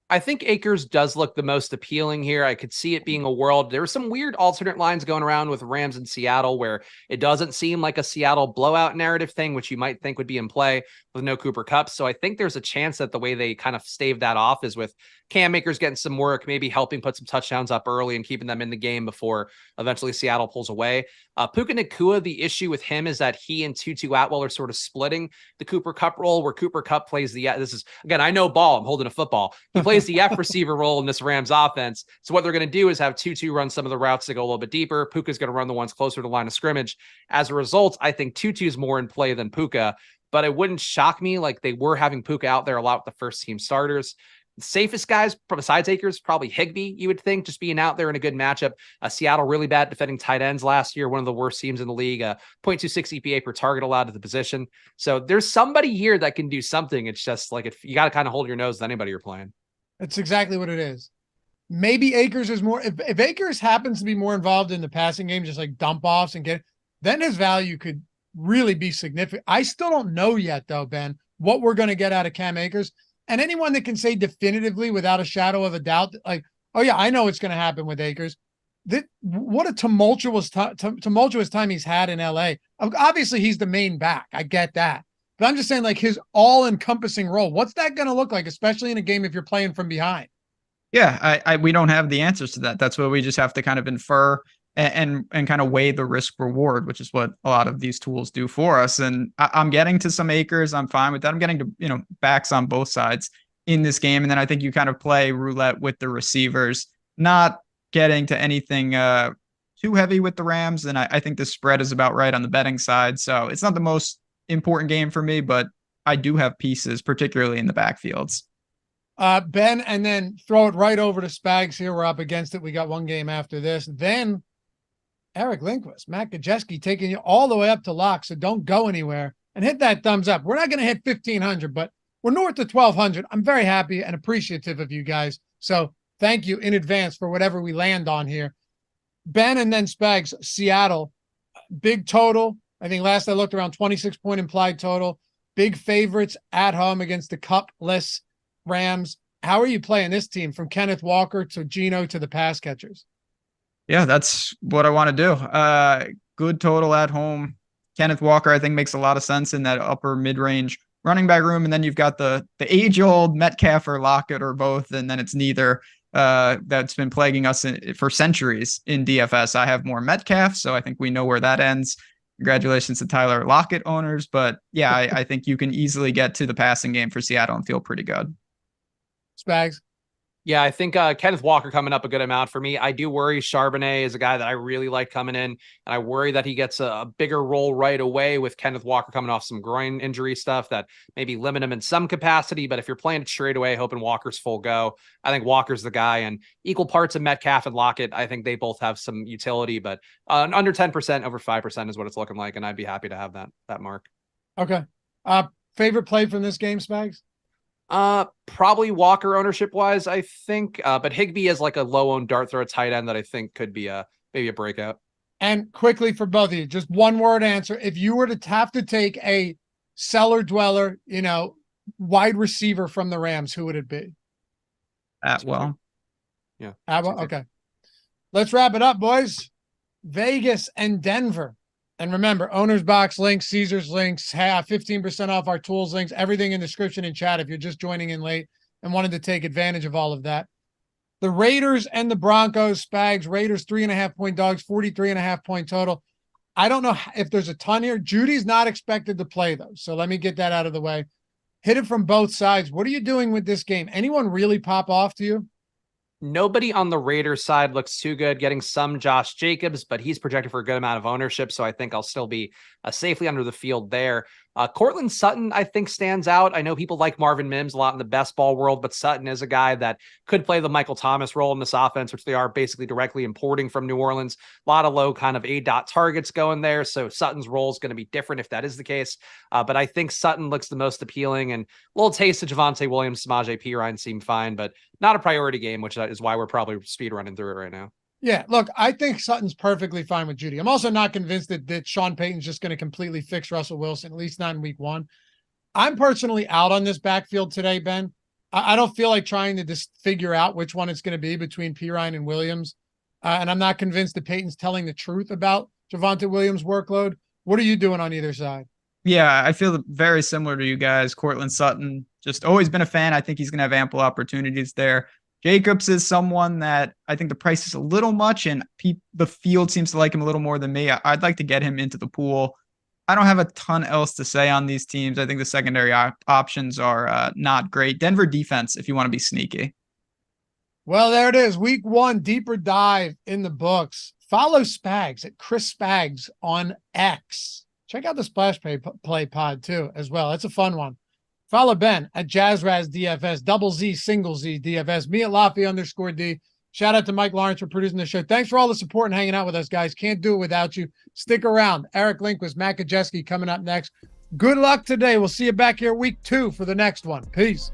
I think Akers does look the most appealing here. I could see it being a world. There were some weird alternate lines going around with Rams in Seattle where it doesn't seem like a Seattle blowout narrative thing, which you might think would be in play with no Cooper Kupp. So I think there's a chance that the way they kind of stave that off is with Cam Akers getting some work, maybe helping put some touchdowns up early and keeping them in the game before eventually Seattle pulls away. Puka Nacua, the issue with him is that he and Tutu Atwell are sort of splitting the Cooper Kupp role, where Cooper Kupp plays this is, again, I know ball, I'm holding a football. He plays the F receiver role in this Rams offense. So what they're going to do is have Tutu run some of the routes that go a little bit deeper. Puka's going to run the ones closer to the line of scrimmage. As a result, I think Tutu's more in play than Puka, but it wouldn't shock me. Like, they were having Puka out there a lot with the first team starters. The safest guys besides Akers, probably Higbee, you would think, just being out there in a good matchup. Seattle really bad defending tight ends last year, one of the worst teams in the league, 0.26 EPA per target allowed to the position. So there's somebody here that can do something. It's just like, if you got to kind of hold your nose with anybody you're playing. That's exactly what it is. Maybe Akers is more, if Akers happens to be more involved in the passing game, just like dump offs and then his value could really be significant. I still don't know yet though, Ben, what we're going to get out of Cam Akers. And anyone that can say definitively without a shadow of a doubt, like, oh yeah, I know what's going to happen with Akers. What a tumultuous time he's had in LA. Obviously, he's the main back. I get that. But I'm just saying, like, his all-encompassing role, what's that going to look like, especially in a game if you're playing from behind? Yeah, we don't have the answers to that. That's what we just have to kind of infer and kind of weigh the risk reward, which is what a lot of these tools do for us. And I'm getting to some Akers. I'm fine with that. I'm getting to, backs on both sides in this game. And then I think you kind of play roulette with the receivers, not getting to anything too heavy with the Rams. And I think the spread is about right on the betting side. So it's not the most important game for me, but I do have pieces, particularly in the backfields. Ben, and then throw it right over to Spags here. We're up against it. We got one game after this. Then Eric Lindquist, Matt Gajewski taking you all the way up to lock. So don't go anywhere and hit that thumbs up. We're not going to hit 1,500, but we're north of 1,200. I'm very happy and appreciative of you guys. So thank you in advance for whatever we land on here. Ben and then Spags, Seattle, big total. I think last I looked, around 26-point implied total. Big favorites at home against the cup-less Rams. How are you playing this team from Kenneth Walker to Geno to the pass catchers? Yeah, that's what I want to do. Good total at home. Kenneth Walker, I think, makes a lot of sense in that upper mid-range running back room. And then you've got the age-old Metcalf or Lockett or both, and then it's neither. That's been plaguing us for centuries in DFS. I have more Metcalf, so I think we know where that ends. Congratulations to Tyler Lockett owners. But yeah, I think you can easily get to the passing game for Seattle and feel pretty good. Spags? Yeah, I think Kenneth Walker coming up a good amount for me. I do worry Charbonnet is a guy that I really like coming in, and I worry that he gets a bigger role right away with Kenneth Walker coming off some groin injury stuff that maybe limit him in some capacity. But if you're playing it straight away, hoping Walker's full go, I think Walker's the guy. And equal parts of Metcalf and Lockett, I think they both have some utility, but under 10%, over 5% is what it's looking like, and I'd be happy to have that mark. Okay. Favorite play from this game, Spags? Probably Walker ownership wise, I think. But Higbee is like a low owned dart throw tight end that I think could be maybe a breakout. And quickly for both of you, just one word answer. If you were to have to take a cellar dweller, wide receiver from the Rams, who would it be? Atwell. Yeah. Atwell. Okay. Let's wrap it up, boys. Vegas and Denver. And remember, Owner's Box links, Caesars links, 15% off our tools links, everything in the description and chat if you're just joining in late and wanted to take advantage of all of that. The Raiders and the Broncos, Spags, Raiders 3.5-point dogs, 43.5-point total. I don't know if there's a ton here. Judy's not expected to play, though, so let me get that out of the way. Hit it from both sides. What are you doing with this game? Anyone really pop off to you? Nobody on the Raiders side looks too good, getting some Josh Jacobs, but he's projected for a good amount of ownership, so I think I'll still be safely under the field there. Cortland Sutton, I think, stands out. I know people like Marvin Mims a lot in the best ball world, but Sutton is a guy that could play the Michael Thomas role in this offense, which they are basically directly importing from New Orleans. A lot of low kind of A-dot targets going there, so Sutton's role is going to be different if that is the case. But I think Sutton looks the most appealing, and a little taste of Javonte Williams, Samaje Perine seem fine, but not a priority game, which is why we're probably speed running through it right now. Yeah, look, I think Sutton's perfectly fine with Judy. I'm also not convinced that Sean Payton's just going to completely fix Russell Wilson, at least not in week one. I'm personally out on this backfield today, Ben. I don't feel like trying to just figure out which one it's going to be between Perine and Williams. And I'm not convinced that Payton's telling the truth about Javonte Williams' workload. What are you doing on either side? Yeah, I feel very similar to you guys. Cortland Sutton, just always been a fan. I think he's going to have ample opportunities there. Jacobs is someone that I think the price is a little much, and the field seems to like him a little more than me. I'd like to get him into the pool. I don't have a ton else to say on these teams. I think the secondary options are not great. Denver defense, if you want to be sneaky. Well, there it is. Week one, deeper dive in the books. Follow Spags at Chris Spags on X. Check out the Splash Play pod too, as well. It's a fun one. Follow Ben at JazzRaz DFS, double Z, single Z DFS, me at Loughy_D. Shout out to Mike Lawrence for producing the show. Thanks for all the support and hanging out with us, guys. Can't do it without you. Stick around. Eric Lindquist, Matt Gajewski coming up next. Good luck today. We'll see you back here week 2 for the next one. Peace.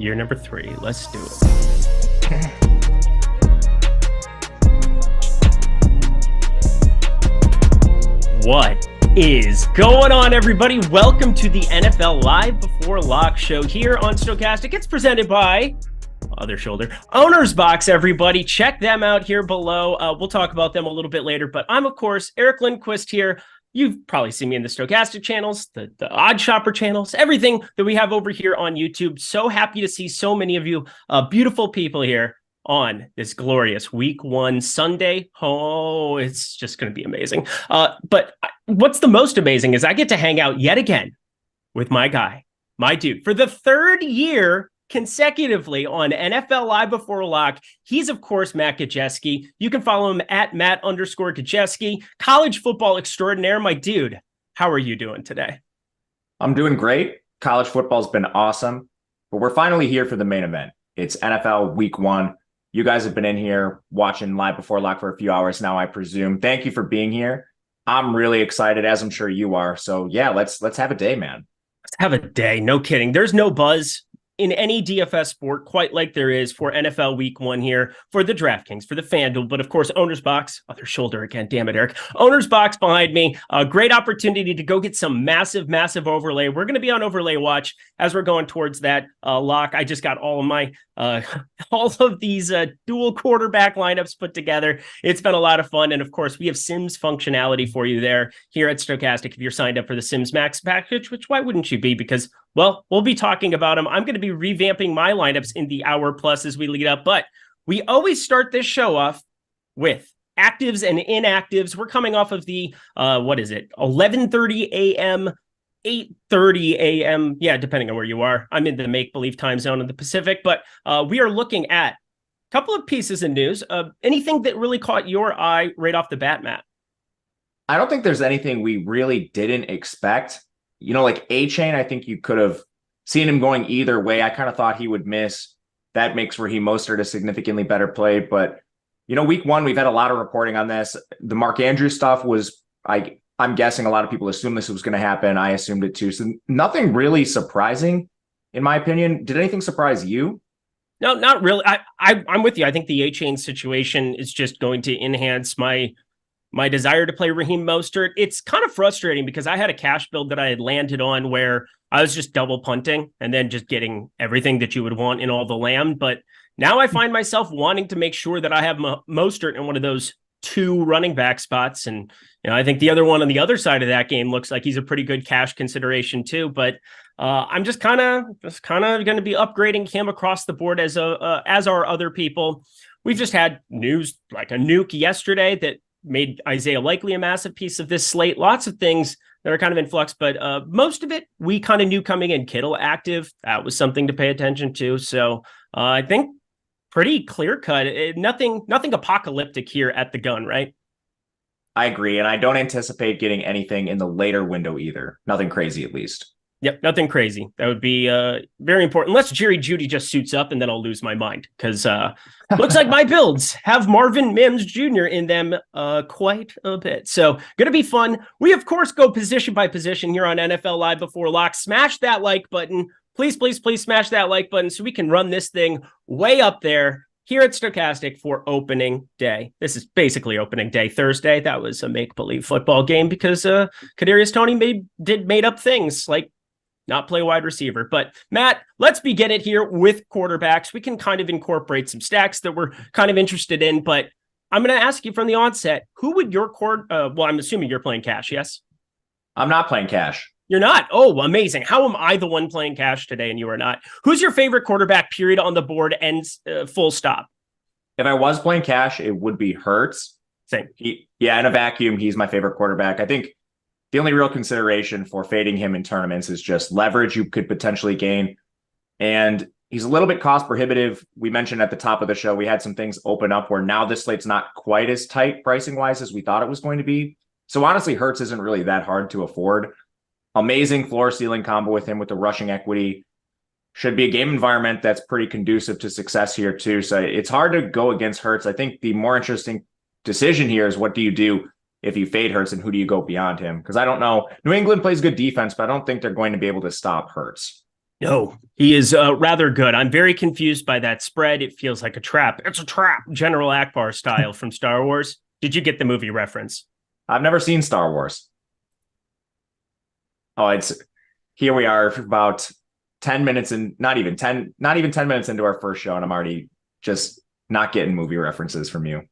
year number 3. Let's do it. What is going on, everybody? Welcome to the NFL Live Before Lock show here on Stochastic. It's presented by Other Shoulder Owner's Box, everybody. Check them out here below. We'll talk about them a little bit later, but I'm, of course, Eric Lindquist here. You've probably seen me in the Stochastic channels, the Odd Shopper channels, everything that we have over here on YouTube. So happy to see so many of you beautiful people here on this glorious week 1 Sunday. Oh, it's just going to be amazing. But what's the most amazing is I get to hang out yet again with my guy, my dude, for the 3rd year consecutively on NFL Live Before Lock. He's, of course, Matt Gajewski. You can follow him at Matt_Gajewski, college football extraordinaire. My dude, how are you doing today? I'm doing great. College football's been awesome, but we're finally here for the main event. It's NFL Week 1. You guys have been in here watching Live Before Lock for a few hours now, I presume. Thank you for being here. I'm really excited, as I'm sure you are. So yeah, let's have a day, man. Let's have a day. No kidding. There's no buzz in any DFS sport quite like there is for NFL Week 1 here for the DraftKings, for the FanDuel, but of course, Owner's Box, Other Shoulder again, damn it, Eric. Owner's Box behind me. A great opportunity to go get some massive overlay. We're going to be on overlay watch as we're going towards that lock. I just got all of my all of these dual quarterback lineups put together. It's been a lot of fun. And of course, we have Sims functionality for you there here at Stochastic if you're signed up for the Sims Max package, which why wouldn't you be? Because, well, we'll be talking about them. I'm going to be revamping my lineups in the hour plus as we lead up, but we always start this show off with actives and inactives. We're coming off of the, 11:30 a.m., 8:30 a.m. Yeah, depending on where you are. I'm in the make-believe time zone in the Pacific, but we are looking at a couple of pieces of news. Anything that really caught your eye right off the bat, Matt? I don't think there's anything we really didn't expect. You know, like A-Chain, I think you could have seen him going either way. I kind of thought he would miss. That makes Raheem Mostert a significantly better play. But, you know, week 1, we've had a lot of reporting on this. The Mark Andrews stuff was, I'm guessing a lot of people assumed this was going to happen. I assumed it too. So nothing really surprising, in my opinion. Did anything surprise you? No, not really. I'm with you. I think the A-Chain situation is just going to enhance my desire to play Raheem Mostert. It's kind of frustrating because I had a cash build that I had landed on where I was just double punting and then just getting everything that you would want in all the lamb. But now I find myself wanting to make sure that I have Mostert in one of those 2 running back spots. And, you know, I think the other one on the other side of that game looks like he's a pretty good cash consideration too. But I'm just kind of going to be upgrading him across the board as are other people. We've just had news like a nuke yesterday that made Isaiah Likely a massive piece of this slate. Lots of things that are kind of in flux, but most of it we kind of knew coming in. Kittle active, that was something to pay attention to. So I think pretty clear cut. Nothing apocalyptic here at the gun, right? I agree, and I don't anticipate getting anything in the later window either. Nothing crazy, at least. Yep, nothing crazy. That would be very important. Unless Jerry Jeudy just suits up, and then I'll lose my mind because looks like my builds have Marvin Mims Jr. in them quite a bit. So going to be fun. We, of course, go position by position here on NFL Live Before Lock. Smash that like button. Please, please, please smash that like button so we can run this thing way up there here at Stochastic for opening day. This is basically opening day Thursday. That was a make-believe football game because Kadarius Toney made up things like not play wide receiver. But Matt, let's begin it here with quarterbacks. We can kind of incorporate some stacks that we're kind of interested in, but I'm going to ask you from the onset, who would your well, I'm assuming you're playing cash, yes? I'm not playing cash. You're not? Oh, amazing. How am I the one playing cash today and you are not? Who's your favorite quarterback, period, on the board and full stop? If I was playing cash, it would be Hurts. Same. In a vacuum, he's my favorite quarterback. I think the only real consideration for fading him in tournaments is just leverage you could potentially gain. And he's a little bit cost prohibitive. We mentioned at the top of the show, we had some things open up where now this slate's not quite as tight pricing wise as we thought it was going to be. So honestly, Hurts isn't really that hard to afford. Amazing floor ceiling combo with him with the rushing equity. Should be a game environment that's pretty conducive to success here too. So it's hard to go against Hurts. I think the more interesting decision here is what do you do if you fade Hurts and who do you go beyond him? Because I don't know. New England plays good defense, but I don't think they're going to be able to stop Hurts. No, he is rather good. I'm very confused by that spread. It feels like a trap. It's a trap. General Akbar style from Star Wars. Did you get the movie reference? I've never seen Star Wars. Oh, here we are about 10 minutes and not even 10 minutes into our first show, and I'm already just not getting movie references from you.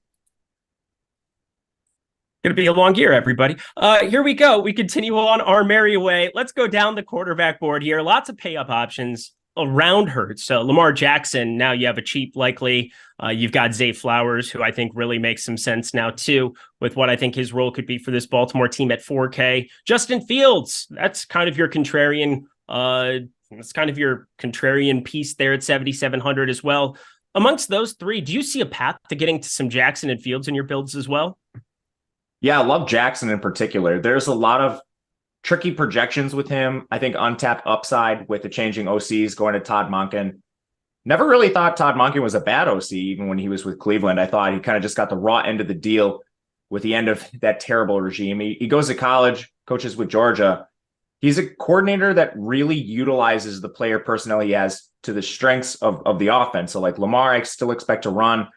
Going to be a long year, everybody. Here we go. We continue on our merry way. Let's go down the quarterback board here. Lots of pay up options around Hurts. So Lamar Jackson, now you have a cheap likely. You've got Zay Flowers, who I think really makes some sense now too, with what I think his role could be for this Baltimore team at 4K. Justin Fields, that's kind of your contrarian. It's kind of your contrarian piece there at 7,700 as well. Amongst those three, do you see a path to getting to some Jackson and Fields in your builds as well? Yeah, I love Jackson in particular. There's a lot of tricky projections with him. I think untapped upside with the changing OCs going to Todd Monken. Never really thought Todd Monken was a bad OC, even when he was with Cleveland. I thought he kind of just got the raw end of the deal with the end of that terrible regime. He goes to college, coaches with Georgia. He's a coordinator that really utilizes the player personnel he has to the strengths of the offense. So like Lamar, I still expect to run.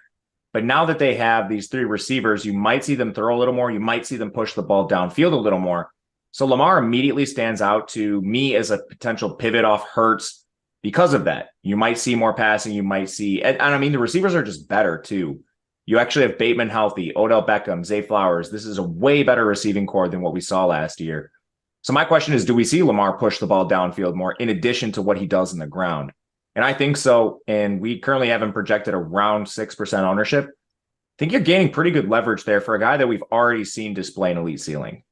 But now that they have these three receivers, you might see them throw a little more. You might see them push the ball downfield a little more. So Lamar immediately stands out to me as a potential pivot off Hurts because of that. You might see more passing. You might see, and I mean, the receivers are just better too. You actually have Bateman healthy, Odell Beckham, Zay Flowers. This is a way better receiving core than what we saw last year. So my question is, do we see Lamar push the ball downfield more in addition to what he does in the ground? And I think so. And we currently have him projected around 6% ownership. I think you're gaining pretty good leverage there for a guy that we've already seen display an elite ceiling.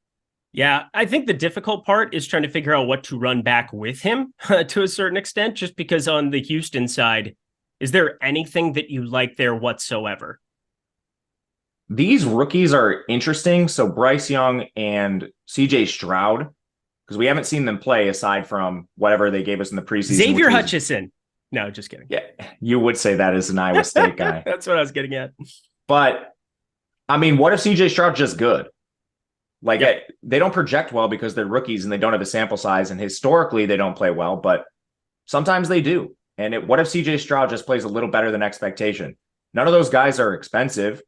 Yeah, I think the difficult part is trying to figure out what to run back with him to a certain extent, just because on the Houston side, is there anything that you like there whatsoever? These rookies are interesting. So Bryce Young and CJ Stroud, because we haven't seen them play aside from whatever they gave us in the preseason. Xavier Hutchinson. No, just kidding. Yeah, you would say that as an Iowa State guy. That's what I was getting at. But, I mean, what if CJ Stroud's just good? Like, they don't project well because they're rookies and they don't have a sample size. And historically, they don't play well, but sometimes they do. And what if CJ Stroud just plays a little better than expectation? None of those guys are expensive.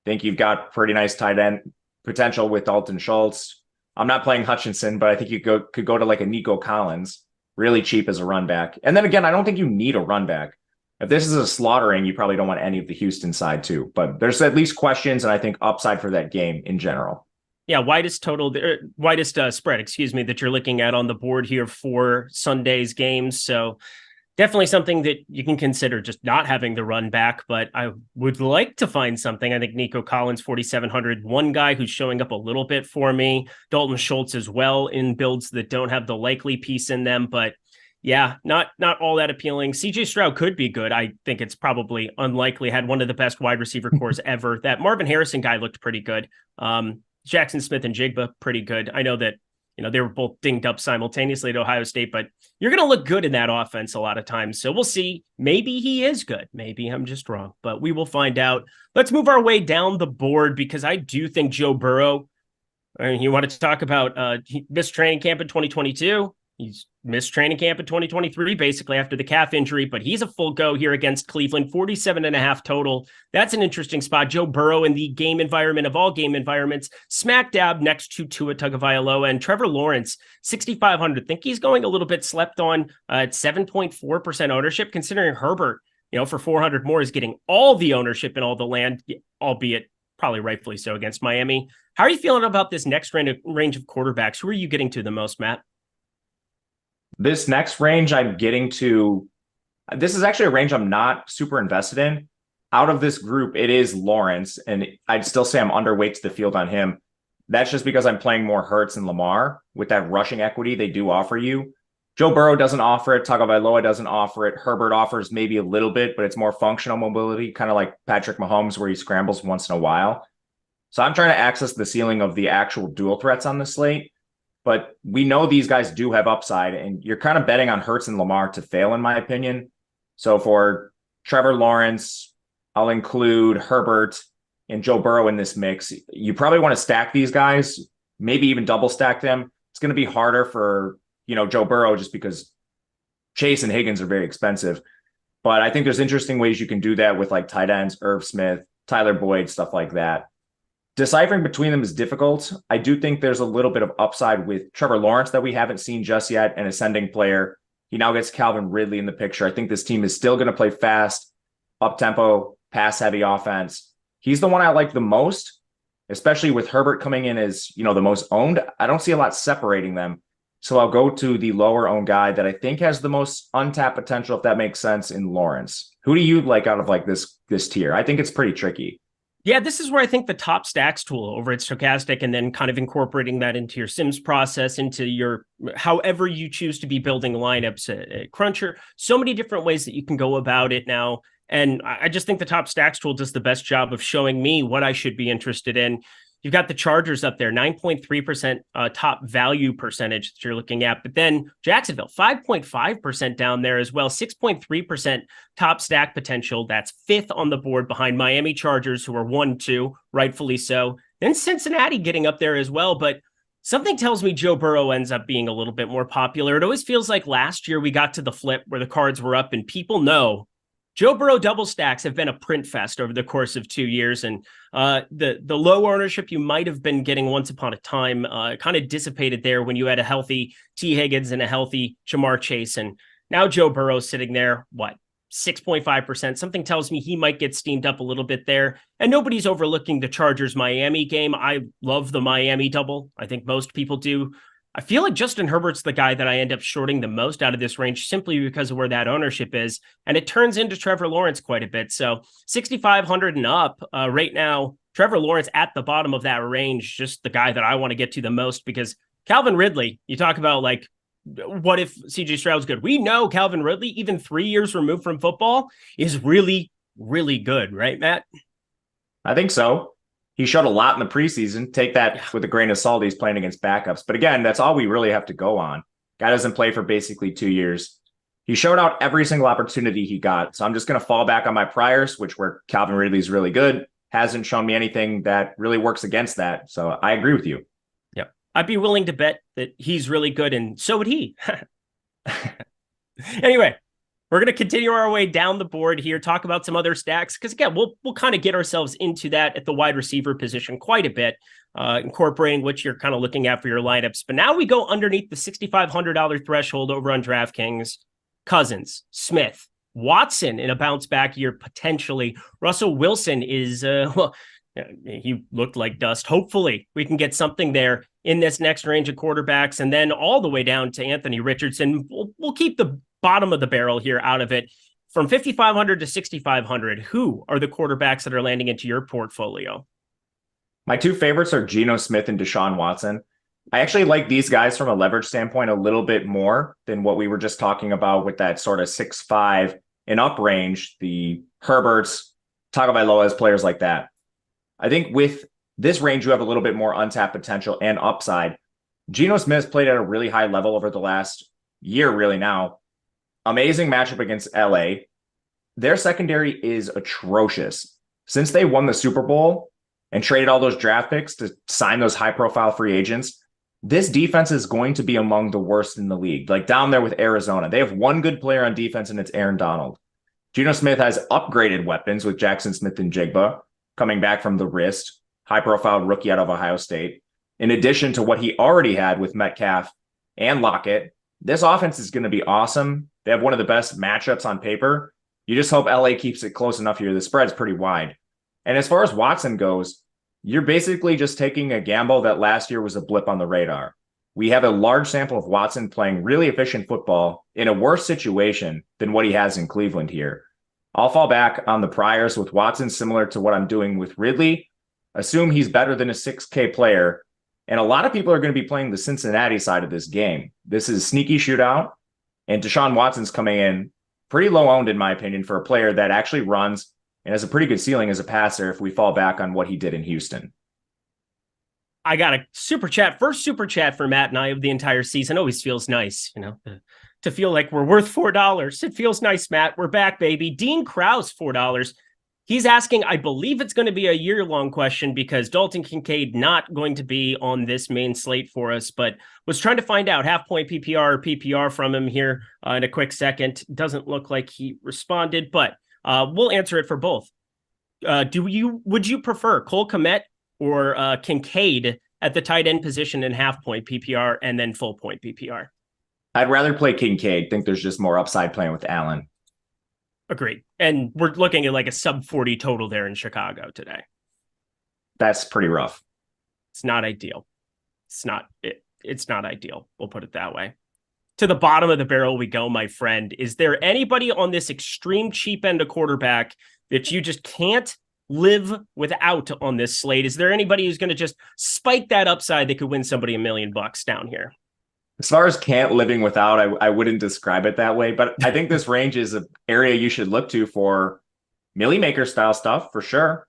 I think you've got pretty nice tight end potential with Dalton Schultz. I'm not playing Hutchinson, but I think you could go to like a Nico Collins, really cheap as a run back. And then again, I don't think you need a run back. If this is a slaughtering, you probably don't want any of the Houston side too. But there's at least questions and I think upside for that game in general. Yeah, widest spread, excuse me, that you're looking at on the board here for Sunday's games. So definitely something that you can consider just not having the run back, but I would like to find something. I think Nico Collins, 4,700, one guy who's showing up a little bit for me. Dalton Schultz as well in builds that don't have the likely piece in them, but yeah, not all that appealing. CJ Stroud could be good. I think it's probably unlikely. Had one of the best wide receiver cores ever. That Marvin Harrison guy looked pretty good. Jackson Smith and Jigba, pretty good. I know that, they were both dinged up simultaneously at Ohio State, but you're going to look good in that offense a lot of times. So we'll see. Maybe he is good. Maybe I'm just wrong, but we will find out. Let's move our way down the board because I do think Joe Burrow, you wanted to talk about he missed training camp in 2022. He's missed training camp in 2023, basically after the calf injury, but he's a full go here against Cleveland, 47.5 total. That's an interesting spot. Joe Burrow in the game environment of all game environments, smack dab next to Tua Tagovailoa, and Trevor Lawrence, 6,500. Think he's going a little bit slept on at 7.4% ownership, considering Herbert, for 400 more is getting all the ownership in all the land, albeit probably rightfully so against Miami. How are you feeling about this next range of quarterbacks? Who are you getting to the most, Matt? This next range I'm getting to, this is actually a range I'm not super invested in. Out of this group, it is Lawrence, and I'd still say I'm underweight to the field on him. That's just because I'm playing more Hurts and Lamar with that rushing equity they do offer you. Joe Burrow doesn't offer it. Tagovailoa doesn't offer it. Herbert offers maybe a little bit, but it's more functional mobility, kind of like Patrick Mahomes where he scrambles once in a while. So I'm trying to access the ceiling of the actual dual threats on the slate. But we know these guys do have upside, and you're kind of betting on Hurts and Lamar to fail, in my opinion. So for Trevor Lawrence, I'll include Herbert and Joe Burrow in this mix. You probably want to stack these guys, maybe even double stack them. It's going to be harder for, Joe Burrow just because Chase and Higgins are very expensive. But I think there's interesting ways you can do that with like tight ends, Irv Smith, Tyler Boyd, stuff like that. Deciphering between them is difficult. I do think there's a little bit of upside with Trevor Lawrence that we haven't seen just yet, an ascending player. He now gets Calvin Ridley in the picture. I think this team is still going to play fast, up-tempo, pass-heavy offense. He's the one I like the most, especially with Herbert coming in as, the most owned. I don't see a lot separating them. So I'll go to the lower owned guy that I think has the most untapped potential, if that makes sense, in Lawrence. Who do you like out of like this tier? I think it's pretty tricky. Yeah, this is where I think the top stacks tool over at Stochastic, and then kind of incorporating that into your Sims process, into your however you choose to be building lineups at Cruncher. So many different ways that you can go about it now. And I just think the top stacks tool does the best job of showing me what I should be interested in. You've got the Chargers up there, 9.3% top value percentage that you're looking at. But then Jacksonville, 5.5% down there as well, 6.3% top stack potential. That's fifth on the board behind Miami Chargers, who are 1-2, rightfully so. Then Cincinnati getting up there as well. But something tells me Joe Burrow ends up being a little bit more popular. It always feels like last year we got to the flip where the cards were up and people know Joe Burrow double stacks have been a print fest over the course of 2 years, and the low ownership you might have been getting once upon a time kind of dissipated there when you had a healthy T. Higgins and a healthy Jamar Chase, and now Joe Burrow sitting there, 6.5%. Something tells me he might get steamed up a little bit there, and nobody's overlooking the Chargers-Miami game. I love the Miami double. I think most people do. I feel like Justin Herbert's the guy that I end up shorting the most out of this range simply because of where that ownership is. And it turns into Trevor Lawrence quite a bit. So 6,500 and up right now, Trevor Lawrence at the bottom of that range, just the guy that I want to get to the most, because Calvin Ridley, you talk about like, what if CJ Stroud's good? We know Calvin Ridley, even 3 years removed from football, is really, really good, right, Matt? I think so. He showed a lot in the preseason. Take that with a grain of salt. He's playing against backups. But again, that's all we really have to go on. Guy doesn't play for basically 2 years. He showed out every single opportunity he got. So I'm just going to fall back on my priors, which where Calvin Ridley's really good. Hasn't shown me anything that really works against that. So I agree with you. Yep. I'd be willing to bet that he's really good, and so would he. Anyway, we're going to continue our way down the board here, talk about some other stacks, because again, we'll kind of get ourselves into that at the wide receiver position quite a bit, incorporating what you're kind of looking at for your lineups. But now we go underneath the $6,500 threshold over on DraftKings. Cousins, Smith, Watson in a bounce back year, potentially. Russell Wilson is, he looked like dust. Hopefully we can get something there in this next range of quarterbacks, and then all the way down to Anthony Richardson. We'll keep the bottom of the barrel here out of it. From 5,500 to 6,500, who are the quarterbacks that are landing into your portfolio? My two favorites are Geno Smith and Deshaun Watson. I actually like these guys from a leverage standpoint a little bit more than what we were just talking about with that sort of 6'5" and up range, the Herberts, Tagovailoas, players like that. I think with this range, you have a little bit more untapped potential and upside. Geno Smith's played at a really high level over the last year, really now. Amazing matchup against LA. Their secondary is atrocious. Since they won the Super Bowl and traded all those draft picks to sign those high-profile free agents, this defense is going to be among the worst in the league, like down there with Arizona. They have one good player on defense, and it's Aaron Donald. Geno Smith has upgraded weapons with Jackson Smith and Jigba coming back from the wrist, high-profile rookie out of Ohio State. In addition to what he already had with Metcalf and Lockett, this offense is going to be awesome. They have one of the best matchups on paper. You just hope LA keeps it close enough here. The spread's pretty wide. And as far as Watson goes, you're basically just taking a gamble that last year was a blip on the radar. We have a large sample of Watson playing really efficient football in a worse situation than what he has in Cleveland here. I'll fall back on the priors with Watson, similar to what I'm doing with Ridley. Assume he's better than a 6K player. And a lot of people are going to be playing the Cincinnati side of this game. This is sneaky shootout. And Deshaun Watson's coming in pretty low owned, in my opinion, for a player that actually runs and has a pretty good ceiling as a passer if we fall back on what he did in Houston. I got a super chat. First super chat for Matt and I of the entire season. Always feels nice, to feel like we're worth $4. It feels nice, Matt. We're back, baby. Dean Krause, $4. He's asking, I believe it's going to be a year-long question because Dalton Kincaid not going to be on this main slate for us, but was trying to find out half-point PPR or PPR from him here in a quick second. Doesn't look like he responded, but we'll answer it for both. Would you prefer Cole Kmet or Kincaid at the tight end position in half-point PPR and then full-point PPR? I'd rather play Kincaid. Think there's just more upside playing with Allen. Agreed. And we're looking at like a sub 40 total there in Chicago today. That's pretty rough. It's not ideal. It's not ideal. We'll put it that way. To the bottom of the barrel we go, my friend. Is there anybody on this extreme cheap end of quarterback that you just can't live without on this slate? Is there anybody who's going to just spike that upside that could win somebody $1 million down here? As far as can't living without, I wouldn't describe it that way, but I think this range is an area you should look to for Millie Maker style stuff for sure.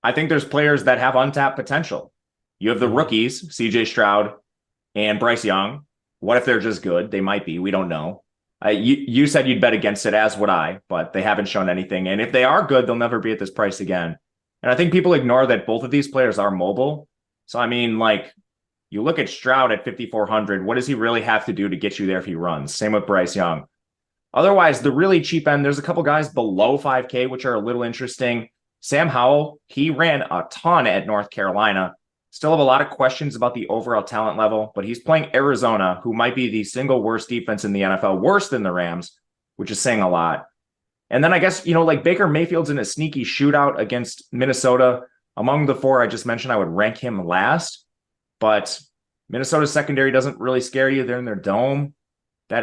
I think there's players that have untapped potential. You have the rookies, CJ Stroud and Bryce Young. What if they're just good? They might be. We don't know. You said you'd bet against it, as would I, but they haven't shown anything. And if they are good, they'll never be at this price again. And I think people ignore that both of these players are mobile. So, I mean, like, you look at Stroud at 5,400. What does he really have to do to get you there if he runs? Same with Bryce Young. Otherwise, the really cheap end, there's a couple guys below 5K, which are a little interesting. Sam Howell, he ran a ton at North Carolina. Still have a lot of questions about the overall talent level, but he's playing Arizona, who might be the single worst defense in the NFL, worse than the Rams, which is saying a lot. And then I guess, like Baker Mayfield's in a sneaky shootout against Minnesota. Among the four I just mentioned, I would rank him last. But Minnesota's secondary doesn't really scare you. They're in their dome. A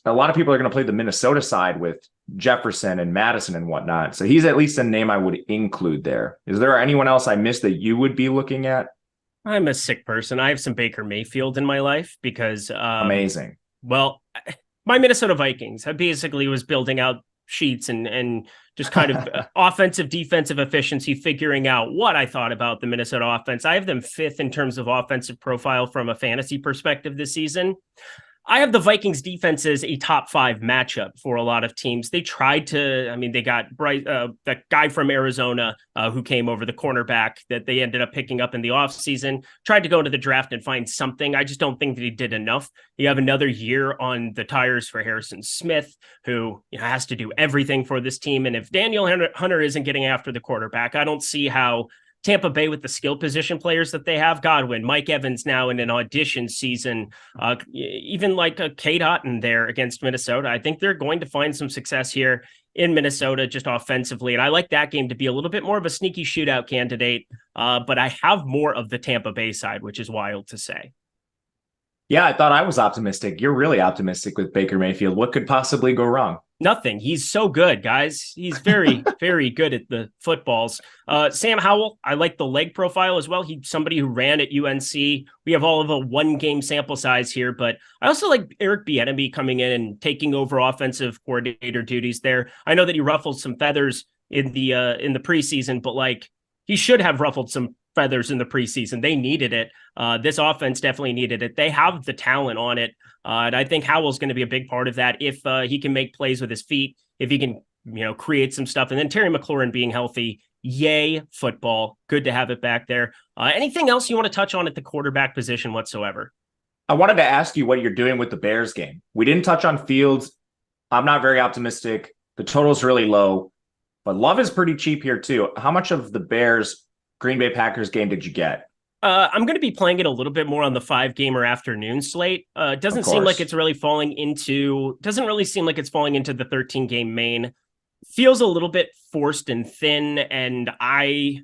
lot of people are going to play the Minnesota side with Jefferson and Madison and whatnot. So he's at least a name I would include there. Is there anyone else I missed that you would be looking at? I'm a sick person. I have some Baker Mayfield in my life because amazing. Well, my Minnesota Vikings, I basically was building out sheets and just kind of offensive, defensive efficiency, figuring out what I thought about the Minnesota offense. I have them 5th in terms of offensive profile from a fantasy perspective this season. I have the Vikings defense as a top 5 matchup for a lot of teams. They tried to, they got that guy from Arizona who came over, the cornerback that they ended up picking up in the offseason, tried to go into the draft and find something. I just don't think that he did enough. You have another year on the tires for Harrison Smith, who has to do everything for this team. And if Daniel Hunter isn't getting after the quarterback, I don't see how Tampa Bay, with the skill position players that they have, Godwin, Mike Evans now in an audition season, even like a Cade Otton there against Minnesota. I think they're going to find some success here in Minnesota just offensively. And I like that game to be a little bit more of a sneaky shootout candidate. But I have more of the Tampa Bay side, which is wild to say. Yeah, I thought I was optimistic. You're really optimistic with Baker Mayfield. What could possibly go wrong? Nothing. He's so good, guys. He's very, very good at the footballs. Sam Howell, I like the leg profile as well. He's somebody who ran at UNC. We have all of a 1-game sample size here, but I also like Eric Bieniemy coming in and taking over offensive coordinator duties there. I know that he ruffled some feathers in the preseason, but like he should have ruffled some feathers in the preseason. They needed it. This offense definitely needed it. They have the talent on it. And I think Howell's going to be a big part of that if he can make plays with his feet, if he can, create some stuff. And then Terry McLaurin being healthy. Yay, football. Good to have it back there. Anything else you want to touch on at the quarterback position whatsoever? I wanted to ask you what you're doing with the Bears game. We didn't touch on Fields. I'm not very optimistic. The total's really low, but Love is pretty cheap here too. How much of the Bears Green Bay Packers game did you get? I'm going to be playing it a little bit more on the 5-gamer afternoon slate. It doesn't seem like it's really falling into the 13-game main. Feels a little bit forced and thin. And I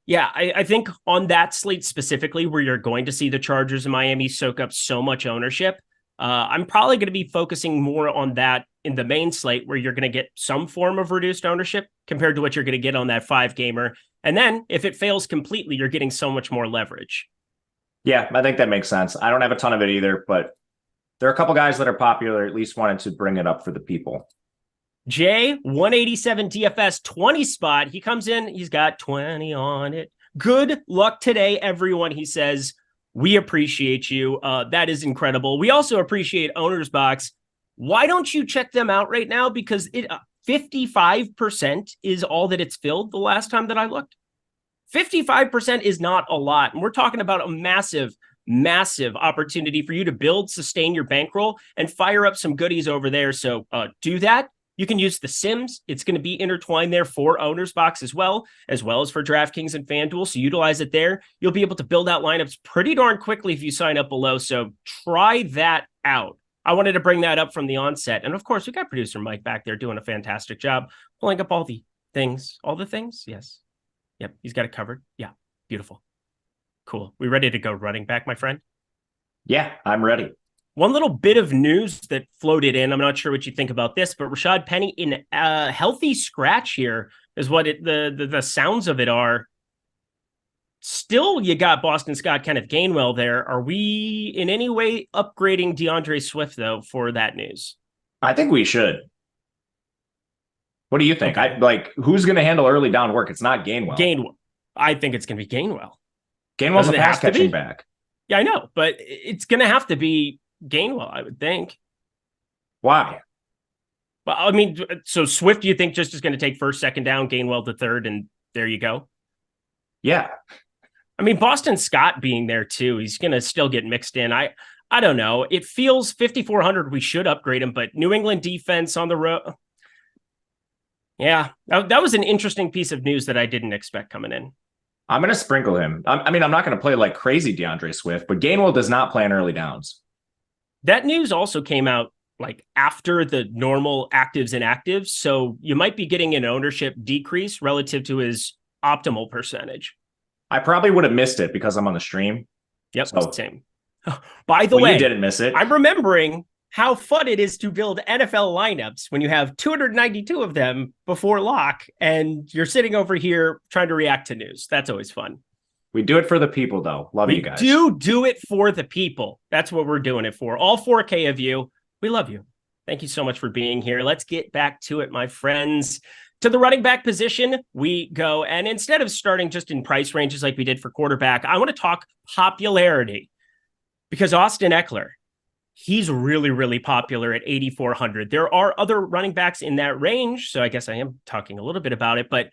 think on that slate specifically, where you're going to see the Chargers and Miami soak up so much ownership, I'm probably going to be focusing more on that in the main slate, where you're going to get some form of reduced ownership compared to what you're going to get on that 5-gamer. And then if it fails completely, you're getting so much more leverage. Yeah, I think that makes sense. I don't have a ton of it either, but there are a couple guys that are popular. At least wanted to bring it up for the people. Jay, 187 DFS 20 spot. He comes in. He's got 20 on it. Good luck today, everyone. He says, we appreciate you. That is incredible. We also appreciate Owner's Box. Why don't you check them out right now? Because 55% is all that it's filled the last time that I looked. 55% is not a lot. And we're talking about a massive, massive opportunity for you to build, sustain your bankroll, and fire up some goodies over there. So do that. You can use the Sims. It's going to be intertwined there for Owner's Box as well as for DraftKings and FanDuel. So utilize it there. You'll be able to build out lineups pretty darn quickly if you sign up below. So try that out. I wanted to bring that up from the onset. And of course, we got producer Mike back there doing a fantastic job pulling up all the things. All the things? Yes. Yep. He's got it covered. Yeah. Beautiful. Cool. We ready to go running back, my friend? Yeah, I'm ready. One little bit of news that floated in. I'm not sure what you think about this, but Rashad Penny in a healthy scratch here is what the sounds of it are. Still, you got Boston Scott, Kenneth Gainwell there. Are we in any way upgrading DeAndre Swift, though, for that news? I think we should. What do you think? Okay. Who's going to handle early down work? It's not Gainwell. I think it's going to be Gainwell. Gainwell's a pass catching back. Yeah, I know, but it's going to have to be Gainwell, I would think. Why? Well, I mean, so Swift, do you think just is going to take first, second down, Gainwell the third, and there you go? Yeah. I mean, Boston Scott being there too, he's going to still get mixed in. I don't know. It feels 5,400. We should upgrade him, but New England defense on the road. Yeah, that was an interesting piece of news that I didn't expect coming in. I'm going to sprinkle him. I mean, I'm not going to play like crazy DeAndre Swift, but Gainwell does not play on early downs. That news also came out like after the normal actives and actives. So you might be getting an ownership decrease relative to his optimal percentage. I probably would have missed it because I'm on the stream. Yep, so. Same. By the way, you didn't miss it. I'm remembering how fun it is to build NFL lineups when you have 292 of them before lock and you're sitting over here trying to react to news. That's always fun. We do it for the people, though. Love you guys. Do it for the people. That's what we're doing it for. All 4K of you. We love you. Thank you so much for being here. Let's get back to it, my friends. To the running back position, we go. And instead of starting just in price ranges like we did for quarterback, I want to talk popularity because Austin Eckler, he's really, really popular at 8,400. There are other running backs in that range, so I guess I am talking a little bit about it, but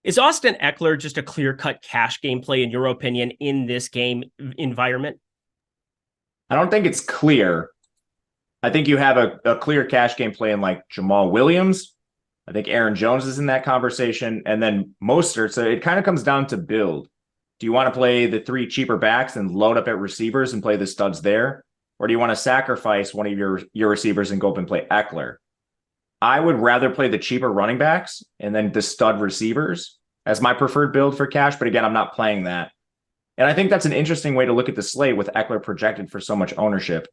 is Austin Eckler just a clear-cut cash game play, in your opinion, in this game environment? I don't think it's clear. I think you have a clear cash game play in like Jamal Williams. I think Aaron Jones is in that conversation, and then Mostert. So it kind of comes down to build. Do you want to play the three cheaper backs and load up at receivers and play the studs there? Or do you want to sacrifice one of your receivers and go up and play Eckler? I would rather play the cheaper running backs and then the stud receivers as my preferred build for cash. But again, I'm not playing that. And I think that's an interesting way to look at the slate with Eckler projected for so much ownership.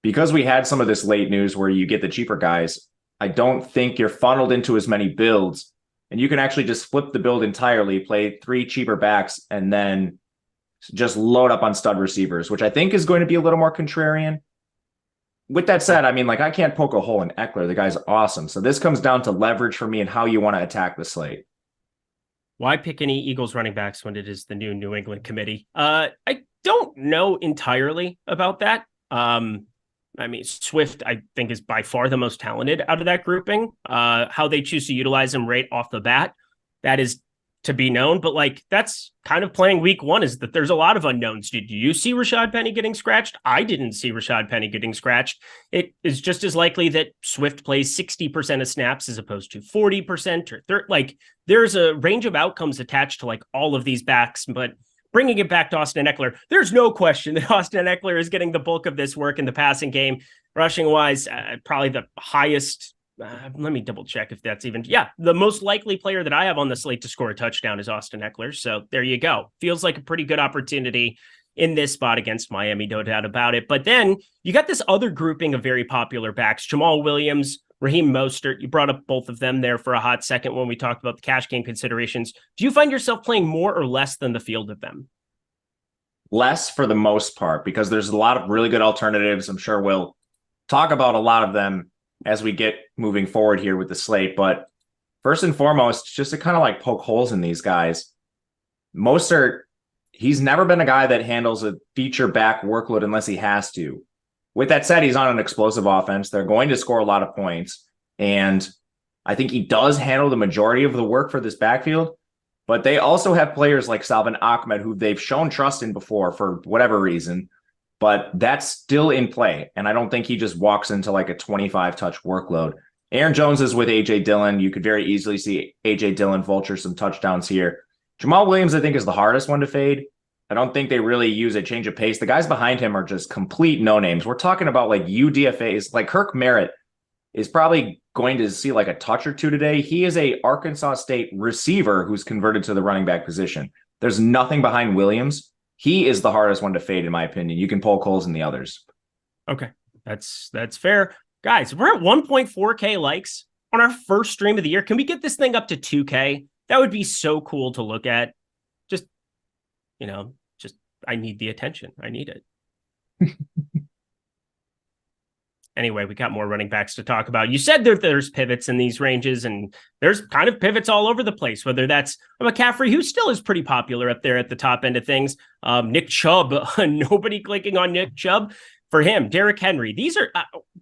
Because we had some of this late news where you get the cheaper guys, I don't think you're funneled into as many builds. And you can actually just flip the build entirely, play three cheaper backs, and then just load up on stud receivers, which I think is going to be a little more contrarian. With that said, I mean, like I can't poke a hole in Eckler. The guy's awesome. So this comes down to leverage for me and how you want to attack the slate. Why pick any Eagles running backs when it is the new New England committee? I don't know entirely about that. I mean, Swift, I think, is by far the most talented out of that grouping. How they choose to utilize him right off the bat, that is to be known. But like, that's kind of playing week one, is that there's a lot of unknowns. Did you see Rashad Penny getting scratched? I didn't see Rashad Penny getting scratched. It is just as likely that Swift plays 60% of snaps as opposed to 40% or like there's a range of outcomes attached to like all of these backs, but bringing it back to Austin Eckler, there's no question that Austin Eckler is getting the bulk of this work in the passing game. Rushing wise, probably the highest. Let me double check if that's even. Yeah, the most likely player that I have on the slate to score a touchdown is Austin Eckler. So there you go. Feels like a pretty good opportunity in this spot against Miami, no doubt about it. But then you got this other grouping of very popular backs, Jamal Williams, Raheem Mostert. You brought up both of them there for a hot second when we talked about the cash game considerations. Do you find yourself playing more or less than the field of them? Less for the most part, because there's a lot of really good alternatives. I'm sure we'll talk about a lot of them as we get moving forward here with the slate. But first and foremost, just to kind of like poke holes in these guys, Mostert, he's never been a guy that handles a feature back workload unless he has to. With that said, he's on an explosive offense. They're going to score a lot of points. And I think he does handle the majority of the work for this backfield, but they also have players like Salvin Ahmed, who they've shown trust in before for whatever reason, but that's still in play. And I don't think he just walks into like a 25 touch workload. Aaron Jones is with AJ Dillon. You could very easily see AJ Dillon vulture some touchdowns here. Jamal Williams, I think, is the hardest one to fade. I don't think they really use a change of pace. The guys behind him are just complete no-names. We're talking about like UDFAs, like Kirk Merritt is probably going to see like a touch or two today. He is a Arkansas State receiver who's converted to the running back position. There's nothing behind Williams. He is the hardest one to fade, in my opinion. You can poke holes in the others. Okay, that's fair. Guys, we're at 1.4K likes on our first stream of the year. Can we get this thing up to 2K? That would be so cool to look at. Just, I need the attention. I need it. Anyway, we got more running backs to talk about. You said there's pivots in these ranges, and there's kind of pivots all over the place, whether that's McCaffrey, who still is pretty popular up there at the top end of things. Nick Chubb, nobody clicking on Nick Chubb. For him, Derrick Henry. These are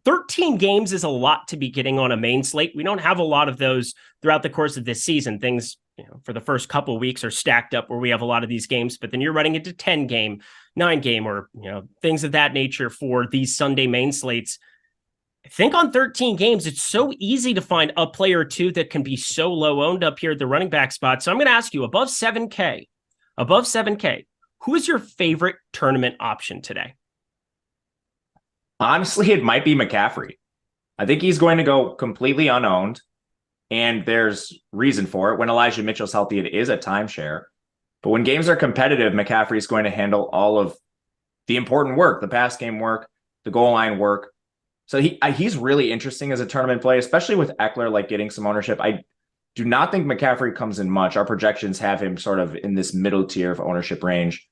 13 games is a lot to be getting on a main slate. We don't have a lot of those throughout the course of this season. Things, for the first couple of weeks are stacked up where we have a lot of these games, but then you're running into 10 game, 9 game, or, things of that nature for these Sunday main slates. I think on 13 games, it's so easy to find a player or two that can be so low owned up here at the running back spot. So I'm going to ask you, above 7K, who is your favorite tournament option today? Honestly, it might be McCaffrey. I think he's going to go completely unowned, and there's reason for it. When Elijah Mitchell's healthy, it is a timeshare. But when games are competitive, McCaffrey is going to handle all of the important work, the pass game work, the goal line work. So he's really interesting as a tournament play, especially with Eckler like getting some ownership. I do not think McCaffrey comes in much. Our projections have him sort of in this middle tier of ownership range.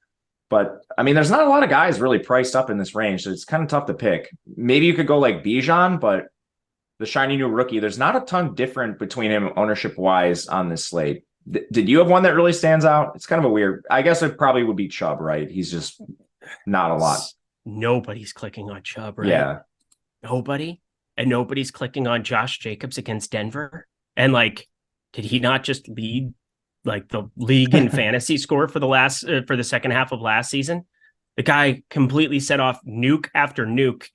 But, I mean, there's not a lot of guys really priced up in this range, so it's kind of tough to pick. Maybe you could go like Bijan, but the shiny new rookie, there's not a ton different between him ownership-wise on this slate. Did you have one that really stands out? It's kind of a weird... I guess it probably would be Chubb, right? He's just not a lot. Nobody's clicking on Chubb, right? Yeah. Nobody? And nobody's clicking on Josh Jacobs against Denver? And, did he not just lead the league in fantasy score for the second half of last season? The guy completely set off nuke after nuke.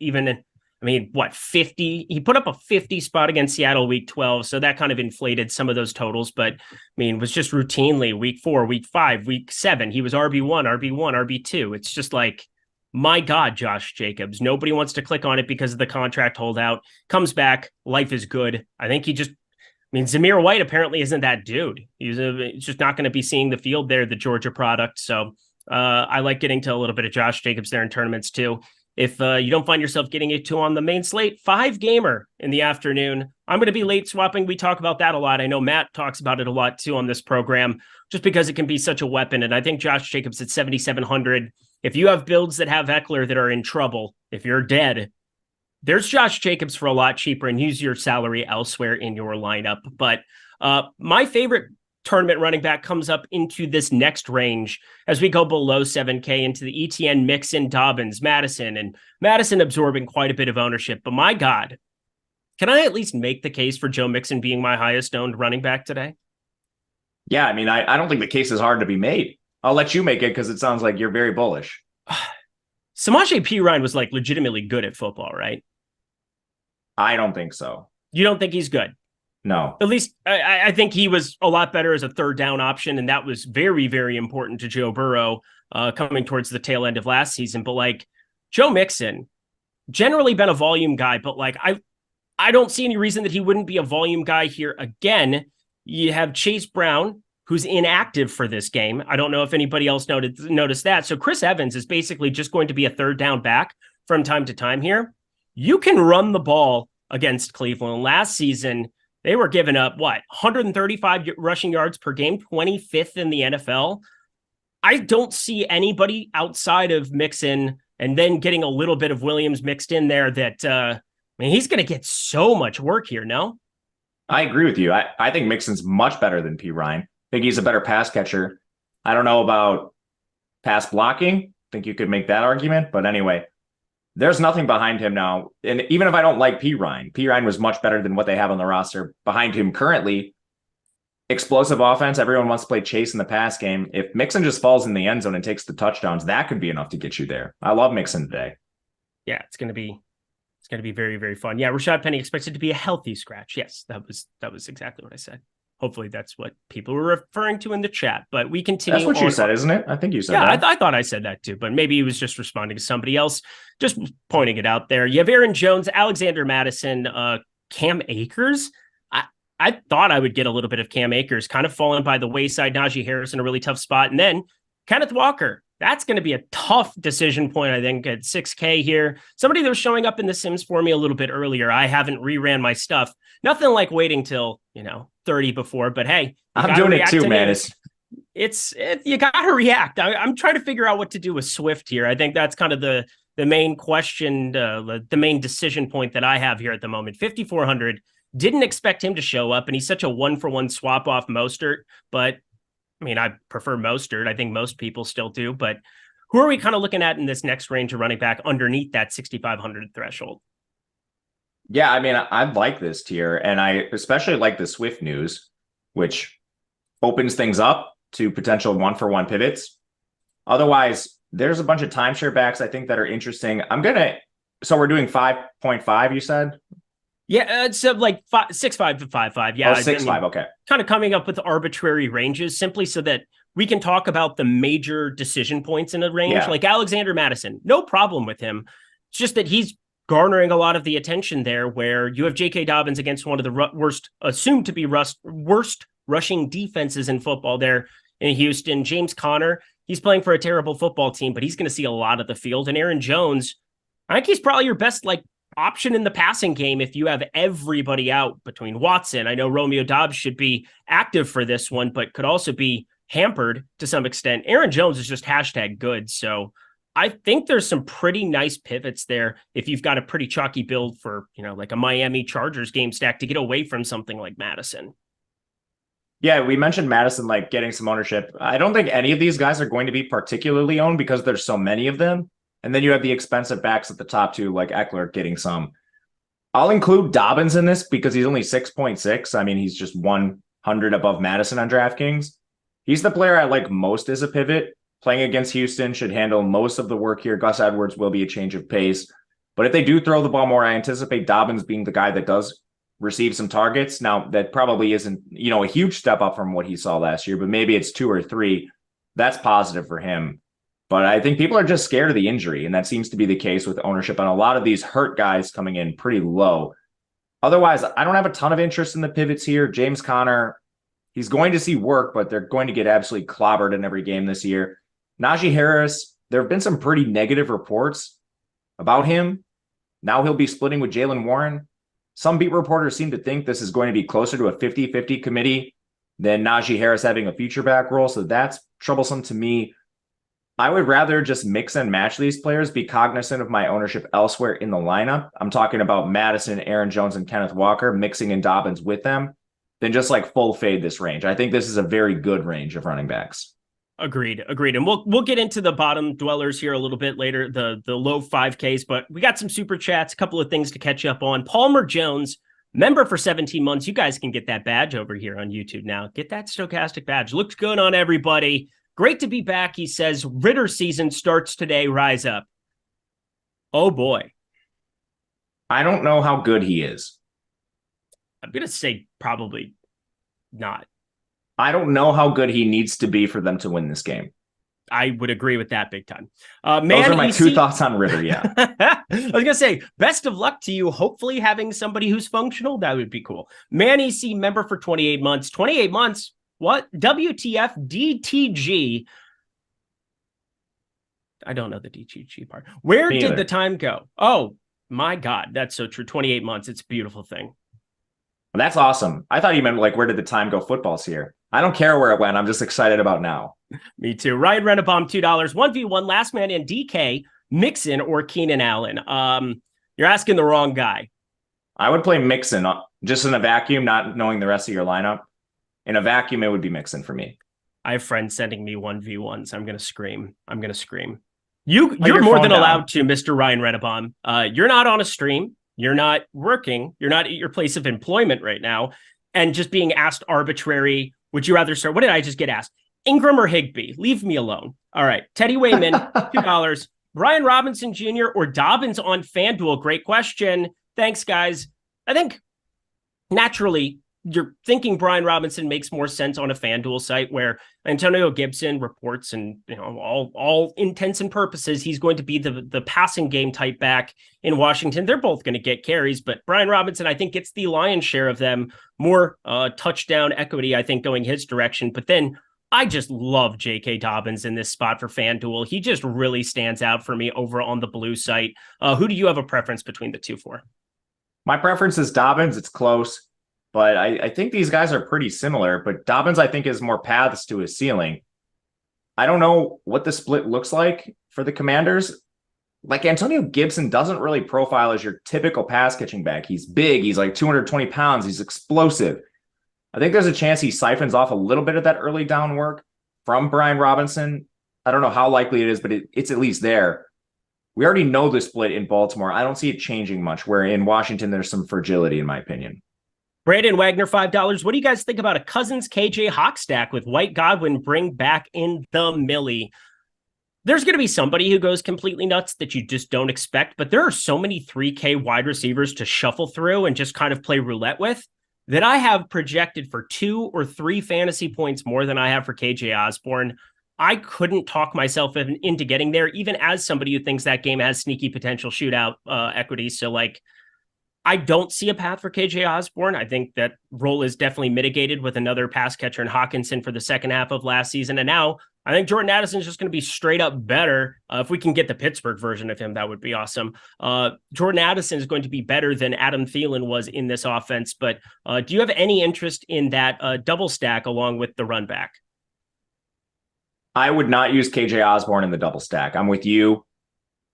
50? He put up a 50 spot against Seattle week 12. So that kind of inflated some of those totals. But was just routinely week 4, week 5, week 7. He was RB1, RB2. It's just my God, Josh Jacobs. Nobody wants to click on it because of the contract holdout. Comes back. Life is good. I think he just, Zamir White apparently isn't that dude. He's just not going to be seeing the field there, the Georgia product. So I like getting to a little bit of Josh Jacobs there in tournaments too. If you don't find yourself getting it to on the main slate, 5-gamer in the afternoon. I'm going to be late swapping. We talk about that a lot. I know Matt talks about it a lot too on this program, just because it can be such a weapon. And I think Josh Jacobs at 7,700. If you have builds that have Eckler that are in trouble, if you're dead, there's Josh Jacobs for a lot cheaper, and use your salary elsewhere in your lineup. But my favorite tournament running back comes up into this next range as we go below 7K into the ETN, Mixon, Dobbins, Madison, and Madison absorbing quite a bit of ownership. But my God, can I at least make the case for Joe Mixon being my highest owned running back today? Yeah, I don't think the case is hard to be made. I'll let you make it because it sounds like you're very bullish. Samaje Perine was legitimately good at football, right? I don't think so. You don't think he's good? No. At least I think he was a lot better as a third down option, and that was very, very important to Joe Burrow coming towards the tail end of last season. But Joe Mixon, generally been a volume guy, but I don't see any reason that he wouldn't be a volume guy here again. You have Chase Brown, who's inactive for this game. I don't know if anybody else noticed that. So Chris Evans is basically just going to be a third down back from time to time here. You can run the ball against Cleveland. Last season, they were giving up, 135 rushing yards per game, 25th in the NFL. I don't see anybody outside of Mixon and then getting a little bit of Williams mixed in there that, he's going to get so much work here, no? I agree with you. I think Mixon's much better than Perine. I think he's a better pass catcher. I don't know about pass blocking. I think you could make that argument. But anyway, there's nothing behind him now. And even if I don't like P. Ryan was much better than what they have on the roster behind him currently. Explosive offense. Everyone wants to play chase in the pass game. If Mixon just falls in the end zone and takes the touchdowns, that could be enough to get you there. I love Mixon today. Yeah, it's going to be very, very fun. Yeah, Rashad Penny expects it to be a healthy scratch. Yes, that was exactly what I said. Hopefully that's what people were referring to in the chat, but we continue. That's what you said, isn't it? I think you said that. Yeah, I thought I said that too, but maybe he was just responding to somebody else, just pointing it out there. You have Aaron Jones, Alexander Madison, Cam Akers. I thought I would get a little bit of Cam Akers, kind of falling by the wayside. Najee Harris in a really tough spot. And then Kenneth Walker. That's going to be a tough decision point, I think, at 6K here. Somebody that was showing up in the Sims for me a little bit earlier. I haven't reran my stuff. Nothing like waiting till, 30 before, but hey. I'm doing it too, man. You got to react. I'm trying to figure out what to do with Swift here. I think that's kind of the main question, the main decision point that I have here at the moment. 5,400. Didn't expect him to show up, and he's such a 1-for-1 swap off Mostert, but I prefer Mostert. I think most people still do, but who are we kind of looking at in this next range of running back underneath that 6,500 threshold? Yeah, I like this tier, and I especially like the Swift news, which opens things up to potential 1-for-1 pivots. Otherwise, there's a bunch of timeshare backs I think that are interesting. So we're doing 5.5, you said? Yeah, so like 6.5 to 5.5. Yeah, 6.5. Okay. Kind of coming up with arbitrary ranges simply so that we can talk about the major decision points in a range. Yeah. Like Alexander Madison, no problem with him. It's just that he's garnering a lot of the attention there, where you have J.K. Dobbins against one of the assumed to be worst rushing defenses in football there in Houston. James Conner, he's playing for a terrible football team, but he's going to see a lot of the field. And Aaron Jones, I think he's probably your best option in the passing game if you have everybody out between Watson. I know Romeo Doubs should be active for this one, but could also be hampered to some extent. Aaron Jones is just #good. So I think there's some pretty nice pivots there if you've got a pretty chalky build for, like a Miami Chargers game stack to get away from something like Madison. Yeah, we mentioned Madison getting some ownership. I don't think any of these guys are going to be particularly owned because there's so many of them. And then you have the expensive backs at the top too, like Eckler getting some. I'll include Dobbins in this because he's only 6.6. He's just 100 above Madison on DraftKings. He's the player I like most as a pivot. Playing against Houston should handle most of the work here. Gus Edwards will be a change of pace. But if they do throw the ball more, I anticipate Dobbins being the guy that does receive some targets. Now, that probably isn't, a huge step up from what he saw last year, but maybe it's 2 or 3. That's positive for him. But I think people are just scared of the injury, and that seems to be the case with ownership on a lot of these hurt guys coming in pretty low. Otherwise, I don't have a ton of interest in the pivots here. James Conner, he's going to see work, but they're going to get absolutely clobbered in every game this year. Najee Harris, there have been some pretty negative reports about him. Now he'll be splitting with Jaylen Warren. Some beat reporters seem to think this is going to be closer to a 50-50 committee than Najee Harris having a feature back role, so that's troublesome to me. I would rather just mix and match these players, be cognizant of my ownership elsewhere in the lineup. I'm talking about Madison, Aaron Jones, and Kenneth Walker, mixing in Dobbins with them, than just full fade this range. I think this is a very good range of running backs. Agreed. And we'll get into the bottom dwellers here a little bit later, the low 5Ks, but we got some super chats, a couple of things to catch up on. Palmer Jones, member for 17 months. You guys can get that badge over here on YouTube now. Get that stochastic badge. Looks good on everybody. Great to be back, he says. Ritter season starts today. Rise up. Oh, boy. I don't know how good he is. I'm going to say probably not. I don't know how good he needs to be for them to win this game. I would agree with that big time. Those are my two thoughts on Ritter, yeah. I was going to say, best of luck to you. Hopefully having somebody who's functional, that would be cool. Man EC, member for 28 months. 28 months? What? WTF DTG? I don't know the DTG part. Where did the time go? Oh, my God. That's so true. 28 months. It's a beautiful thing. Well, that's awesome. I thought you meant where did the time go footballs here. I don't care where it went. I'm just excited about now. Me too. Ryan Rennebaum, $2. 1v1, last man in DK, Mixon or Keenan Allen. You're asking the wrong guy. I would play Mixon just in a vacuum, not knowing the rest of your lineup. In a vacuum, it would be Mixon for me. I have friends sending me 1v1s. I'm going to scream. You're your more phone than down. allowed to, Mr. Ryan Redebaum. You're not on a stream. You're not working. You're not at your place of employment right now. And just being asked arbitrary, would you rather start? What did I just get asked? Ingram or Higbee? Leave me alone. All right. Teddy Wayman, $2. Brian Robinson Jr. or Dobbins on FanDuel? Great question. Thanks, guys. I think naturally, you're thinking Brian Robinson makes more sense on a FanDuel site where Antonio Gibson reports, and all intents and purposes, he's going to be the passing game type back in Washington. They're both going to get carries, but Brian Robinson, I think, gets the lion's share of them. More touchdown equity, I think, going his direction. But then I just love J.K. Dobbins in this spot for FanDuel. He just really stands out for me over on the blue site. Who do you have a preference between the two for? My preference is Dobbins. It's close. But I think these guys are pretty similar. But Dobbins, I think, has more paths to his ceiling. I don't know what the split looks like for the Commanders. Like, Antonio Gibson doesn't really profile as your typical pass catching back. He's big. He's like 220 pounds. He's explosive. I think there's a chance he siphons off a little bit of that early down work from Brian Robinson. I don't know how likely it is, but it's at least there. We already know the split in Baltimore. I don't see it changing much, where in Washington, there's some fragility, in my opinion. Brandon Wagner, $5. What do you guys think about a Cousins KJ Hawk stack with White Godwin bring back in the Millie? There's going to be somebody who goes completely nuts that you just don't expect, but there are so many 3K wide receivers to shuffle through and just kind of play roulette with that I have projected for 2 or 3 fantasy points more than I have for KJ Osborne. I couldn't talk myself into getting there, even as somebody who thinks that game has sneaky potential shootout equity. So, like, I don't see a path for KJ Osborne. I think that role is definitely mitigated with another pass catcher in Hawkinson for the second half of last season. And now I think Jordan Addison is just going to be straight up better. If we can get the Pittsburgh version of him, that would be awesome. Jordan Addison is going to be better than Adam Thielen was in this offense. But do you have any interest in that double stack along with the run back? I would not use KJ Osborne in the double stack. I'm with you.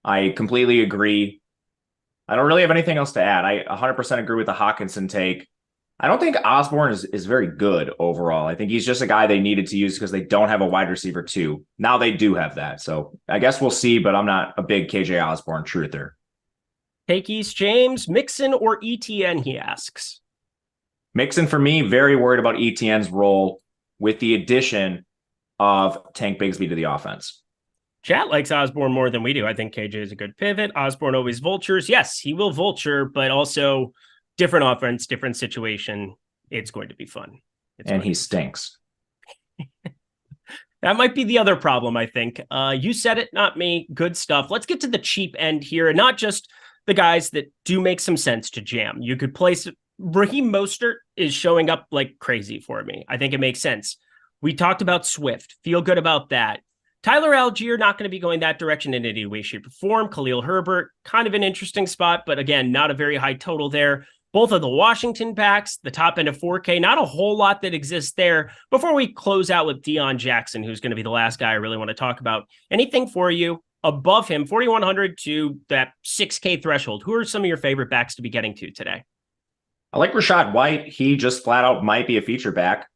I completely agree. I don't really have anything else to add. I 100% agree with the Hawkinson take. I don't think Osborne is very good overall. I think he's just a guy they needed to use because they don't have a wide receiver too. Now they do have that. So I guess we'll see, but I'm not a big KJ Osborne truther. Take East James, Mixon or ETN, he asks. Mixon for me, very worried about ETN's role with the addition of Tank Bigsby to the offense. Chat likes Osborne more than we do. I think KJ is a good pivot. Osborne always vultures. Yes, he will vulture, but also different offense, different situation. It's going to be fun. And he stinks. That might be the other problem, I think. You said it, not me. Good stuff. Let's get to the cheap end here, and not just the guys that do make some sense to jam. You could place Raheem Mostert is showing up like crazy for me. I think it makes sense. We talked about Swift. Feel good about that. Tyler Algier, not going to be going that direction in any way, shape, or form. Khalil Herbert, kind of an interesting spot, but again, not a very high total there. Both of the Washington backs, the top end of 4K, not a whole lot that exists there. Before we close out with Deion Jackson, who's going to be the last guy I really want to talk about, anything for you above him, 4,100 to that 6K threshold? Who are some of your favorite backs to be getting to today? I like Rachaad White. He just flat out might be a feature back.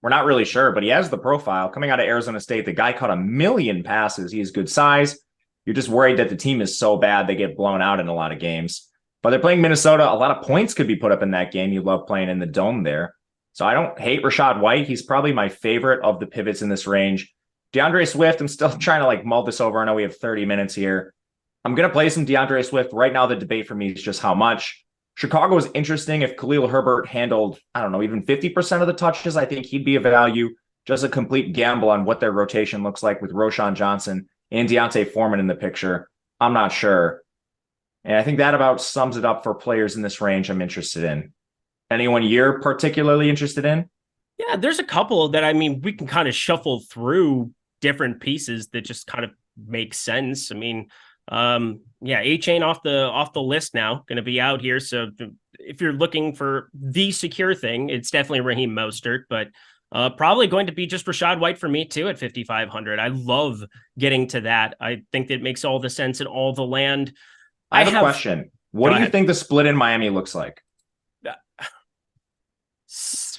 We're not really sure, but he has the profile. Coming out of Arizona State, the guy caught 1 million passes. He has good size. You're just worried that the team is so bad they get blown out in a lot of games. But they're playing Minnesota. A lot of points could be put up in that game. You love playing in the dome there. So I don't hate Rachaad White. He's probably my favorite of the pivots in this range. DeAndre Swift, I'm still trying to mull this over. I know we have 30 minutes here. I'm going to play some DeAndre Swift. Right now, the debate for me is just how much. Chicago is interesting. If Khalil Herbert handled, I don't know, even 50% of the touches, I think he'd be a value. Just a complete gamble on what their rotation looks like with Roschon Johnson and Deontay Foreman in the picture. I'm not sure. And I think that about sums it up for players in this range I'm interested in. Anyone you're particularly interested in? Yeah, there's a couple that, we can kind of shuffle through different pieces that just kind of make sense. A-Chain off the list now, going to be out here. So if you're looking for the secure thing, it's definitely Raheem Mostert, but probably going to be just Rachaad White for me too at 5,500. I love getting to that. I think that makes all the sense in all the land. I have a question. What do you think the split in Miami looks like?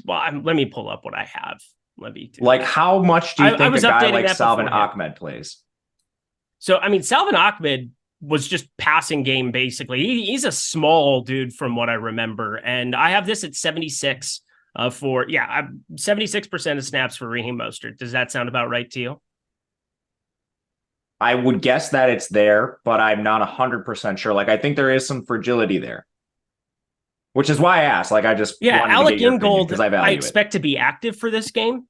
Well, let me pull up what I have. Let me how much do you think a guy like Salvon Ahmed plays? So, I mean, Salvin Ahmed was just passing game, basically. He's a small dude from what I remember. And I have this at 76 76% of snaps for Raheem Mostert. Does that sound about right to you? I would guess that it's there, but I'm not 100% sure. Like, I think there is some fragility there, which is why I asked. Like, I just wanted Alec to get your opinion Ingold, because I value expect to be active for this game.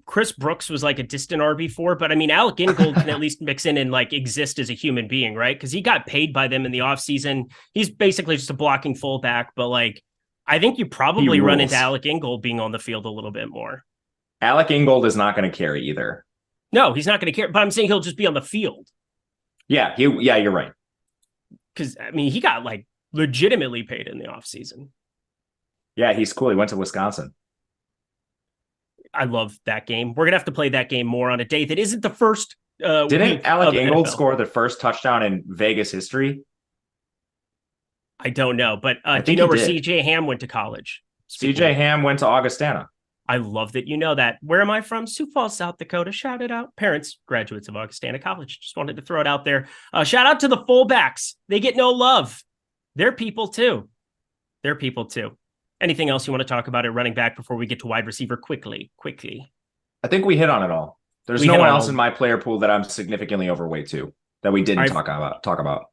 Chris Brooks was like a distant RB4, but I mean, Alec Ingold can at least mix in and like exist as a human being, right? Because he got paid by them in the offseason. He's basically just a blocking fullback, but like, I think you probably run into Alec Ingold being on the field a little bit more. Alec Ingold is not going to carry either. No, he's not going to carry, but I'm saying he'll just be on the field. Yeah, you're right. Because, I mean, he got like legitimately paid in the offseason. Yeah, he's cool. He went to Wisconsin. I love that game. We're going to have to play that game more on a day that isn't the first. Didn't Alec Ingold score the first touchdown in Vegas history? I don't know, but do you know where CJ Ham went to college? CJ Ham went to Augustana. I love that you know that. Where am I from? Sioux Falls, South Dakota. Shout it out. Parents, graduates of Augustana College. Just wanted to throw it out there. Shout out to the fullbacks. They get no love. They're people too. Anything else you want to talk about at running back before we get to wide receiver quickly? I think we hit on it all. There's no one else in my player pool that I'm significantly overweight to that we didn't talk about.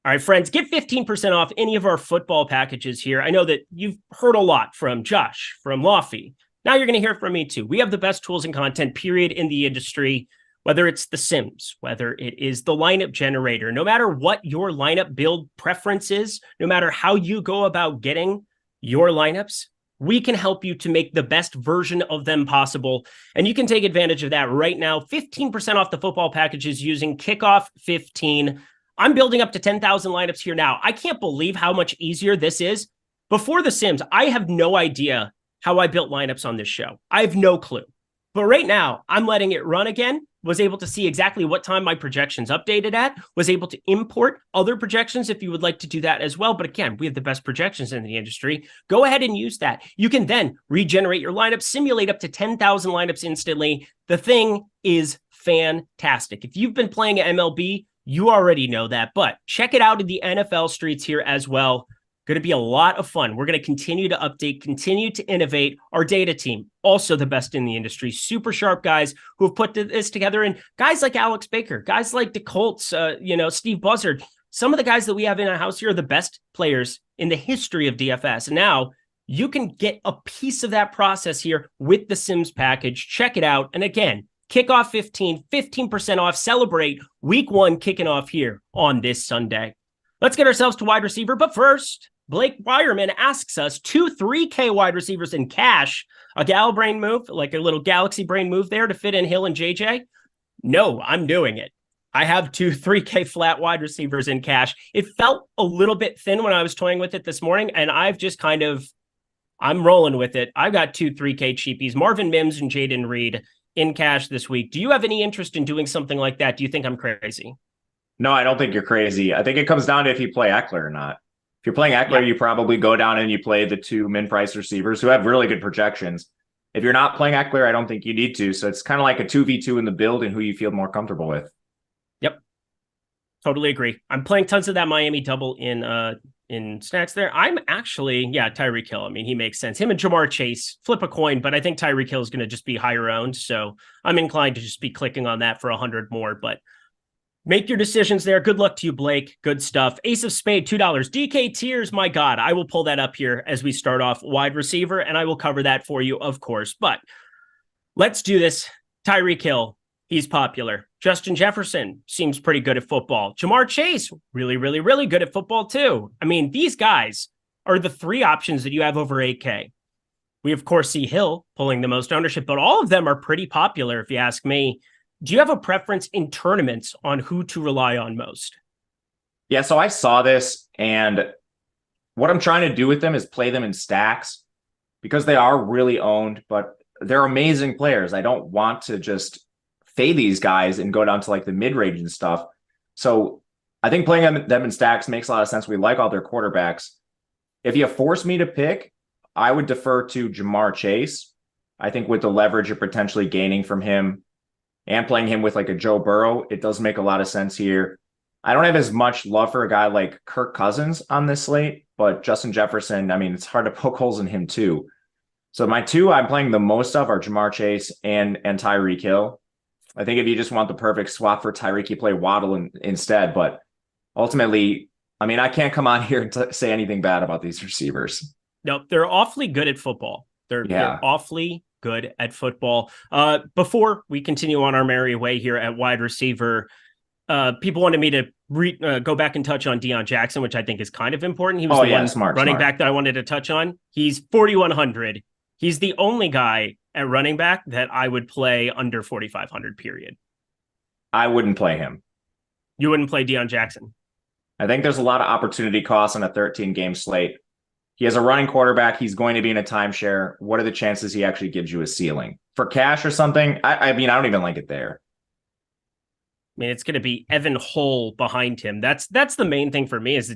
All right, friends, get 15% off any of our football packages here. I know that you've heard a lot from Josh, from Loughy. Now you're going to hear from me too. We have the best tools and content, period, in the industry, whether it's the Sims, whether it is the lineup generator, no matter what your lineup build preference is, no matter how you go about getting your lineups, we can help you to make the best version of them possible. And you can take advantage of that right now. 15% off the football packages using Kickoff 15. I'm building up to 10,000 lineups here now. I can't believe how much easier this is. Before the Sims, I have no idea how I built lineups on this show. I have no clue. But right now, I'm letting it run again, was able to see exactly what time my projections updated at, was able to import other projections if you would like to do that as well. But again, we have the best projections in the industry. Go ahead and use that. You can then regenerate your lineup, simulate up to 10,000 lineups instantly. The thing is fantastic. If you've been playing MLB, you already know that, but check it out in the NFL streets here as well. Going to be a lot of fun. We're going to continue to update, continue to innovate. Our data team, also the best in the industry, super sharp guys who have put this together. And guys like Alex Baker, guys like DeColts, Steve Buzzard, some of the guys that we have in our house here are the best players in the history of DFS. And now you can get a piece of that process here with the Sims package. Check it out. And again, Kickoff 15% off. Celebrate week 1 kicking off here on this Sunday. Let's get ourselves to wide receiver. But first, Blake Wireman asks us 2 3K wide receivers in cash. A gal brain move, like a little galaxy brain move there to fit in Hill and JJ. No, I'm doing it. I have 2 3K flat wide receivers in cash. It felt a little bit thin when I was toying with it this morning, and I've just I'm rolling with it. I've got 2 3K cheapies, Marvin Mims and Jaden Reed in cash this week. Do you have any interest in doing something like that? Do you think I'm crazy? No, I don't think you're crazy. I think it comes down to if you play Eckler or not. If you're playing Eckler, you probably go down and you play the 2 min-price receivers who have really good projections. If you're not playing Eckler, I don't think you need to. So it's kind of like a 2v2 in the build and who you feel more comfortable with. Yep. Totally agree. I'm playing tons of that Miami double in snacks there. I'm actually, Tyreek Hill. I mean, he makes sense. Him and Jamar Chase, flip a coin, but I think Tyreek Hill is going to just be higher owned. So I'm inclined to just be clicking on that for 100 more, but make your decisions there. Good luck to you, Blake. Good stuff. Ace of Spade, $2. DK Tiers, my God. I will pull that up here as we start off wide receiver, and I will cover that for you, of course. But let's do this. Tyreek Hill, he's popular. Justin Jefferson seems pretty good at football. Jamar Chase, really, really, really good at football too. I mean, these guys are the 3 options that you have over 8K. We, of course, see Hill pulling the most ownership, but all of them are pretty popular, if you ask me. Do you have a preference in tournaments on who to rely on most? Yeah, so I saw this, and what I'm trying to do with them is play them in stacks because they are really owned, but they're amazing players. I don't want to just fade these guys and go down to like the mid-range and stuff. So I think playing them in stacks makes a lot of sense. We like all their quarterbacks. If you force me to pick, I would defer to Jamar Chase. I think with the leverage you're potentially gaining from him, and playing him with like a Joe Burrow, it does make a lot of sense here. I don't have as much love for a guy like Kirk Cousins on this slate, but Justin Jefferson, I mean, it's hard to poke holes in him too. So my two I'm playing the most of are Jamar Chase and Tyreek Hill. I think if you just want the perfect swap for Tyreek, you play Waddle instead. But ultimately, I mean, I can't come on here and say anything bad about these receivers. No, they're awfully good at football. They're awfully good at football. Before we continue on our merry way here at wide receiver, people wanted me to go back and touch on Deion Jackson, which I think is kind of important. He was the one running back that I wanted to touch on. He's 4,100. He's the only guy at running back that I would play under 4,500, period. I wouldn't play him. You wouldn't play Deion Jackson? I think there's a lot of opportunity costs on a 13-game slate. He has a running quarterback. He's going to be in a timeshare. What are the chances he actually gives you a ceiling? For cash or something, I mean, I don't even like it there. I mean, it's going to be Evan Hull behind him. That's the main thing for me is,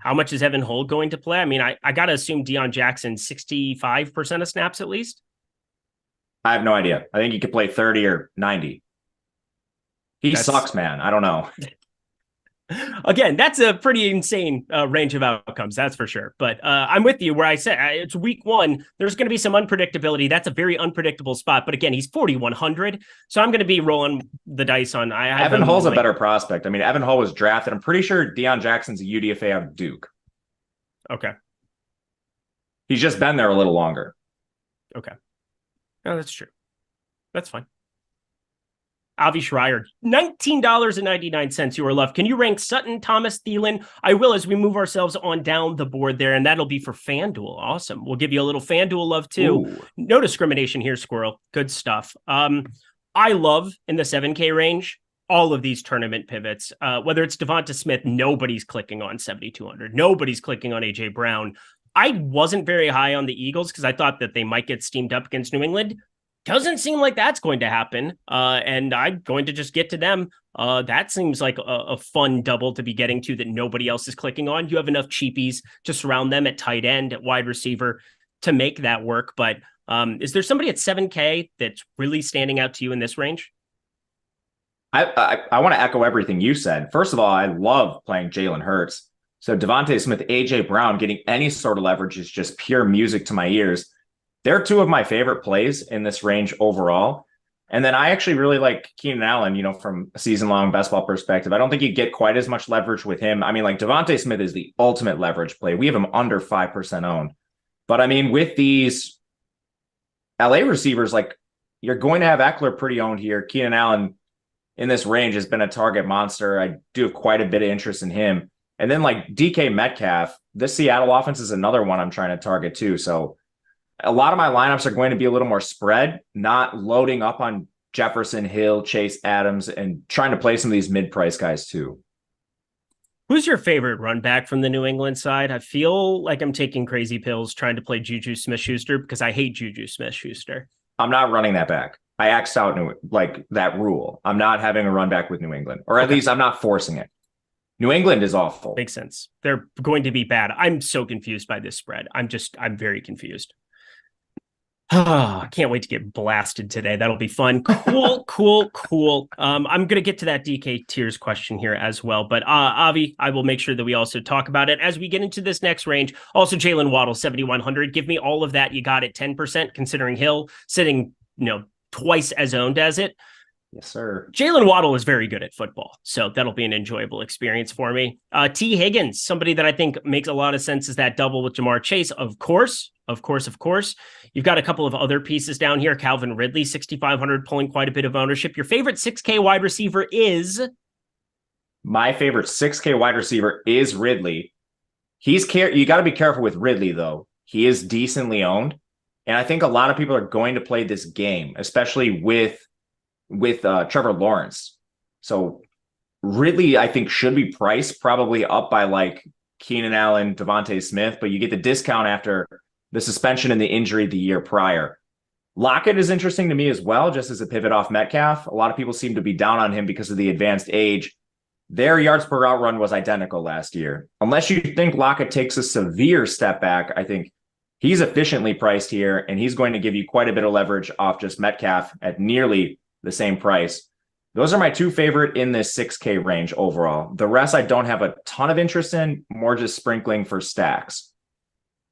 how much is Evan Hull going to play? I mean, I got to assume Deion Jackson 65% of snaps at least. I have no idea. I think he could play 30 or 90. He sucks, man. I don't know. Again, that's a pretty insane range of outcomes, that's for sure. But I'm with you where I said it's week one. There's going to be some unpredictability. That's a very unpredictable spot. But again, he's 4,100. So I'm going to be rolling the dice on. Evan Hull's a better prospect. I mean, Evan Hull was drafted. I'm pretty sure Deion Jackson's a UDFA out of Duke. Okay. He's just been there a little longer. Okay. No, that's true. That's fine. Avi Schreier, $19.99 you are left. Can you rank Sutton, Thomas, Thielen? I will as we move ourselves on down the board there, and that'll be for FanDuel. Awesome. We'll give you a little FanDuel love too. Ooh. No discrimination here, Squirrel. Good stuff. I love in the 7K range all of these tournament pivots. Whether it's Devonta Smith, nobody's clicking on 7,200. Nobody's clicking on A.J. Brown. I wasn't very high on the Eagles because I thought that they might get steamed up against New England. Doesn't seem like that's going to happen. And I'm going to just get to them. That seems like a fun double to be getting to that nobody else is clicking on. You have enough cheapies to surround them at tight end, at wide receiver to make that work. But is there somebody at 7K that's really standing out to you in this range? I want to echo everything you said. First of all, I love playing Jalen Hurts. So Devonta Smith, A.J. Brown, getting any sort of leverage is just pure music to my ears. They're two of my favorite plays in this range overall. And then I actually really like Keenan Allen, from a season-long best ball perspective. I don't think you get quite as much leverage with him. I mean, like Devonta Smith is the ultimate leverage play. We have him under 5% owned. But I mean, with these LA receivers, like you're going to have Eckler pretty owned here. Keenan Allen in this range has been a target monster. I do have quite a bit of interest in him. And then like DK Metcalf, this Seattle offense is another one I'm trying to target too. So a lot of my lineups are going to be a little more spread, not loading up on Jefferson, Hill, Chase, Adams, and trying to play some of these mid-price guys too. Who's your favorite run back from the New England side? I feel like I'm taking crazy pills trying to play Juju Smith-Schuster because I hate Juju Smith-Schuster. I'm not running that back. I X'd out that rule. I'm not having a run back with New England, or at least I'm not forcing it. New England is awful. Makes sense. They're going to be bad. I'm so confused by this spread. I'm very confused. Can't wait to get blasted today. That'll be fun. Cool. I'm going to get to that DK tiers question here as well. But Avi, I will make sure that we also talk about it as we get into this next range. Also, Jalen Waddle, 7,100. Give me all of that. You got it 10%, considering Hill sitting, twice as owned as it. Yes, sir. Jalen Waddle is very good at football, so that'll be an enjoyable experience for me. T. Higgins, somebody that I think makes a lot of sense is that double with Jamar Chase. Of course. You've got a couple of other pieces down here. Calvin Ridley, 6,500, pulling quite a bit of ownership. Your favorite 6K wide receiver is? My favorite 6K wide receiver is Ridley. You got to be careful with Ridley, though. He is decently owned, and I think a lot of people are going to play this game, especially with Trevor Lawrence. So Ridley, I think, should be priced probably up by like Keenan Allen, Devonta Smith, but you get the discount after the suspension and the injury the year prior. Lockett is interesting to me as well, just as a pivot off Metcalf. A lot of people seem to be down on him because of the advanced age. Their yards per route run was identical last year. Unless you think Lockett takes a severe step back, I think he's efficiently priced here, and he's going to give you quite a bit of leverage off just Metcalf at nearly the the same price. Those are my two favorite in this 6K range overall. The rest I don't have a ton of interest in, more just sprinkling for stacks.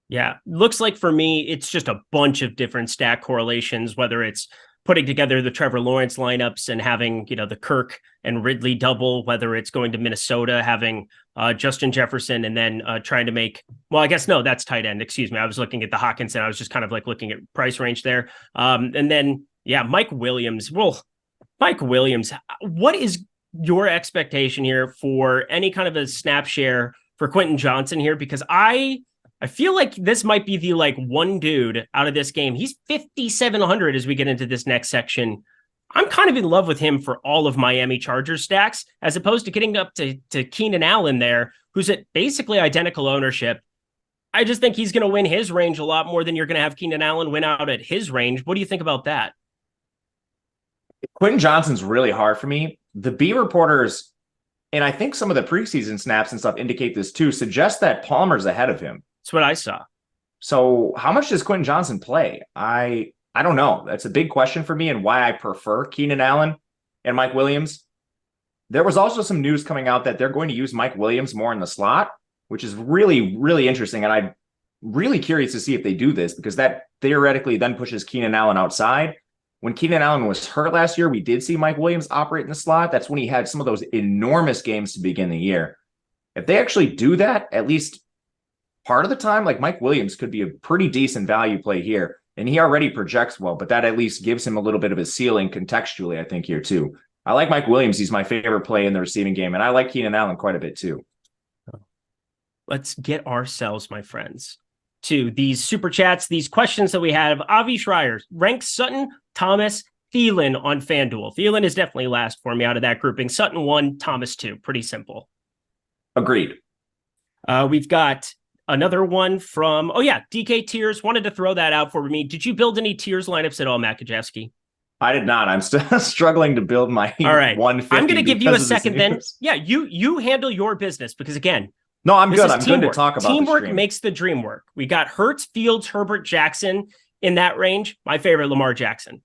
Yeah, looks like for me, it's just a bunch of different stack correlations, whether it's putting together the Trevor Lawrence lineups and having, the Kirk and Ridley double, whether it's going to Minnesota, having Justin Jefferson, and then trying to make, well, I guess, no, that's tight end. Excuse me. I was looking at the Hawkinson. I was just kind of like looking at price range there. And then, yeah, Mike Williams. Well, Mike Williams, what is your expectation here for any kind of a snap share for Quentin Johnson here? Because I feel like this might be the one dude out of this game. He's 5,700 as we get into this next section. I'm kind of in love with him for all of Miami Chargers stacks, as opposed to getting up to Keenan Allen there, who's at basically identical ownership. I just think he's going to win his range a lot more than you're going to have Keenan Allen win out at his range. What do you think about that? Quentin Johnson's really hard for me. The B reporters, and I think some of the preseason snaps and stuff indicate this too, suggest that Palmer's ahead of him. That's what I saw. So how much does Quentin Johnson play? I don't know. That's a big question for me and why I prefer Keenan Allen and Mike Williams. There was also some news coming out that they're going to use Mike Williams more in the slot, which is really, really interesting. And I'm really curious to see if they do this, because that theoretically then pushes Keenan Allen outside. When Keenan Allen was hurt last year, we did see Mike Williams operate in the slot. That's when he had some of those enormous games to begin the year. If they actually do that, at least part of the time, Mike Williams could be a pretty decent value play here. And he already projects well, but that at least gives him a little bit of a ceiling contextually, I think, here too. I like Mike Williams. He's my favorite play in the receiving game. And I like Keenan Allen quite a bit too. Let's get ourselves, my friends, to these super chats, these questions that we have. Avi Schreier ranks Sutton, Thomas, Thielen on FanDuel. Thielen is definitely last for me out of that grouping. Sutton 1, Thomas 2. Pretty simple. Agreed. We've got another one from, DK Tiers. Wanted to throw that out for me. Did you build any Tiers lineups at all, Matt Gajewski? I did not. I'm still struggling to build my all right. 150. I'm going to give you a second then. Yeah, you handle your business, because again, no, I'm good. I'm teamwork. good to talk about teamwork makes the dream work. We got Hurts, Fields, Herbert, Jackson in that range. My favorite, Lamar Jackson.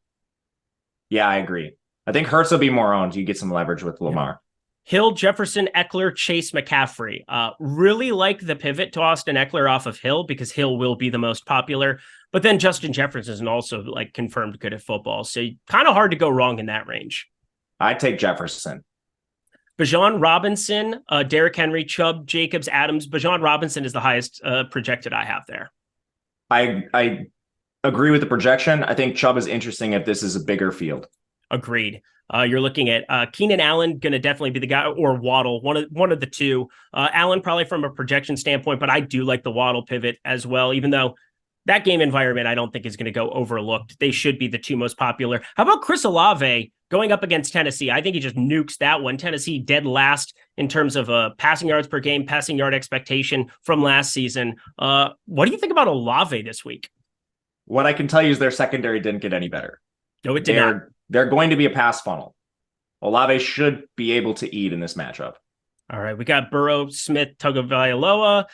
Yeah, I agree. I think Hurts will be more owned. You get some leverage with Lamar. Hill, Jefferson, Eckler, Chase, McCaffrey. Really like the pivot to Austin Eckler off of Hill, because Hill will be the most popular. But then Justin Jefferson is also confirmed good at football. So kind of hard to go wrong in that range. I'd take Jefferson. Bijan Robinson, Derrick Henry, Chubb, Jacobs, Adams. Bijan Robinson is the highest projected I have there. I agree with the projection. I think Chubb is interesting if this is a bigger field. Agreed. You're looking at Keenan Allen, going to definitely be the guy, or Waddle, one of the two. Allen probably from a projection standpoint, but I do like the Waddle pivot as well, even though that game environment I don't think is going to go overlooked. They should be the two most popular. How about Chris Olave going up against Tennessee? I think he just nukes that one. Tennessee dead last in terms of passing yards per game, passing yard expectation from last season. What do you think about Olave this week? What I can tell you is their secondary didn't get any better. No, it did not. They're going to be a pass funnel. Olave should be able to eat in this matchup. All right, we got Burrow, Smith, Tagovailoa,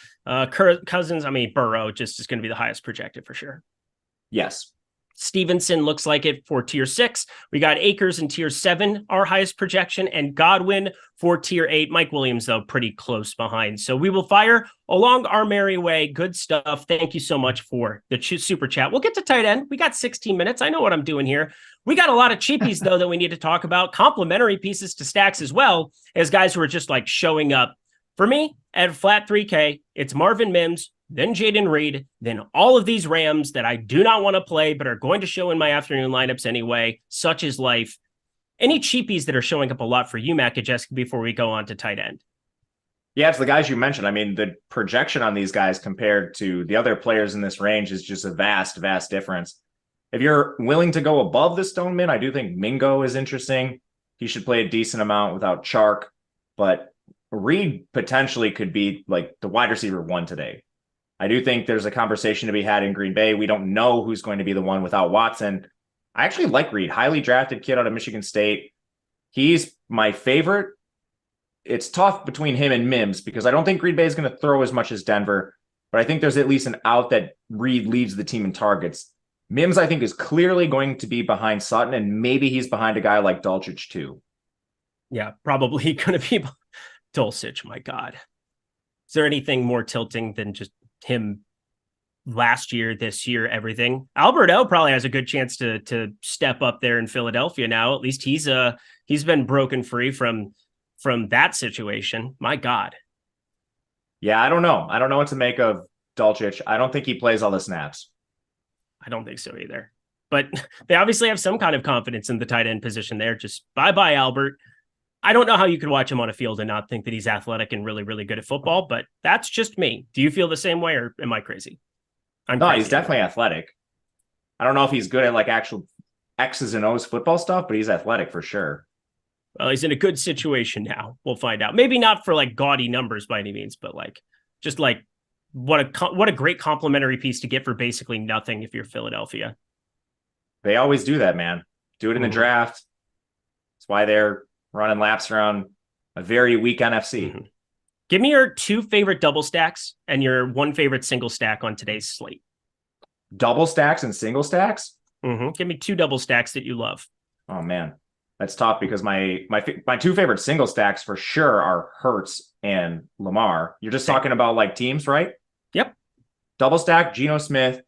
Cousins. Burrow just is going to be the highest projected for sure. Yes. Stevenson looks like it for tier 6. We got Akers in tier 7, our highest projection, and Godwin for tier 8. Mike Williams, though, pretty close behind. So we will fire along our merry way. Good stuff. Thank you so much for the super chat. We'll get to tight end. We got 16 minutes. I know what I'm doing here. We got a lot of cheapies, though, that we need to talk about. Complimentary pieces to stacks as well as guys who are just showing up. For me, at flat 3K, it's Marvin Mims, then Jaden Reed, then all of these Rams that I do not want to play, but are going to show in my afternoon lineups anyway. Such is life. Any cheapies that are showing up a lot for you, Matt Gajewski, before we go on to tight end? Yeah, it's the guys you mentioned. The projection on these guys compared to the other players in this range is just a vast, vast difference. If you're willing to go above the Stoneman, I do think Mingo is interesting. He should play a decent amount without Chark, but Reed potentially could be the wide receiver 1 today. I do think there's a conversation to be had in Green Bay. We don't know who's going to be the one without Watson. I actually like Reed, highly drafted kid out of Michigan State. He's my favorite. It's tough between him and Mims because I don't think Green Bay is going to throw as much as Denver, but I think there's at least an out that Reed leads the team in targets. Mims, I think, is clearly going to be behind Sutton, and maybe he's behind a guy like Dulcich too. Yeah, probably going to be Dulcich. My God. Is there anything more tilting than just him last year, this year, everything? Alberto probably has a good chance to step up there in Philadelphia now. At least he's been broken free from that situation. My God. Yeah, I don't know. I don't know what to make of Dulcich. I don't think he plays all the snaps. I don't think so either. But they obviously have some kind of confidence in the tight end position there. Just bye-bye, Albert. I don't know how you could watch him on a field and not think that he's athletic and really, really good at football, but that's just me. Do you feel the same way, or am I crazy? No, he's definitely athletic. I don't know if he's good at like actual X's and O's football stuff, but he's athletic for sure. Well, he's in a good situation now. We'll find out. Maybe not for like gaudy numbers by any means, but like just like what a great complimentary piece to get for basically nothing if you're Philadelphia. They always do that, man. Do it in the draft. That's why they're running laps around a very weak NFC. Give me your 2 favorite double stacks and your 1 favorite single stack on today's slate. Double stacks and single stacks? Give me 2 double stacks that you love. Oh, man. That's tough because my 2 favorite single stacks for sure are Hurts and Lamar. You're just talking about like teams, right? Yep. Double stack, Geno Smith.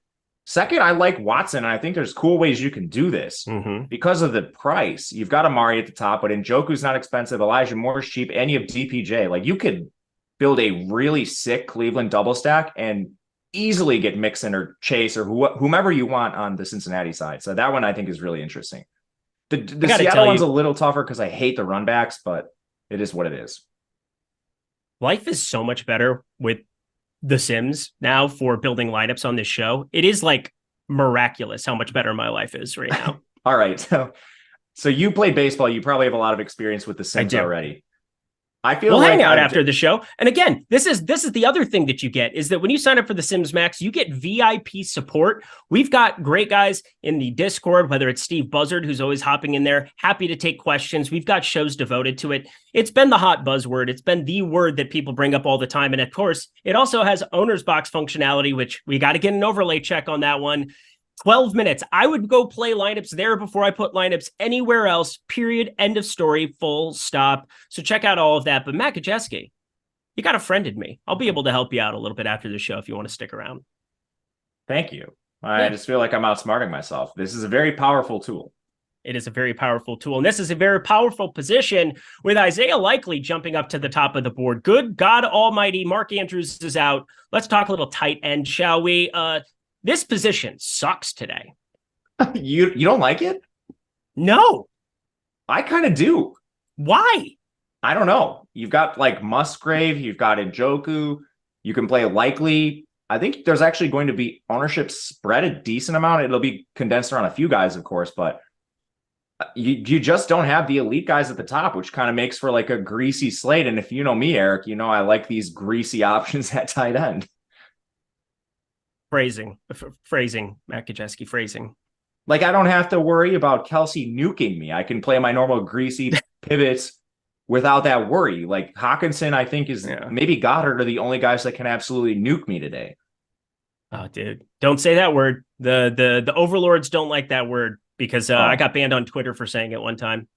Second, I like Watson, and I think there's cool ways you can do this because of the price. You've got Amari at the top, but Njoku's not expensive. Elijah Moore's cheap, and you have DPJ. Like, you could build a really sick Cleveland double stack and easily get Mixon or Chase or whomever you want on the Cincinnati side. So that one I think is really interesting. The Seattle one's a little tougher because I hate the run backs, but it is what it is. Life is so much better with the Sims now for building lineups on this show. It is like miraculous how much better my life is right now. All right. So you play baseball. You probably have a lot of experience with the Sims already. I feel we'll hang out after the show. And again, this is the other thing that you get is that when you sign up for the Sims Max, you get VIP support. We've got great guys in the Discord, whether it's Steve Buzzard, who's always hopping in there, happy to take questions. We've got shows devoted to it. It's been the hot buzzword. It's been the word that people bring up all the time. And of course, it also has owner's box functionality, which we got to get an overlay check on that one. 12 minutes. I would go play lineups there before I put lineups anywhere else, period, end of story, full stop. So check out all of that. But Matt Gajewski, you got a friend in me. I'll be able to help you out a little bit after the show if you want to stick around. Thank you. I just feel like I'm outsmarting myself. This is a very powerful tool. It is a very powerful tool. And this is a very powerful position with Isaiah Likely jumping up to the top of the board. Good God Almighty. Mark Andrews is out. Let's talk a little tight end, shall we? This position sucks today. You don't like it? No. I kind of do. Why? I don't know. You've got like Musgrave, you've got Njoku, you can play Likely. I think there's actually going to be ownership spread a decent amount. It'll be condensed around a few guys, of course, but you just don't have the elite guys at the top, which kind of makes for like a greasy slate. And if you know me, Eric, you know I like these greasy options at tight end. Phrasing, Matt Gajewski, phrasing. Like, I don't have to worry about Kelsey nuking me. I can play my normal greasy pivots without that worry. Like, Hawkinson, I think, is maybe Goddard are the only guys that can absolutely nuke me today. Oh, dude, don't say that word. The overlords don't like that word because I got banned on Twitter for saying it one time.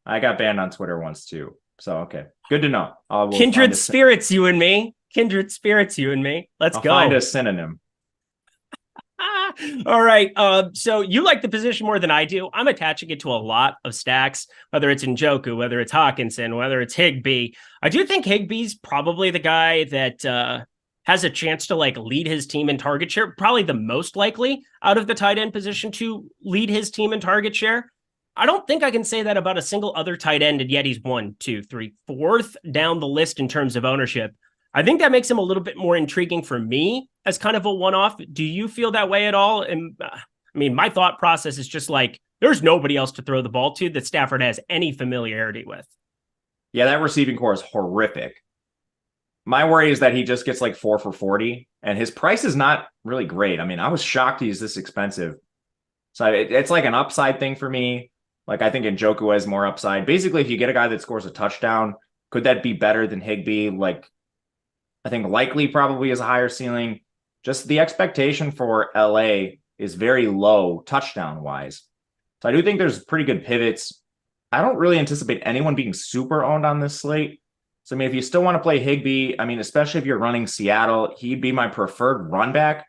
I got banned on Twitter once too. So, okay. Good to know. Kindred spirits, you and me. Kindred spirits, you and me. Let's go. Find a synonym. All right. So you like the position more than I do. I'm attaching it to a lot of stacks, whether it's Njoku, whether it's Hawkinson, whether it's Higbee. I do think Higbee's probably the guy that has a chance to like lead his team in target share, probably the most likely out of the tight end position to lead his team in target share. I don't think I can say that about a single other tight end, and yet he's 1, 2, 3, 4th down the list in terms of ownership. I think that makes him a little bit more intriguing for me as kind of a one-off. Do you feel that way at all? And I mean, my thought process is just like, there's nobody else to throw the ball to that Stafford has any familiarity with. Yeah, that receiving core is horrific. My worry is that he just gets like 4 for 40, and his price is not really great. I mean, I was shocked he's this expensive. So it's like an upside thing for me. Like, I think Njoku has more upside. Basically, if you get a guy that scores a touchdown, could that be better than Higbee? Like, I think Likely probably is a higher ceiling. Just the expectation for LA is very low touchdown wise. So I do think there's pretty good pivots. I don't really anticipate anyone being super owned on this slate. So, I mean, if you still want to play Higbee, I mean, especially if you're running Seattle, he'd be my preferred run back.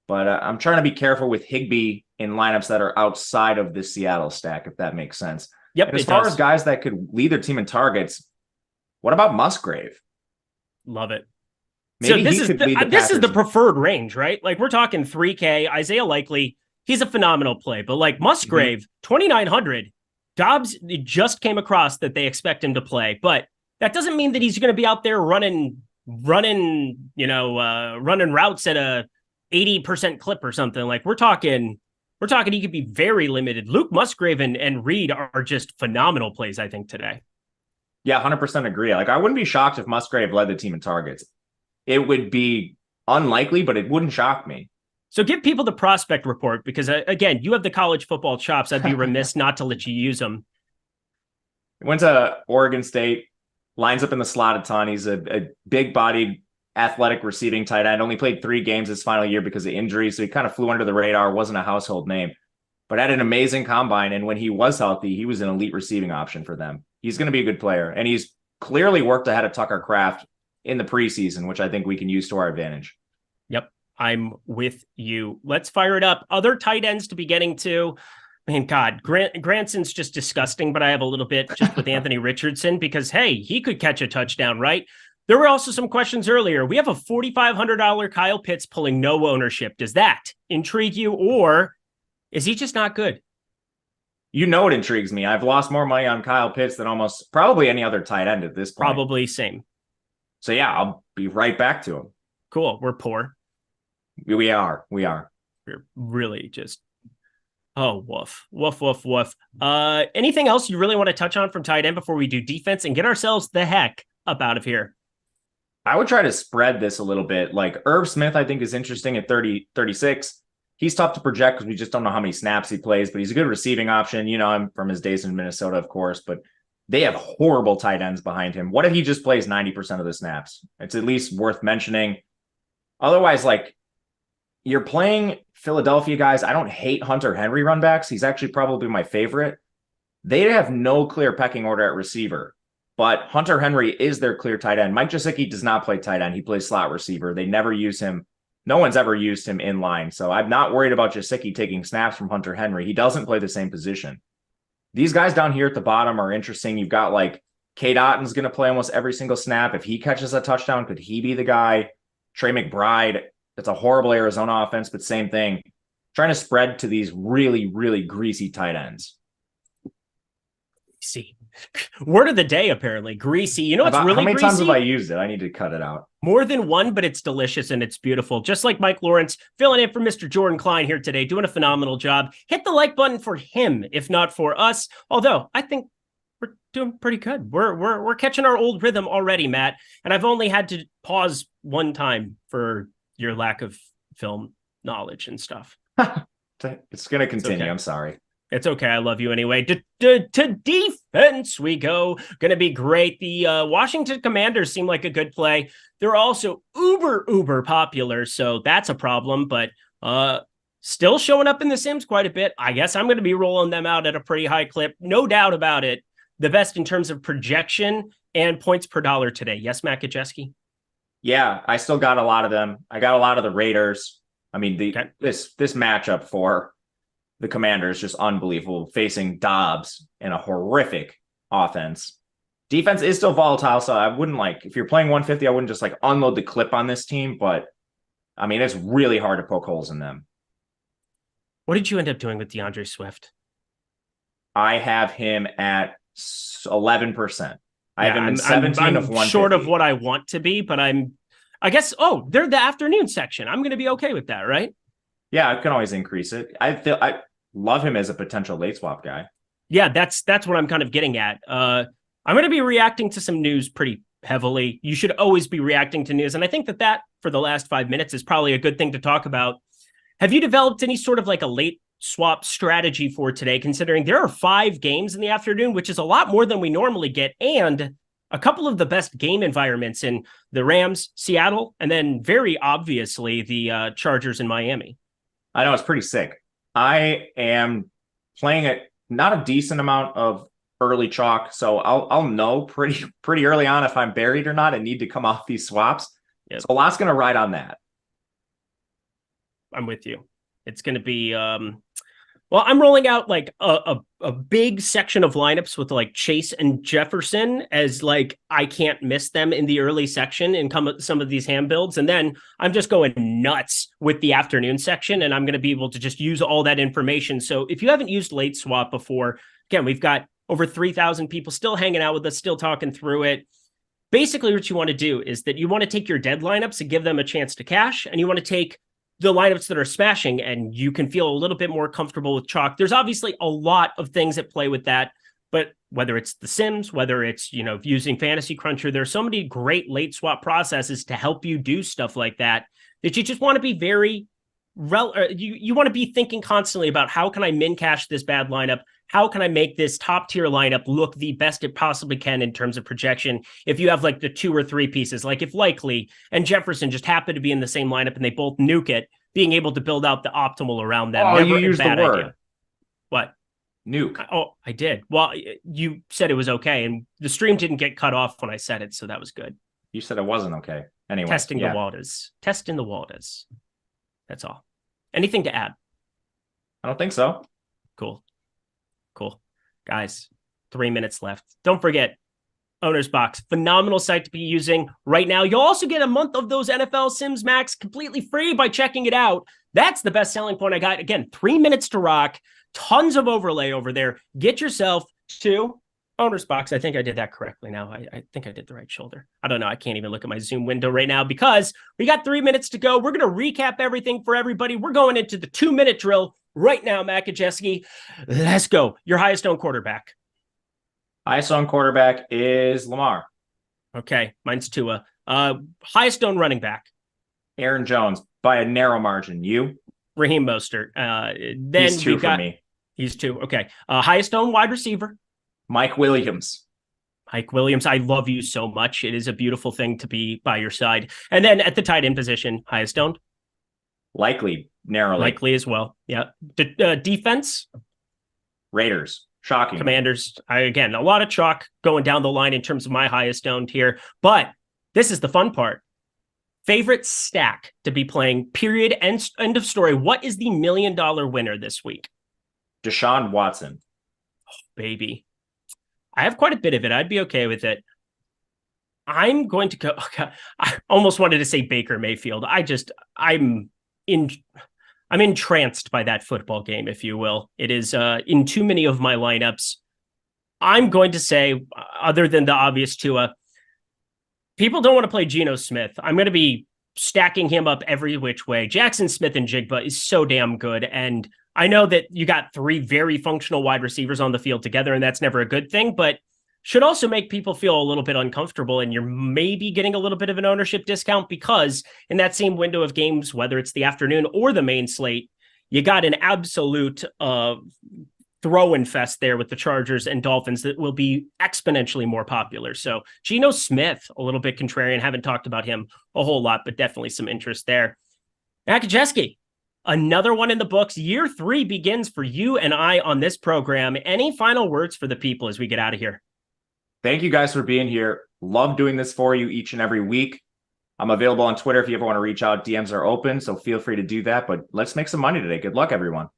But I'm trying to be careful with Higbee in lineups that are outside of the Seattle stack, if that makes sense. Yep. And as far as guys that could lead their team in targets, what about Musgrave? Love it. Maybe so this is the preferred range, right? Like we're talking 3K, Isaiah Likely. He's a phenomenal play, but like Musgrave, 2,900. Dobbs just came across that they expect him to play, but that doesn't mean that he's going to be out there running routes at a 80% clip or something. Like we're talking he could be very limited. Luke Musgrave and Reed are just phenomenal plays, I think, today. Yeah, 100% agree. Like I wouldn't be shocked if Musgrave led the team in targets. It would be unlikely, but it wouldn't shock me. So give people the prospect report because, again, you have the college football chops. I'd be remiss not to let you use them. Went to Oregon State, lines up in the slot a ton. He's a big-bodied, athletic receiving tight end. Only played 3 games his final year because of injury, so he kind of flew under the radar, wasn't a household name. But had an amazing combine, and when he was healthy, he was an elite receiving option for them. He's going to be a good player, and he's clearly worked ahead of Tucker Kraft in the preseason, which I think we can use to our advantage. Yep. I'm with you. Let's fire it up. Other tight ends to be getting to. Man, God, Granson's just disgusting, but I have a little bit just with Anthony Richardson because, hey, he could catch a touchdown, right? There were also some questions earlier. We have a $4,500 Kyle Pitts pulling no ownership. Does that intrigue you, or is he just not good? You know it intrigues me. I've lost more money on Kyle Pitts than almost probably any other tight end at this point. Probably same. So, yeah, I'll be right back to him. Cool. We're poor. We are. We're really just, woof. Anything else you really want to touch on from tight end before we do defense and get ourselves the heck up out of here? I would try to spread this a little bit. Like Irv Smith, I think is interesting at 36. He's tough to project because we just don't know how many snaps he plays, but he's a good receiving option. You know him from his days in Minnesota, of course, but they have horrible tight ends behind him. What if he just plays 90% of the snaps? It's at least worth mentioning. Otherwise, like, you're playing Philadelphia guys. I don't hate Hunter Henry run backs. He's actually probably my favorite. They have no clear pecking order at receiver, but Hunter Henry is their clear tight end. Mike Gesicki does not play tight end. He plays slot receiver. They never use him. No one's ever used him in line. So I'm not worried about Gesicki taking snaps from Hunter Henry. He doesn't play the same position. These guys down here at the bottom are interesting. You've got like Cade Otton's going to play almost every single snap. If he catches a touchdown, could he be the guy? Trey McBride. It's a horrible Arizona offense, but same thing. Trying to spread to these really, really greasy tight ends. See, word of the day, apparently. Greasy. You know what's really how many greasy? times have I used it? I need to cut it out. More than one, but it's delicious and it's beautiful. Just like Mike Lawrence, filling in for Mr. Jordan Klein here today, doing a phenomenal job. Hit the like button for him, if not for us. Although I think we're doing pretty good. We're catching our old rhythm already, Matt. And I've only had to pause one time for your lack of film knowledge and stuff. It's going to continue. Okay. I'm sorry. It's okay. I love you anyway. To defense we go. Going to be great. The Washington Commanders seem like a good play. They're also uber popular, so that's a problem, but still showing up in the Sims quite a bit. I guess I'm going to be rolling them out at a pretty high clip. No doubt about it. The best in terms of projection and points per dollar today. Yes, Matt Gajewski? Yeah, I still got a lot of them. I got a lot of the Raiders. I mean, this matchup for the Commanders just unbelievable, facing Dobbs in a horrific offense. Defense is still volatile, so I wouldn't if you're playing 150, I wouldn't just unload the clip on this team, but I mean, it's really hard to poke holes in them. What did you end up doing with DeAndre Swift? I have him at 11%. I have him in 17 I'm of 150. short of what I want to be, but I guess, they're the afternoon section. I'm going to be okay with that, right? Yeah, I can always increase it. I love him as a potential late swap guy. Yeah, that's what I'm kind of getting at. I'm going to be reacting to some news pretty heavily. You should always be reacting to news. And I think that for the last 5 minutes is probably a good thing to talk about. Have you developed any sort of a late swap strategy for today, considering there are 5 games in the afternoon, which is a lot more than we normally get, and a couple of the best game environments in the Rams, Seattle, and then very obviously the Chargers in Miami? I know, it's pretty sick. I am playing not a decent amount of early chalk, so I'll know pretty early on if I'm buried or not and need to come off these swaps. Yep. So a lot's going to ride on that. I'm with you. It's going to be well, I'm rolling out like a big section of lineups with like Chase and Jefferson as like I can't miss them in the early section and some of these hand builds. And then I'm just going nuts with the afternoon section, and I'm going to be able to just use all that information. So if you haven't used late swap before, again, we've got over 3,000 people still hanging out with us, still talking through it. Basically, what you want to do is that you want to take your dead lineups and give them a chance to cash, and you want to take the lineups that are smashing, and you can feel a little bit more comfortable with chalk. There's obviously a lot of things at play with that, but whether it's the Sims, whether it's, using Fantasy Cruncher, there's so many great late swap processes to help you do stuff like that you just want to be very you want to be thinking constantly about how can I min cash this bad lineup? How can I make this top tier lineup look the best it possibly can in terms of projection? If you have like the 2 or 3 pieces, like if Loughy and Jefferson just happen to be in the same lineup and they both nuke it, being able to build out the optimal around them. Oh, you used the word. Idea. What? Nuke. Oh, I did. Well, you said it was okay, and the stream didn't get cut off when I said it, so that was good. You said it wasn't okay. Anyway. Testing the waters. Testing the waters. That's all. Anything to add? I don't think so. Cool. Guys, 3 minutes left. Don't forget, Owner's Box, phenomenal site to be using right now. You'll also get a month of those NFL Sims Max completely free by checking it out. That's the best selling point I got. Again, 3 minutes to rock, tons of overlay over there. Get yourself to Owner's Box. I think I did that correctly now. I think I did the right shoulder. I don't know. I can't even look at my Zoom window right now because we got 3 minutes to go. We're going to recap everything for everybody. We're going into the 2-minute drill right now, Matt Gajewski. Let's go. Your highest owned quarterback. Highest owned quarterback is Lamar. Okay, mine's Tua. Highest owned running back. Aaron Jones by a narrow margin. You? Raheem Mostert. Then he's 2 for me. He's 2. Okay. Highest owned wide receiver. Mike Williams. Mike Williams, I love you so much. It is a beautiful thing to be by your side. And then at the tight end position, highest owned. Likely, narrowly. Likely as well. Yeah. Defense. Raiders. Shocking. Commanders. Again, a lot of chalk going down the line in terms of my highest owned here. But this is the fun part. Favorite stack to be playing, period, end of story. What is the $1 million winner this week? Deshaun Watson. Oh, baby. I have quite a bit of it. I'd be okay with it. I'm going to go. Okay, I almost wanted to say Baker Mayfield. I'm entranced by that football game, if you will. It is in too many of my lineups. I'm going to say, other than the obvious Tua, people don't want to play Geno Smith. I'm going to be stacking him up every which way. Jackson Smith and Jigba is so damn good. And I know that you got 3 very functional wide receivers on the field together, and that's never a good thing, but should also make people feel a little bit uncomfortable. And you're maybe getting a little bit of an ownership discount because in that same window of games, whether it's the afternoon or the main slate, you got an absolute throw-in fest there with the Chargers and Dolphins that will be exponentially more popular. So Geno Smith, a little bit contrarian. Haven't talked about him a whole lot, but definitely some interest there. Gajewski, another one in the books. Year 3 begins for you and I on this program. Any final words for the people as we get out of here? Thank you guys for being here. Love doing this for you each and every week. I'm available on Twitter if you ever want to reach out. DMs are open, so feel free to do that. But let's make some money today. Good luck, everyone.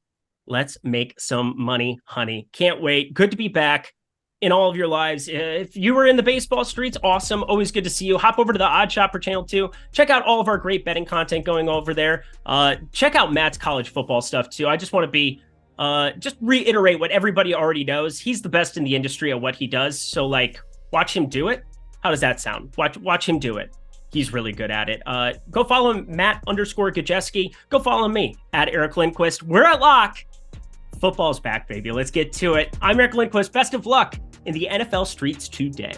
Let's make some money, honey. Can't wait. Good to be back in all of your lives. If you were in the baseball streets, awesome. Always good to see you. Hop over to the Odd Shopper channel too. Check out all of our great betting content going over there. Check out Matt's college football stuff too. I just want to be just reiterate what everybody already knows. He's the best in the industry at what he does. So like, watch him do it. How does that sound? Watch him do it. He's really good at it. Go follow him, Matt_Gajewski. Go follow me at Eric Lindquist. We're at lock. Football's back, baby. Let's get to it. I'm Eric Lindquist. Best of luck in the NFL streets today.